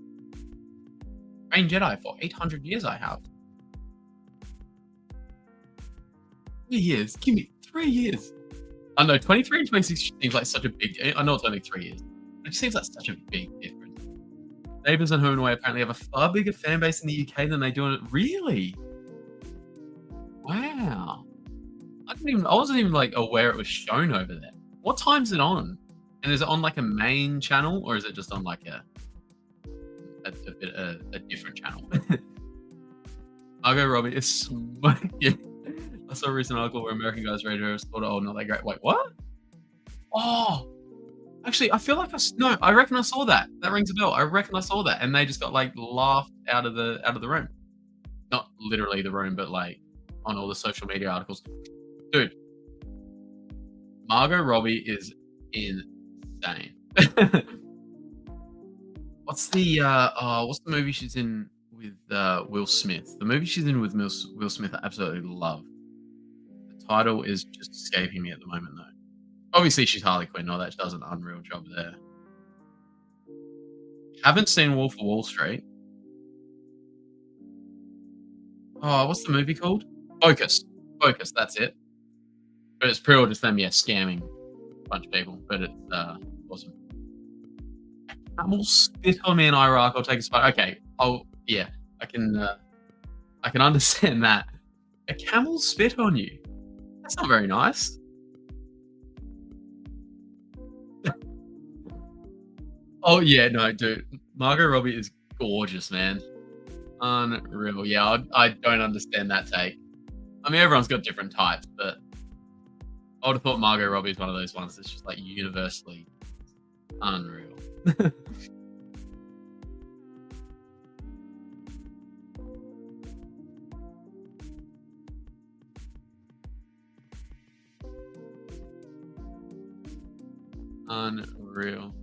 Speaker 1: Rain Jedi for 800 years I have. 3 years. Give me 3 years. I know 23 and 26 seems like such a big. I know it's only 3 years. It just seems like such a big difference. Neighbours and Home and Away apparently have a far bigger fan base in the UK than they do in it. Really? Wow. I wasn't even like aware it was shown over there. What time's it on? And is it on like a main channel or is it just on like a different channel? Margot Robbie is smoking. I saw a recent article where American guys rated her as thought, oh, not that great. Wait, what? Oh, actually, I feel like I reckon I saw that. That rings a bell. I reckon I saw that, and they just got like laughed out of the room. Not literally the room, but like on all the social media articles. Dude, Margot Robbie is insane. What's the movie she's in with Will Smith? The movie she's in with Will Smith I absolutely love. The title is just escaping me at the moment though. Obviously she's Harley Quinn, that she does an unreal job there. Haven't seen Wolf of Wall Street. Oh, what's the movie called? Focus, that's it. But it's pretty just them, scamming a bunch of people. But it's awesome. Camel spit on me in Iraq. I'll take a spot. Okay. I can understand that. A camel spit on you. That's not very nice. Oh yeah, no, dude. Margot Robbie is gorgeous, man. Unreal. Yeah, I don't understand that take. I mean, everyone's got different types, but I would have thought Margot Robbie is one of those ones that's just like universally unreal. Unreal.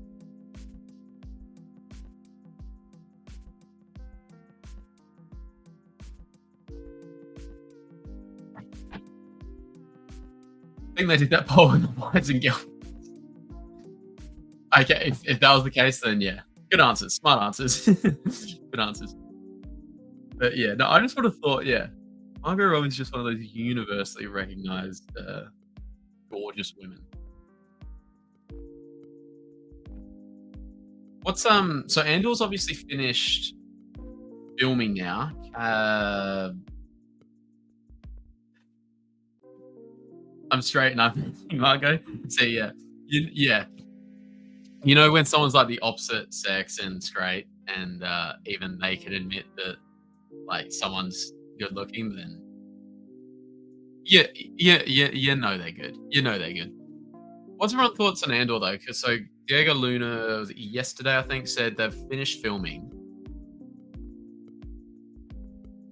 Speaker 1: I think they did that poll in the boys and girls. Okay, if that was the case, then yeah. Good answers. Smart answers. Good answers. But yeah, no, I just would have thought, Margot Robbie's just one of those universally recognized gorgeous women. What's so Andor's obviously finished filming now. I'm straight and I'm Margot. So yeah. You know when someone's like the opposite sex and straight and even they can admit that like someone's good looking, then you know they're good. You know they're good. What's everyone's thoughts on Andor though? Because so Diego Luna was it yesterday, I think, said they've finished filming.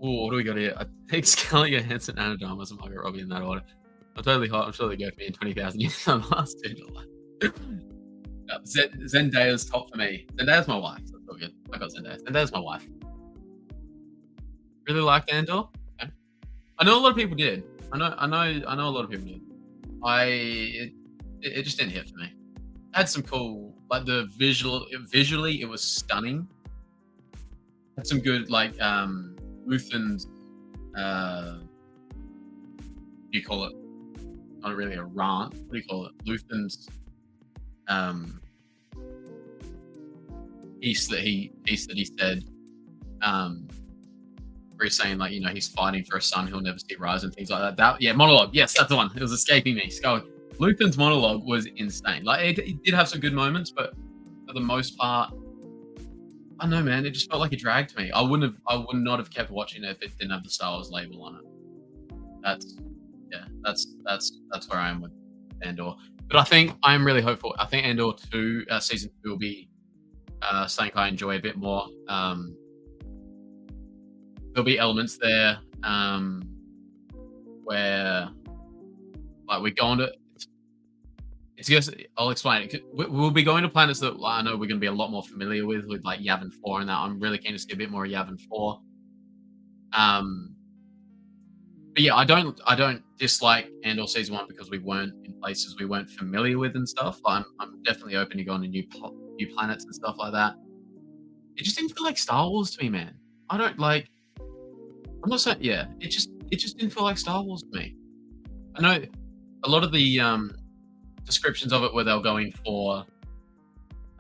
Speaker 1: Oh, what do we got here? I think Scarlett Johansson, Anna de Armas, and Margot Robbie in that order. I'm totally hot. I'm sure they go for me in 20,000 years on the last $2. Zendaya's top for me. Zendaya's my wife. That's all good. I got Zendaya. Zendaya's my wife. Really liked Andor. Okay. I know a lot of people did. I know a lot of people did. It just didn't hit for me. It had some cool, like the visually it was stunning. Had some good like Luthen's what do you call it? Not really a rant. What do you call it? Luthen's piece that he said where he's saying like, you know, he's fighting for a son he'll never see rise and things like that. Monologue. Yes, that's the one. It was escaping me. Luthen's monologue was insane. Like it did have some good moments, but for the most part, I don't know, man. It just felt like a drag to me. I would not have kept watching it if it didn't have the Star Wars label on it. That's where I am with Andor. But I'm really hopeful. I think Andor 2, season 2 will be something I enjoy a bit more. There'll be elements there where like we're going to. It's just, I'll explain it. We'll be going to planets that I know we're going to be a lot more familiar with like Yavin 4 and that. I'm really keen to see a bit more of Yavin 4. But yeah, I don't dislike Andor season 1 because we weren't in places we weren't familiar with and stuff. I'm definitely open to going to new planets and stuff like that. It just didn't feel like Star Wars to me, man. I'm not saying, yeah. It just didn't feel like Star Wars to me. I know a lot of the descriptions of it where they're going for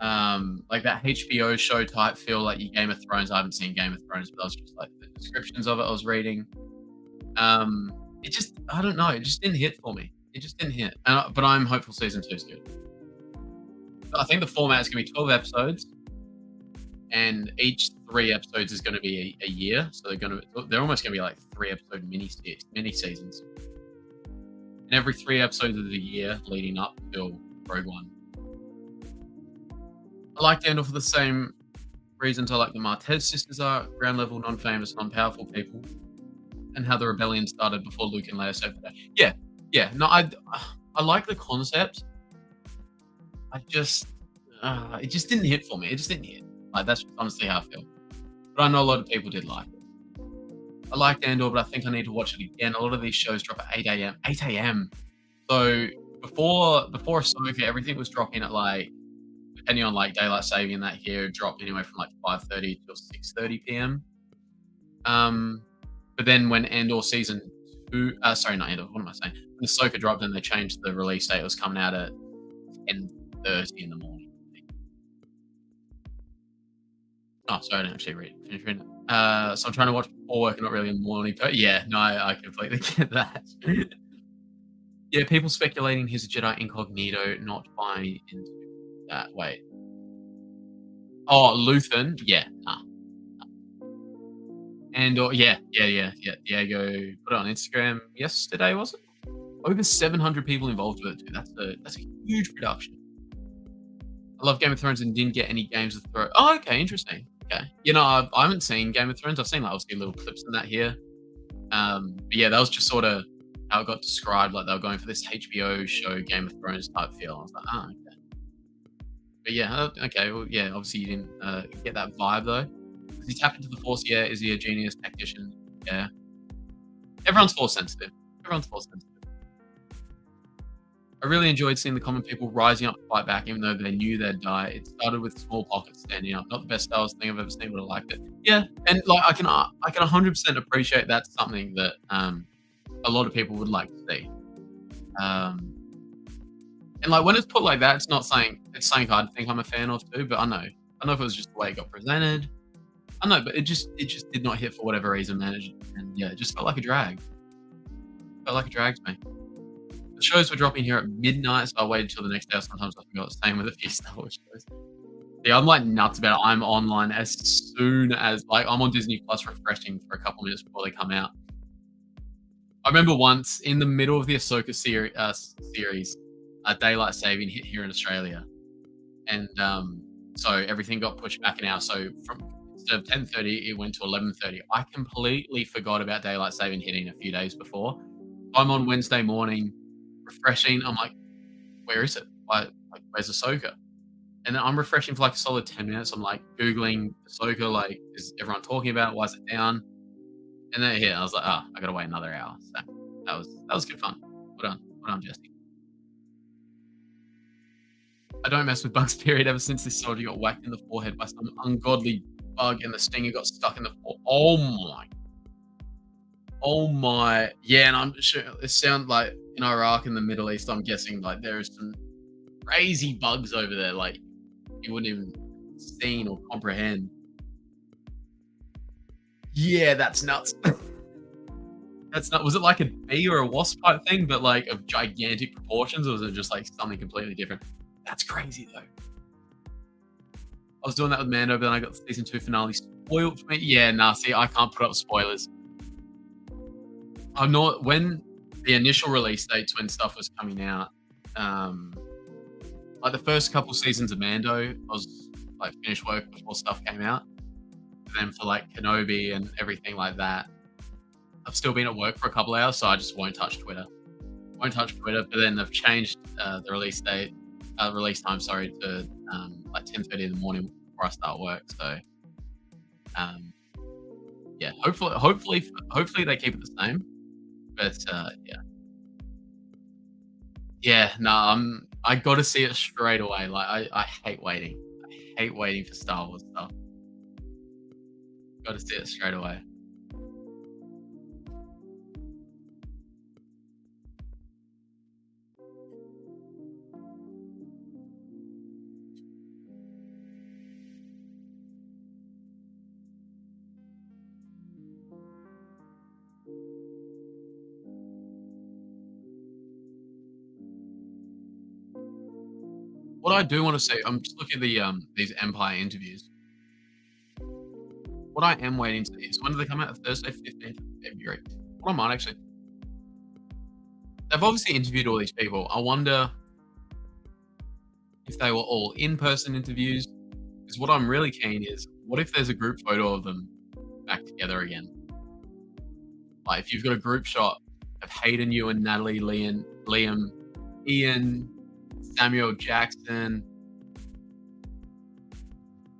Speaker 1: like that HBO show type feel, like your Game of Thrones. I haven't seen Game of Thrones, but that was just like the descriptions of it I was reading. It just, I don't know, it just didn't hit for me. It just didn't hit. But I'm hopeful season 2 is good. I think the format is going to be 12 episodes, and each 3 episodes is going to be a year. So they're almost going to be like 3-episode mini seasons. And every 3 episodes of the year leading up till Rogue One. I liked Andor for the same reasons I like the Martez sisters are: ground level, non-famous, non-powerful people, and how the rebellion started before Luke and Leia saved the day. Yeah. No, I like the concept. It just didn't hit for me. It just didn't hit. Like, that's just honestly how I feel. But I know a lot of people did like it. I liked Andor, but I think I need to watch it again. A lot of these shows drop at 8 a.m. 8 a.m. So before Ahsoka, everything was dropping at like, depending on like daylight saving and that here, it dropped anywhere from like 5:30 till 6:30 p.m. But then when Andor season 2, sorry, not Andor, what am I saying? When Ahsoka dropped, then they changed the release date. It was coming out at 10:30 in the morning. Oh, sorry, I didn't actually finish reading it. So I'm trying to watch before work and not really in the morning. But yeah, no, I completely get that. Yeah, people speculating he's a Jedi incognito, not buying into that. Wait. Oh, Luthen? Yeah, nah. And yeah. Diego put it on Instagram yesterday, was it? Over 700 people involved with it too. That's a huge production. I love Game of Thrones and didn't get any games of Thrones. Oh, okay, interesting. Okay, you know, I haven't seen Game of Thrones. I've seen like obviously little clips in that here. But yeah, that was just sort of how it got described. Like they were going for this HBO show, Game of Thrones type feel. I was like, oh, okay. But yeah, okay. Well, yeah, obviously you didn't get that vibe though. Does he tap into the Force? Yeah. Is he a genius tactician? Yeah. Everyone's Force sensitive. I really enjoyed seeing the common people rising up to fight back, even though they knew they'd die. It started with small pockets standing up. Not the best Star Wars thing I've ever seen, but I liked it. Yeah, and like I can 100% appreciate that's something that a lot of people would like to see. And like when it's put like that, it's something I'd think I'm a fan of too. But I know if it was just the way it got presented. I know, but it just did not hit for whatever reason, man. And yeah, it just felt like a drag. Felt like a drag to me. The shows were dropping here at midnight, so I waited till the next day. Sometimes I forgot. Same with a few Star Wars shows. Yeah, I'm like nuts about it. I'm online as soon as like I'm on Disney Plus refreshing for a couple minutes before they come out. I remember once in the middle of the Ahsoka series, daylight saving hit here in Australia, and so everything got pushed back an hour. So instead of 10:30, it went to 11:30. I completely forgot about daylight saving hitting a few days before. I'm on Wednesday morning refreshing. I'm like, where is it? Like, where's Ahsoka? And then I'm refreshing for like a solid 10 minutes. I'm like Googling Ahsoka, like, is everyone talking about it? Why is it down? And then I was like, oh, I gotta wait another hour. So that was good fun. Well done, Jesse. I don't mess with bugs, period. Ever since this soldier got whacked in the forehead by some ungodly bug and the stinger got stuck in the Oh my. Yeah, and I'm sure it sounds like in Iraq and the Middle East, I'm guessing like there are some crazy bugs over there, like you wouldn't even seen or comprehend. Yeah, that's nuts. That's not. Was it like a bee or a wasp type thing, but like of gigantic proportions, or was it just like something completely different? That's crazy though. I was doing that with Mando, but then I got the season 2 finale spoiled for me. Yeah, nah, see, I can't put up spoilers. I'm not when the initial release dates when stuff was coming out. Like the first couple seasons of Mando, I was like finished work before stuff came out. And then for like Kenobi and everything like that, I've still been at work for a couple hours, so I just won't touch Twitter. But then they've changed the release time, to like 10:30 in the morning before I start work. So, yeah, hopefully they keep it the same. But I got to see it straight away. Like I hate waiting. I hate waiting for Star Wars stuff. Got to see it straight away. What I do want to say, I'm just looking at these Empire interviews. What I am waiting to see is when do they come out? Thursday, 15th of February. What I might actually. They've obviously interviewed all these people. I wonder if they were all in-person interviews. Because what I'm really keen is, what if there's a group photo of them back together again? Like if you've got a group shot of Hayden, you and Natalie, Liam, Ian, Samuel Jackson,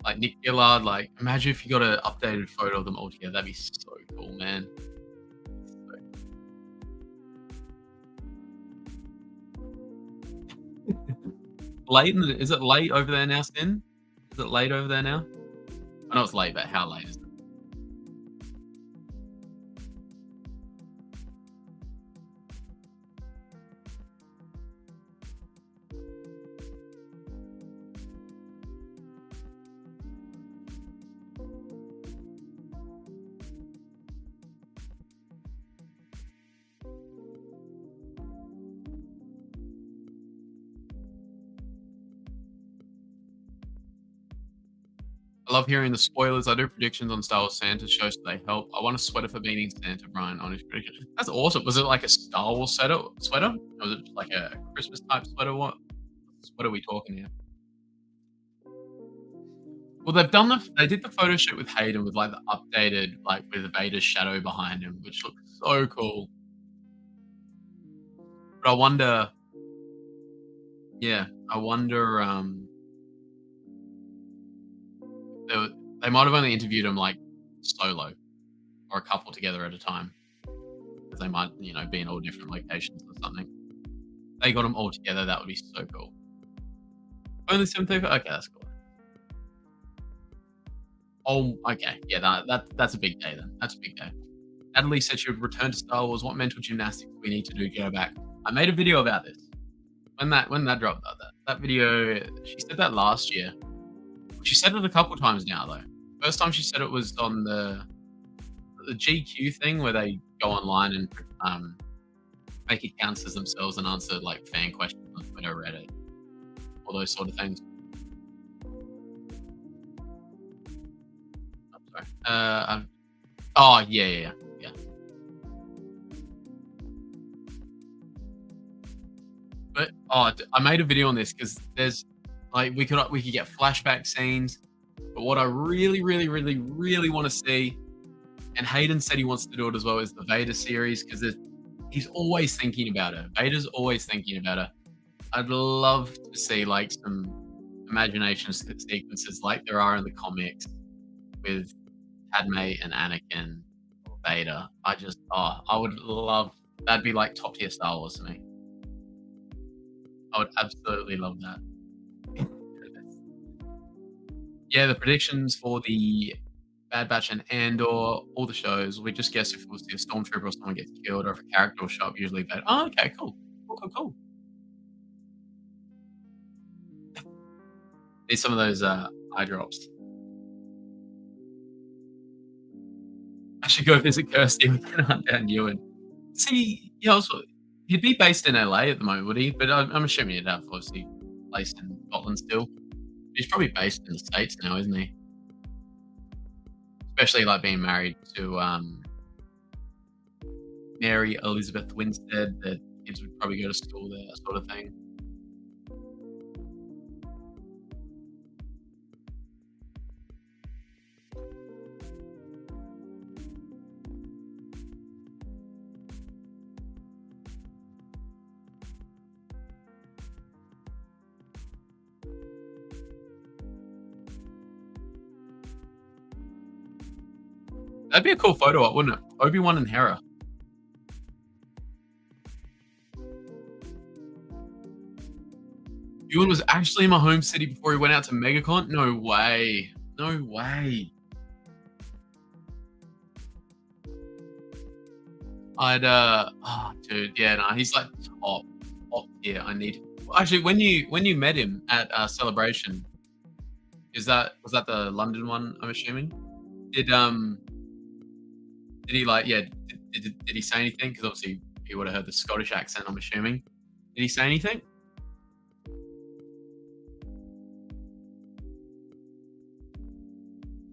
Speaker 1: like Nick Gillard, like imagine if you got an updated photo of them all together. That'd be so cool, man. Is it late over there now, Sin? Is it late over there now? I know it's late, but how late is it? I love hearing the spoilers. I do predictions on Star Wars Santa shows, so they help. I want a sweater for beating Santa, Brian, on his prediction. That's awesome. Was it like a Star Wars sweater? Or was it like a Christmas type sweater? What are we talking here? Well, they did the photo shoot with Hayden with like the updated, like with Vader's shadow behind him, which looks so cool. But I wonder, they might have only interviewed him like solo or a couple together at a time, because they might, be in all different locations or something. They got them all together. That would be so cool. Only 7:35. Okay, that's cool. Oh, okay. Yeah, that's a big day then. That's a big day. Natalie said she would return to Star Wars. What mental gymnastics we need to do to go back? I made a video about this when that dropped. That video, she said that last year. She said it a couple times now though. First time she said it was on the GQ thing where they go online and make accounts as themselves and answer like fan questions on Twitter, Reddit, all those sort of things. I'm sorry. Yeah. But I made a video on this because there's like we could get flashback scenes, but what I really want to see, and Hayden said he wants to do it as well, is the Vader series, because he's always thinking about her. Vader's always thinking about her. I'd love to see like some
Speaker 4: imagination sequences like there are in the comics with Padme and Anakin, or Vader. I would love that'd be like top tier Star Wars to me. I would absolutely love that. Yeah, the predictions for the Bad Batch and Andor, all the shows, we just guess if we'll see a stormtrooper or someone gets killed or if a character will show up, usually Vader. Oh, okay, cool. Cool. Need some of those eye drops. I should go visit Kirsty. We can hunt down Ewan. See, yeah, also, he'd be based in LA at the moment, would he? But I'm assuming he'd have obviously placed in Scotland still. He's probably based in the States now, isn't he? Especially like being married to Mary Elizabeth Winstead. The kids would probably go to school there, that sort of thing. That'd be a cool photo op, wouldn't it? Obi-Wan and Hera. Ewan was actually in my home city before he went out to MegaCon? No way. No way. Dude, yeah, no, he's like top tier. Actually, when you met him at Celebration, was that the London one, I'm assuming? Did he like, yeah, did he say anything? Because obviously he would have heard the Scottish accent, I'm assuming. Did he say anything?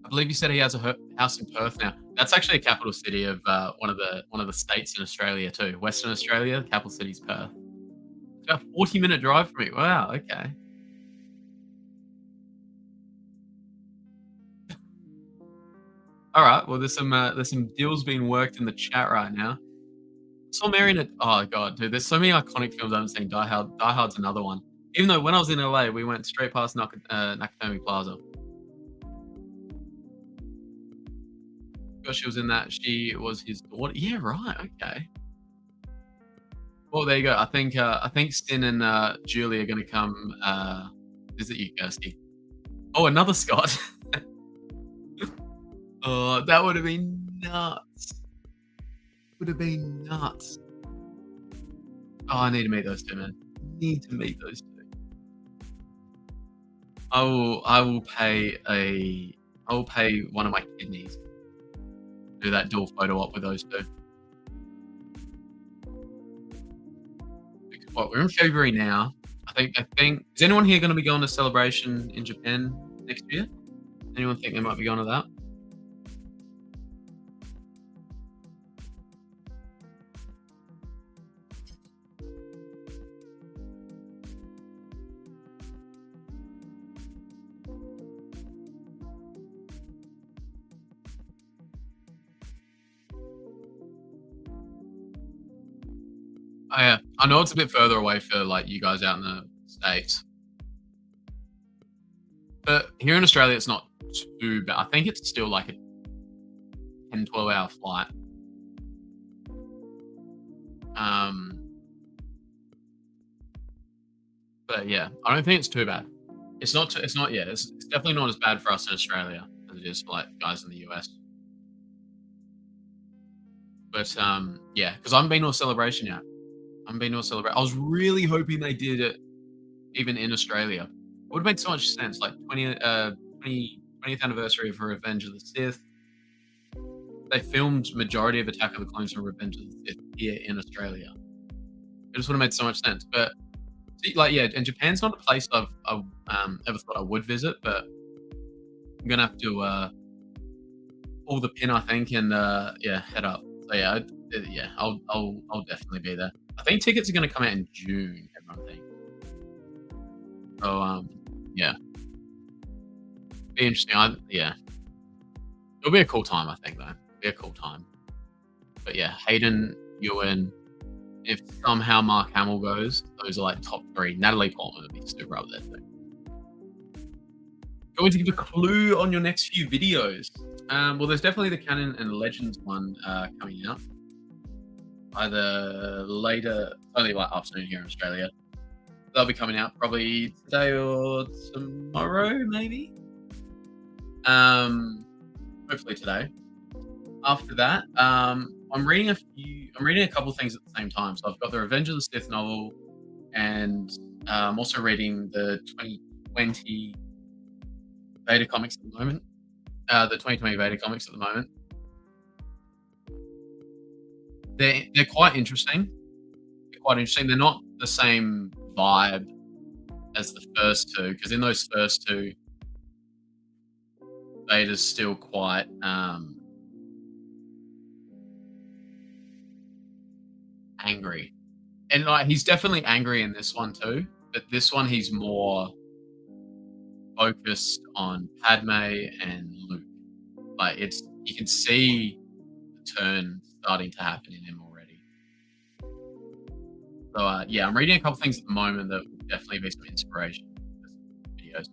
Speaker 4: I believe he said he has a house in Perth now. That's actually a capital city of one of the states in Australia too. Western Australia, the capital city's Perth. It's about a 40-minute drive from me. Wow, okay. All right. Well, there's some deals being worked in the chat right now. Saw Mary in a oh god, dude. There's so many iconic films I haven't seen. Die Hard. Die Hard's another one. Even though when I was in LA, we went straight past Nakatomi Plaza. Gosh, she was in that. She was his daughter. Yeah, right. Okay. Well, there you go. I think Stin and Julie are going to come visit you, Kirsty. Oh, another Scott. Oh, that would have been nuts. Would have been nuts. Oh, I need to meet those two, man. Need to meet those two. I will pay one of my kidneys to do that dual photo op with those two. What, we're in February now. I think is anyone here going to be going to Celebration in Japan next year? Anyone think they might be going to that? Oh, yeah. I know it's a bit further away for like you guys out in the States. But here in Australia, it's not too bad. I think it's still like a 10, 12-hour flight. But yeah, I don't think it's too bad. It's definitely not as bad for us in Australia as it is for like guys in the US. But yeah, because I haven't been to a celebration yet. I was really hoping they did it even in Australia. It would have made so much sense. Like 20th anniversary of Revenge of the Sith. They filmed majority of Attack of the Clones and Revenge of the Sith here in Australia. It just would have made so much sense. But like, yeah, and Japan's not a place I've ever thought I would visit, but I'm gonna have to pull the pin, I think, and yeah, head up. So yeah, I'll definitely be there. I think tickets are going to come out in June, everyone thinks. So, yeah. Be interesting. Yeah. It'll be a cool time, I think, though. Be a cool time. But yeah, Hayden, Ewan, if somehow Mark Hamill goes, those are like top 3. Natalie Portman would be super up there, too. going to give a clue on your next few videos? Well, there's definitely the Canon and Legends one coming out. Either later, only like afternoon here in Australia. They'll be coming out probably today or tomorrow, maybe. Hopefully today. After that, I'm reading a couple things at the same time. So I've got the Revenge of the Sith novel, and I'm also reading the 2020 Vader comics at the moment. The 2020 Vader comics at the moment. They're quite interesting. They're not the same vibe as the first two, because in those first two, Vader's still quite angry, and like he's definitely angry in this one too. But this one, he's more focused on Padme and Luke. Like you can see the turn starting to happen in him already. So yeah, I'm reading a couple things at the moment that will definitely be some inspiration for videos.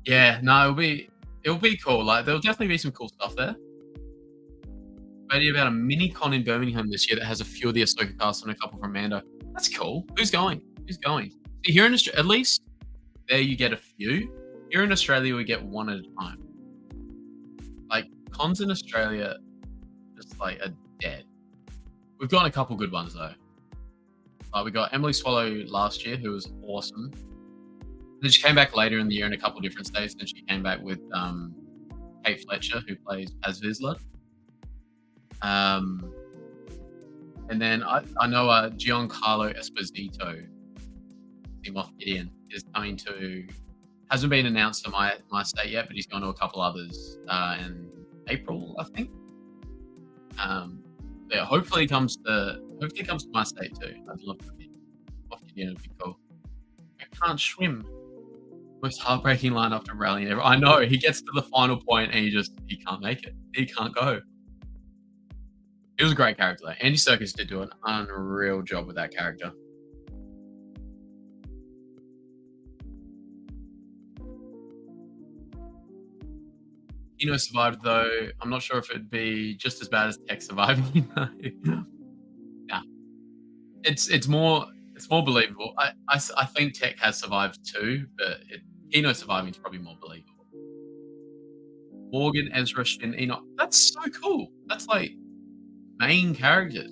Speaker 4: Yeah, no, it'll be cool. Like there'll definitely be some cool stuff there. Ready about a mini con in Birmingham this year that has a few of the Ahsoka cast and a couple from Mando. That's cool. Who's going? See, here in Australia, at least there you get a few. Here in Australia, we get one at a time. Like cons in Australia, just like are dead. We've gotten a couple good ones though. We got Emily Swallow last year, who was awesome. Then she came back later in the year in a couple different states. Then she came back with Kate Fletcher, who plays as Vizsla. And then I know Giancarlo Esposito, Moff Gideon, is coming to. Hasn't been announced to my state yet, but he's gone to a couple others in April, I think. Yeah, hopefully he comes to my state too. I'd love to be. Moff Gideon would be cool. I can't swim. Most heartbreaking line after rallying ever. I know, he gets to the final point and he can't make it. He can't go. It was a great character though. Andy Serkis did do an unreal job with that character. Kino survived though. I'm not sure if it'd be just as bad as Tech surviving. Yeah, it's more believable. I think Tech has survived too, but Kino surviving is probably more believable. Morgan, Ezra, Shin, Enoch. That's so cool. That's like main characters.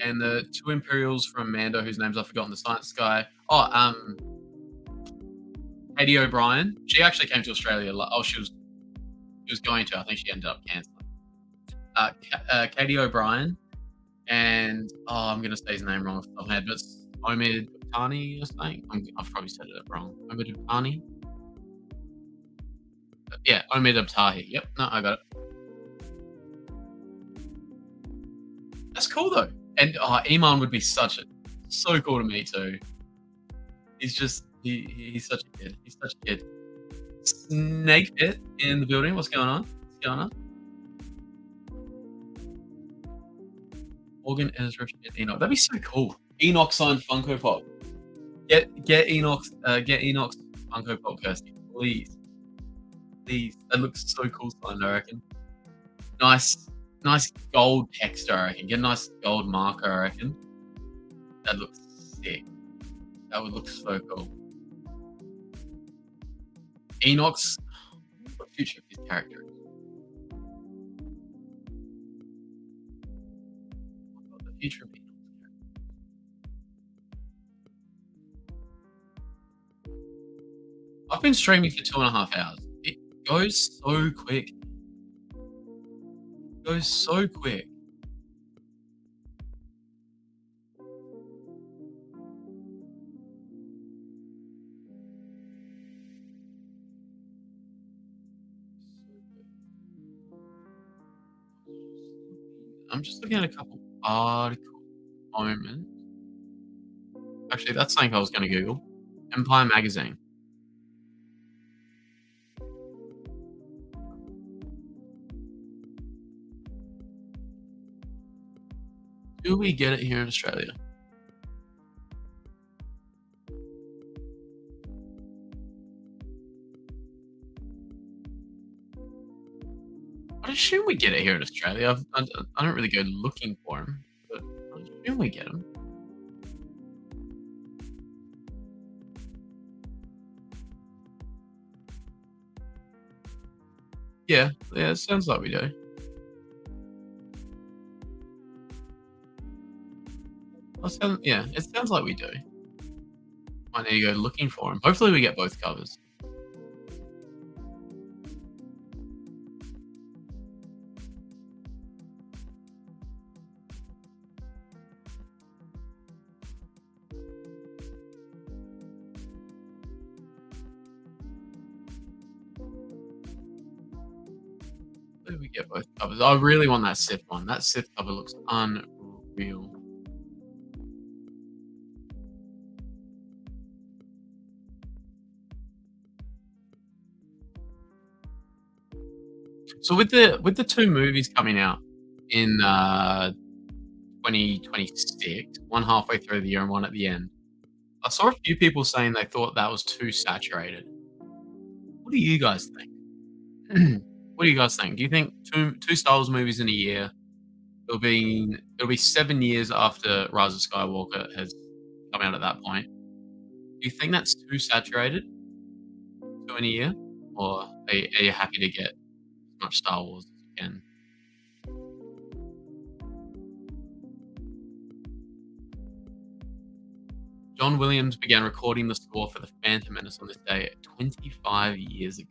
Speaker 4: And the two Imperials from Mando, whose names I've forgotten, the science guy. Katie O'Brien. She actually came to Australia. She was going to. I think she ended up cancelling. Katie O'Brien and I'm gonna say his name wrong off the top of my head, but it's Omid Abtani or something. I've probably said it wrong. Omid Abtani. Yeah, Omid Abtahi. Yep, no, I got it. That's cool though. And Iman would be so cool to meet too. He's just he's such a kid. He's such a kid. Snake Pit in the building. What's going on? Morgan, Ezra, Enoch. That'd be so cool. Enoch signed Funko Pop. Get Enoch's Funko Pop, Kirsty. Please. That looks so cool signed, I reckon. Nice gold text, I reckon. Get a nice gold marker, I reckon. That looks sick. That would look so cool. Enoch's what the future of his character is. What the future of Enoch's character. I've been streaming for 2.5 hours. It goes so quick. I'm just looking at a couple articles at the moment. Actually, that's something I was going to Google. Empire Magazine. Do we get it here in Australia? I'd assume we get it here in Australia. I don't really go looking for them, but I assume we get them. Yeah, yeah, it sounds like we do. Yeah, it sounds like we do. Might need to go looking for them. Hopefully, we get both covers. Hopefully we get both covers. I really want that Sith one. That Sith cover looks unreal. So with the 2 movies coming out in, 2026, one halfway through the year and one at the end, I saw a few people saying they thought that was too saturated. What do you guys think? What do you guys think? Do you think 2 Star Wars movies in a year, it'll be 7 years after Rise of Skywalker has come out at that point. Do you think that's too saturated, 2 in a year? Or are you happy to get as much Star Wars as you can? John Williams began recording the score for The Phantom Menace on this day 25 years ago.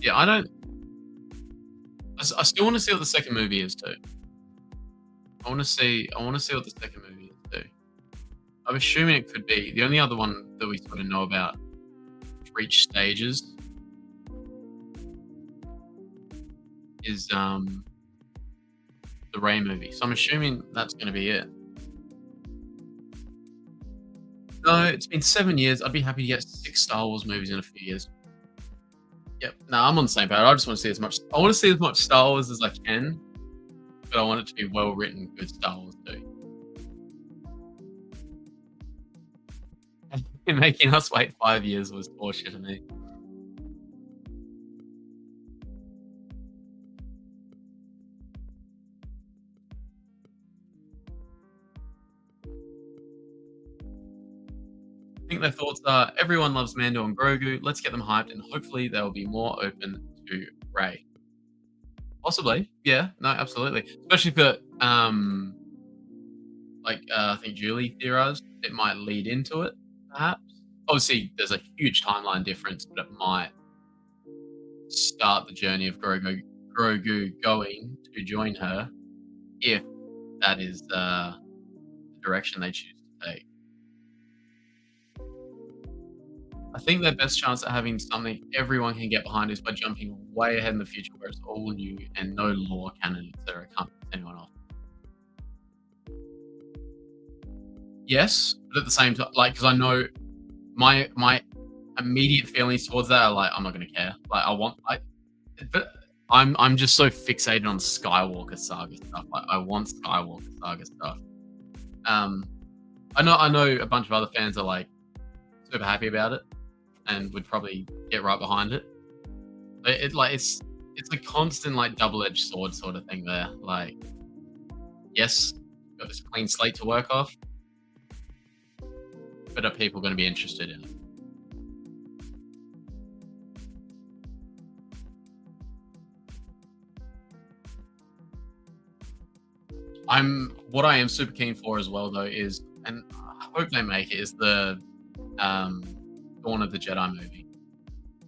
Speaker 4: Yeah, I don't. I still want to see what the second movie is too. I want to see. I want to see what the second movie is too. I'm assuming it could be the only other one that we sort of know about to reach stages is the Ray movie. So I'm assuming that's going to be it. No, it's been 7 years. I'd be happy to get 6 Star Wars movies in a few years. Yep. No, I'm on the same page. I just want to see as much. I want to see as much Star Wars as I can, but I want it to be well written, good Star Wars too. And making us wait 5 years was bullshit to me. I think their thoughts are everyone loves Mando and Grogu. Let's get them hyped, and hopefully they'll be more open to Ray. Possibly, yeah, no, absolutely. Especially for I think Julie theorized it might lead into it, perhaps. Obviously, there's a huge timeline difference, but it might start the journey of Grogu going to join her if that is the direction they choose to take. I think their best chance at having something everyone can get behind is by jumping way ahead in the future where it's all new and no lore, canon, etc. can't piss anyone off. Yes, but at the same time, because I know my immediate feelings towards that are like, I'm not going to care. But I'm just so fixated on Skywalker Saga stuff. Like, I want Skywalker Saga stuff. I know a bunch of other fans are like super happy about it and would probably get right behind it. But it's a constant like double-edged sword sort of thing there. Like, yes, got this clean slate to work off, but are people going to be interested in it? What I am super keen for as well though is, and I hope they make it, is the Dawn of the Jedi movie.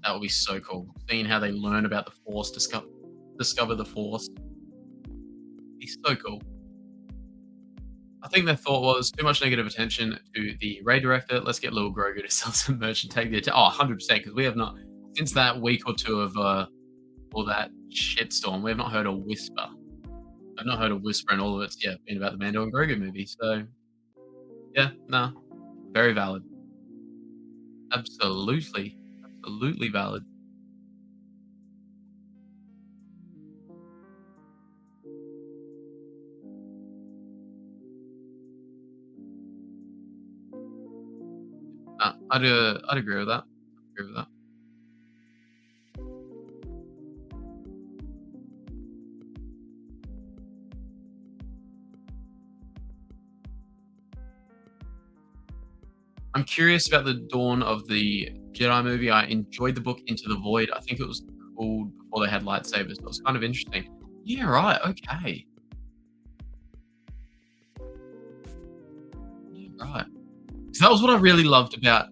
Speaker 4: That would be so cool. Seeing how they learn about the Force, discover the Force. It'd be so cool. I think their thought was too much negative attention to the Ray director. Let's get little Grogu to sell some merch and take the attention. 100%, because we have not, since that week or two of all that shitstorm, we have not heard a whisper. I've not heard a whisper, and all of it's been about the Mando and Grogu movie. So, yeah, no, very valid. Absolutely valid. I'd agree with that. Agree with that. I'm curious about the Dawn of the Jedi movie. I enjoyed the book Into the Void. I think it was called before they had lightsabers. It was kind of interesting. Yeah, right. Okay. Yeah, right. So that was what I really loved about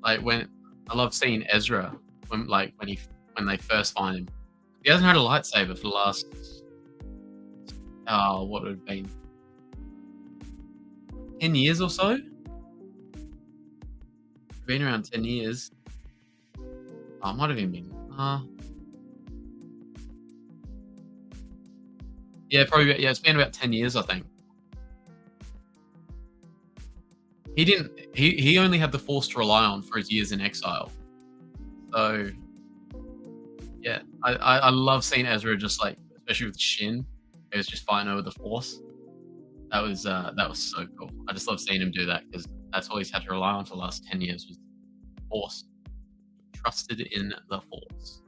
Speaker 4: like when I love seeing Ezra when they first find him. He hasn't had a lightsaber for the last what would it have been 10 years or so? Been around 10 years. Oh, it might have even been. Yeah, probably. Yeah, it's been about 10 years, I think. He didn't. He only had the Force to rely on for his years in exile. So, yeah, I love seeing Ezra just like, especially with Shin, he was just fighting over the Force. That was so cool. I just love seeing him do that because that's all he's had to rely on for the last 10 years was the Force. He trusted in the Force.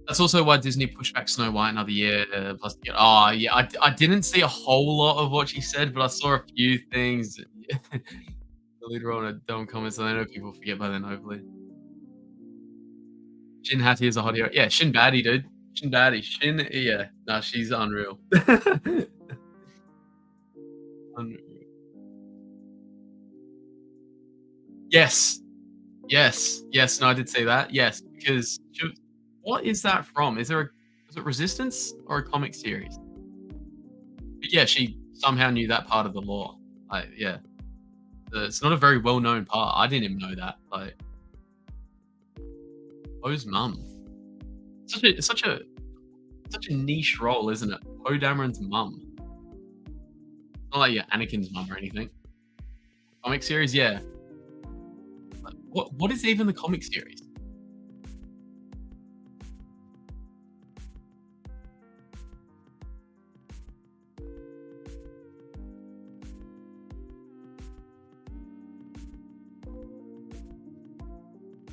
Speaker 4: That's also why Disney pushed back Snow White another year. Plus, oh yeah, I didn't see a whole lot of what she said, but I saw a few things. Later on, a dumb comments, and I know people forget by then. Hopefully, Shin Hattie is a hot hero. Yeah, Shin Baddie, dude. Shin Baddie. Shin, yeah. Nah, she's unreal. Unreal. Yes. No, I did say that. Yes, because what is that from? Is it Resistance or a comic series? But yeah, she somehow knew that part of the lore. Like, yeah, it's not a very well-known part. I didn't even know that. Like, Poe's mum. Such a niche role, isn't it? Poe Dameron's mum. Not like Anakin's mum or anything. Comic series, yeah. What is even the comic series?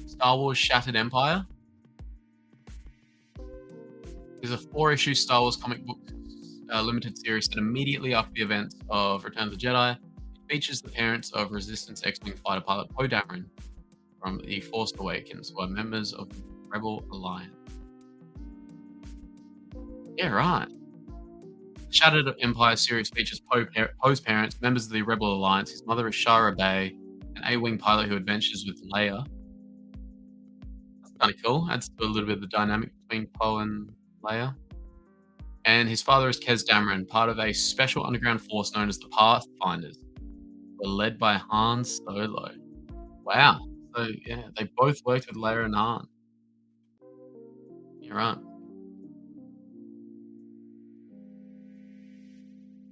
Speaker 4: Star Wars Shattered Empire is a 4-issue Star Wars comic book limited series set immediately after the events of Return of the Jedi. It features the parents of Resistance X-Wing fighter pilot Poe Dameron from The Force Awakens, who are members of the Rebel Alliance. Yeah, right. The Shattered Empire series features Poe's parents, members of the Rebel Alliance. His mother is Shara Bay, an A-Wing pilot who adventures with Leia. That's kind of cool. Adds to a little bit of the dynamic between Poe and Leia. And his father is Kez Dameron, part of a special underground force known as the Pathfinders. They're led by Han Solo. Wow. So, yeah, they both worked with Leia and Han. You're right.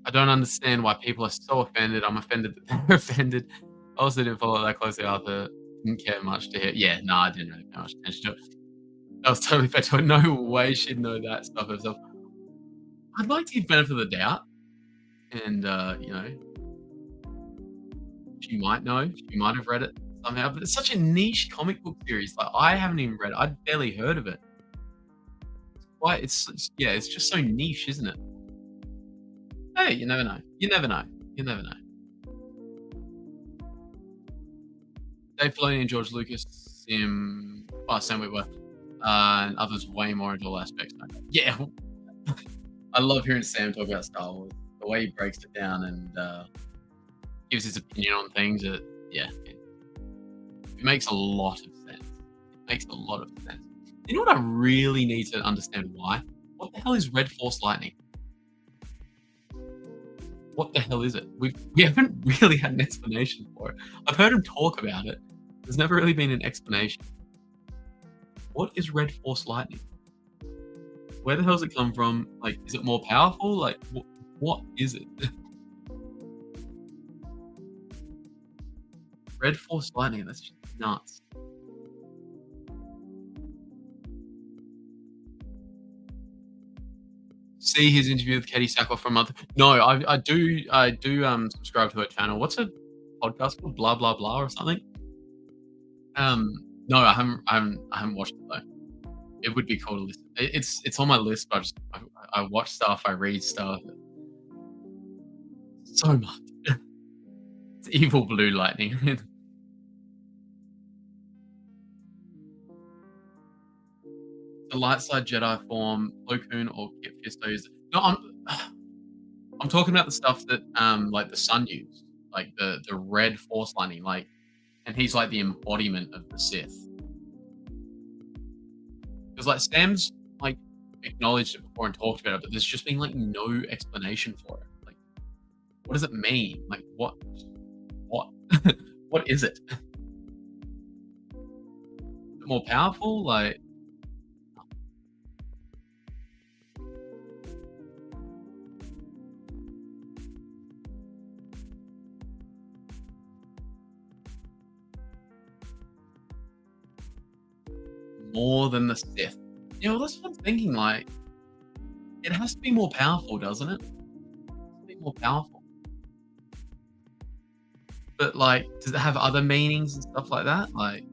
Speaker 4: I don't understand why people are so offended. I'm offended that they're offended. I also didn't follow that closely after. Didn't care much to hear. Yeah, no, I didn't really pay much attention to it. That was totally fair. No way she'd know that stuff herself. I'd like to give benefit of the doubt. And, she might know. She might have read it somehow. But it's such a niche comic book series. Like, I haven't even read it. I'd barely heard of it. It's just so niche, isn't it? Hey, you never know. You never know. Dave Filoni and George Lucas Sam Witwer, and others way more into all aspects. Yeah, I love hearing Sam talk about Star Wars. The way he breaks it down and gives his opinion on things. It makes a lot of sense. You know what I really need to understand why? What the hell is Red Force Lightning? What the hell is it? We haven't really had an explanation for it. I've heard him talk about it. There's never really been an explanation. What is Red Force Lightning? Where the hell does it come from? Like, is it more powerful? Like, what is it? Red Force Lightning, that's just nuts. See his interview with Katie Sackhoff for a month. No, I do subscribe to her channel. What's her podcast called Blah Blah Blah or something. No, I haven't watched it though. It would be cool to listen. It's on my list, but I watch stuff, I read stuff. So much. It's evil blue lightning. The light side Jedi form, Plo Koon or Kit Fisto is no. I'm talking about the stuff that like the Sun used, like the red Force lightning, like, and he's like the embodiment of the Sith. Because like Sam's like acknowledged it before and talked about it, but there's just been like no explanation for it. Like, what does it mean? Like, what, what is it? Is it more powerful? Like, more than the Sith. You know, that's what I'm thinking. Like, it has to be more powerful, doesn't it? It has to be more powerful. But like, does it have other meanings and stuff like that? Like,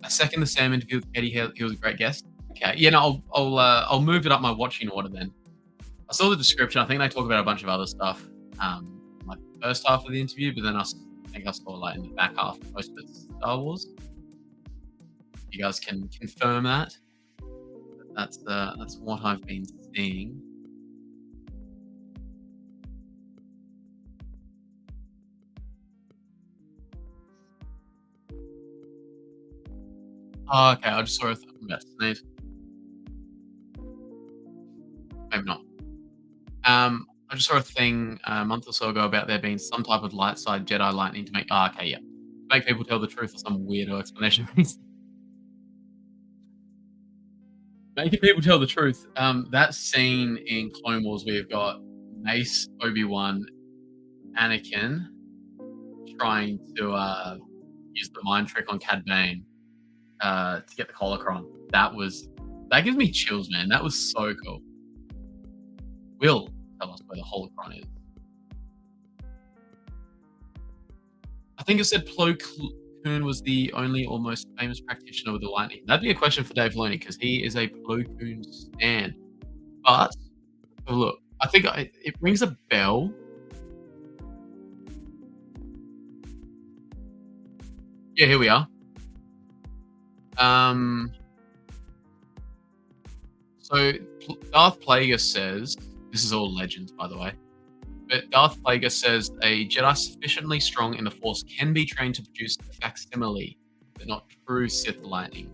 Speaker 4: I second the Sam interview with Eddie. He was a great guest. Okay, yeah, no, I'll move it up my watching order then. I saw the description. I think they talk about a bunch of other stuff, like the first half of the interview, but then I think I saw like in the back half most of it's Star Wars. You guys can confirm that. That's what I've been seeing. Oh, okay, I just saw a thing about Sneeze. Maybe not. I just saw a thing a month or so ago about there being some type of light side Jedi lightning to make. Oh, okay, yeah, make people tell the truth or some weirdo explanation. Making people tell the truth. That scene in Clone Wars, we've got Mace, Obi-Wan, Anakin trying to use the mind trick on Cad Bane to get the holocron. That gives me chills, man. That was so cool. Will tell us where the holocron is. I think it said Plo Koon was the only or most famous practitioner with the lightning. That'd be a question for Dave Filoni because he is a Plo Koon stan. But look, I think it rings a bell. Yeah, here we are. So Darth Plagueis says, this is all legends, by the way. But Darth Plagueis says a Jedi sufficiently strong in the Force can be trained to produce a facsimile, but not true Sith lightning.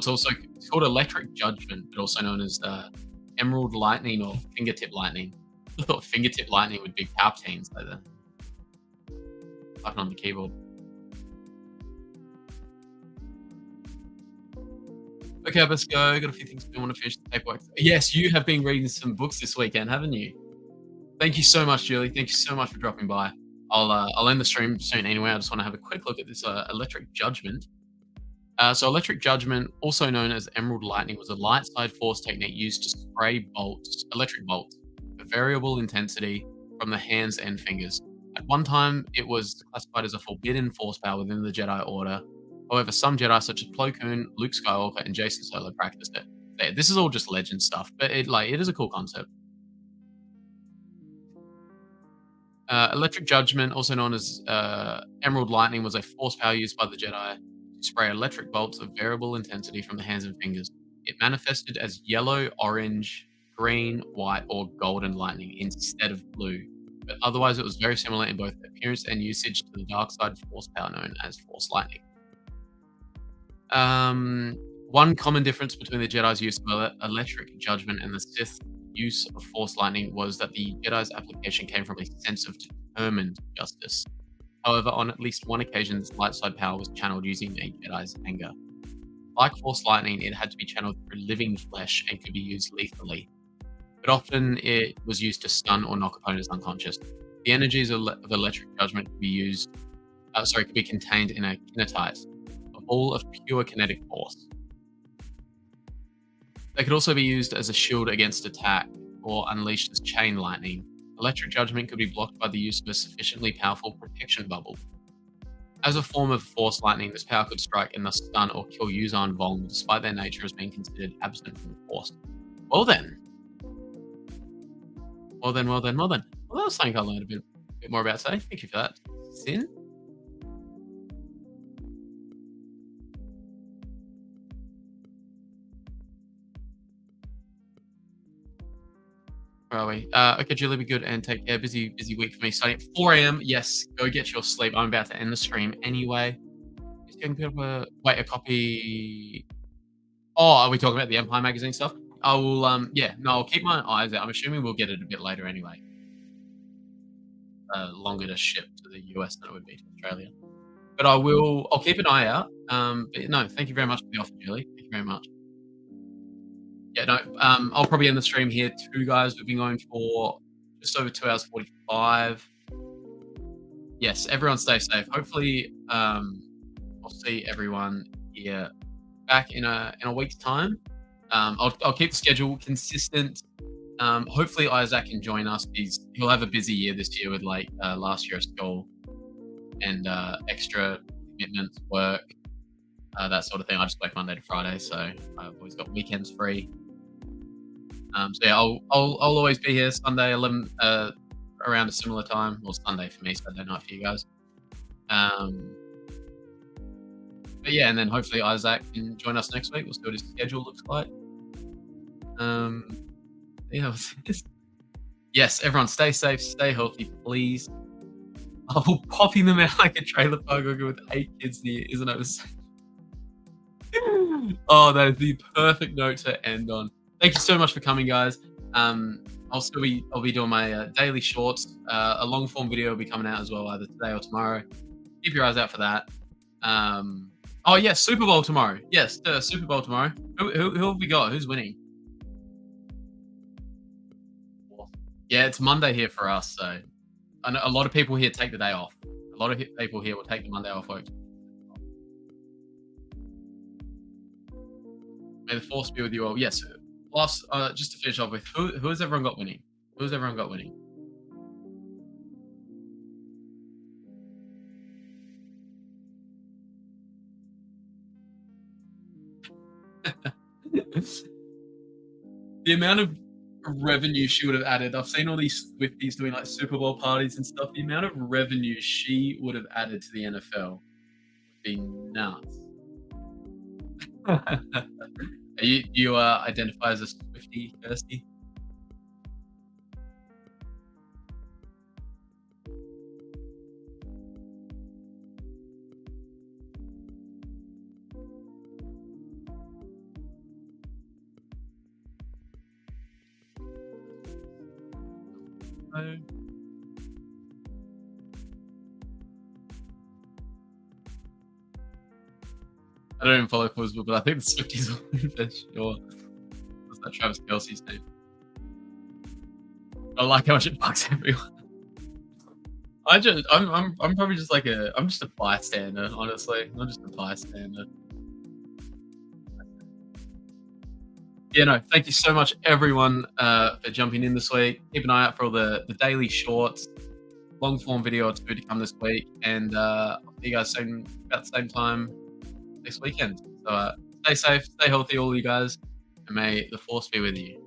Speaker 4: So it's called Electric Judgment, but also known as Emerald Lightning or Fingertip Lightning. I thought Fingertip Lightning would be Palpatine's like that. Typing on the keyboard. Okay, let's go. Got a few things we want to finish the paperwork. Yes, you have been reading some books this weekend, haven't you? Thank you so much, Julie. Thank you so much for dropping by. I'll end the stream soon anyway. I just want to have a quick look at this Electric Judgment. So Electric Judgment, also known as Emerald Lightning, was a light side force technique used to spray electric bolts, of variable intensity from the hands and fingers. At one time, it was classified as a forbidden force power within the Jedi Order. However, some Jedi, such as Plo Koon, Luke Skywalker, and Jason Solo, practiced it. Yeah, this is all just legend stuff, but it is a cool concept. Electric Judgment, also known as Emerald Lightning, was a force power used by the Jedi to spray electric bolts of variable intensity from the hands and fingers. It manifested as yellow, orange, green, white, or golden lightning instead of blue, but otherwise it was very similar in both appearance and usage to the dark side force power known as Force Lightning. One common difference between the Jedi's use of Electric Judgment and the Sith use of Force Lightning was that the Jedi's application came from a sense of determined justice. However, on at least one occasion, this light side power was channeled using a Jedi's anger. Like Force Lightning, it had to be channeled through living flesh and could be used lethally. But often it was used to stun or knock opponents unconscious. The energies of Electric Judgment could be contained in a kinetite, a ball of pure kinetic force. They could also be used as a shield against attack or unleashed as chain lightning. Electric judgment could be blocked by the use of a sufficiently powerful protection bubble. As a form of force lightning, this power could strike and thus stun or kill Yuuzhan Vong, despite their nature as being considered absent from the force. Well then. Well, that was something I learned a bit more about today. Thank you for that, Sin. Where are we? Okay, Julie, be good and take care. Busy week for me. Starting at 4 a.m. Yes, go get your sleep. I'm about to end the stream anyway. Just getting a bit of a copy. Oh, are we talking about the Empire magazine stuff? I will. I'll keep my eyes out. I'm assuming we'll get it a bit later anyway. Longer to ship to the US than it would be to Australia. But I'll keep an eye out. But no, thank you very much for the offer, Julie. Thank you very much. Yeah, no, I'll probably end the stream here too, guys. We've been going for just over 2 hours 45. Yes, everyone stay safe. Hopefully, I'll see everyone here back in a week's time. I'll keep the schedule consistent. Hopefully Isaac can join us. He'll have a busy year this year with last year of school and extra commitments, work, that sort of thing. I just work Monday to Friday, so I've always got weekends free. So yeah, I'll always be here Sunday 11 around a similar time. Well, Sunday for me, Sunday night for you guys. But yeah, and then hopefully Isaac can join us next week. We'll see what his schedule looks like. Yes, everyone stay safe, stay healthy, please. Oh, popping them out like a trailer park worker with 8 kids near isn't it? Oh, that is the perfect note to end on. Thank you so much for coming, guys. I'll be doing my daily shorts. A long form video will be coming out as well, either today or tomorrow. Keep your eyes out for that. Oh yes, Super Bowl tomorrow. Yes, Super Bowl tomorrow. Who have we got? Who's winning? Yeah, it's Monday here for us, so I know a lot of people here take the day off. A lot of people here will take the Monday off work. May the force be with you all. Yes. Last, just to finish off with, who has everyone got winning? Who has everyone got winning? The amount of revenue she would have added. I've seen all these Swifties doing like Super Bowl parties and stuff. The amount of revenue she would have added to the NFL would be nuts. You identify as a Swiftie, Kirsty? No. I don't even follow Football, but I think the Swifties will win for sure. What's that Travis Kelce's name? I like how much it bugs everyone. I'm probably just like I'm just a bystander, honestly. I'm just a bystander. Yeah, no, thank you so much, everyone, for jumping in this week. Keep an eye out for all the daily shorts, long form video or two to come this week, and I'll see you guys soon about the same time next weekend. So stay safe, stay healthy, all you guys, and may the force be with you.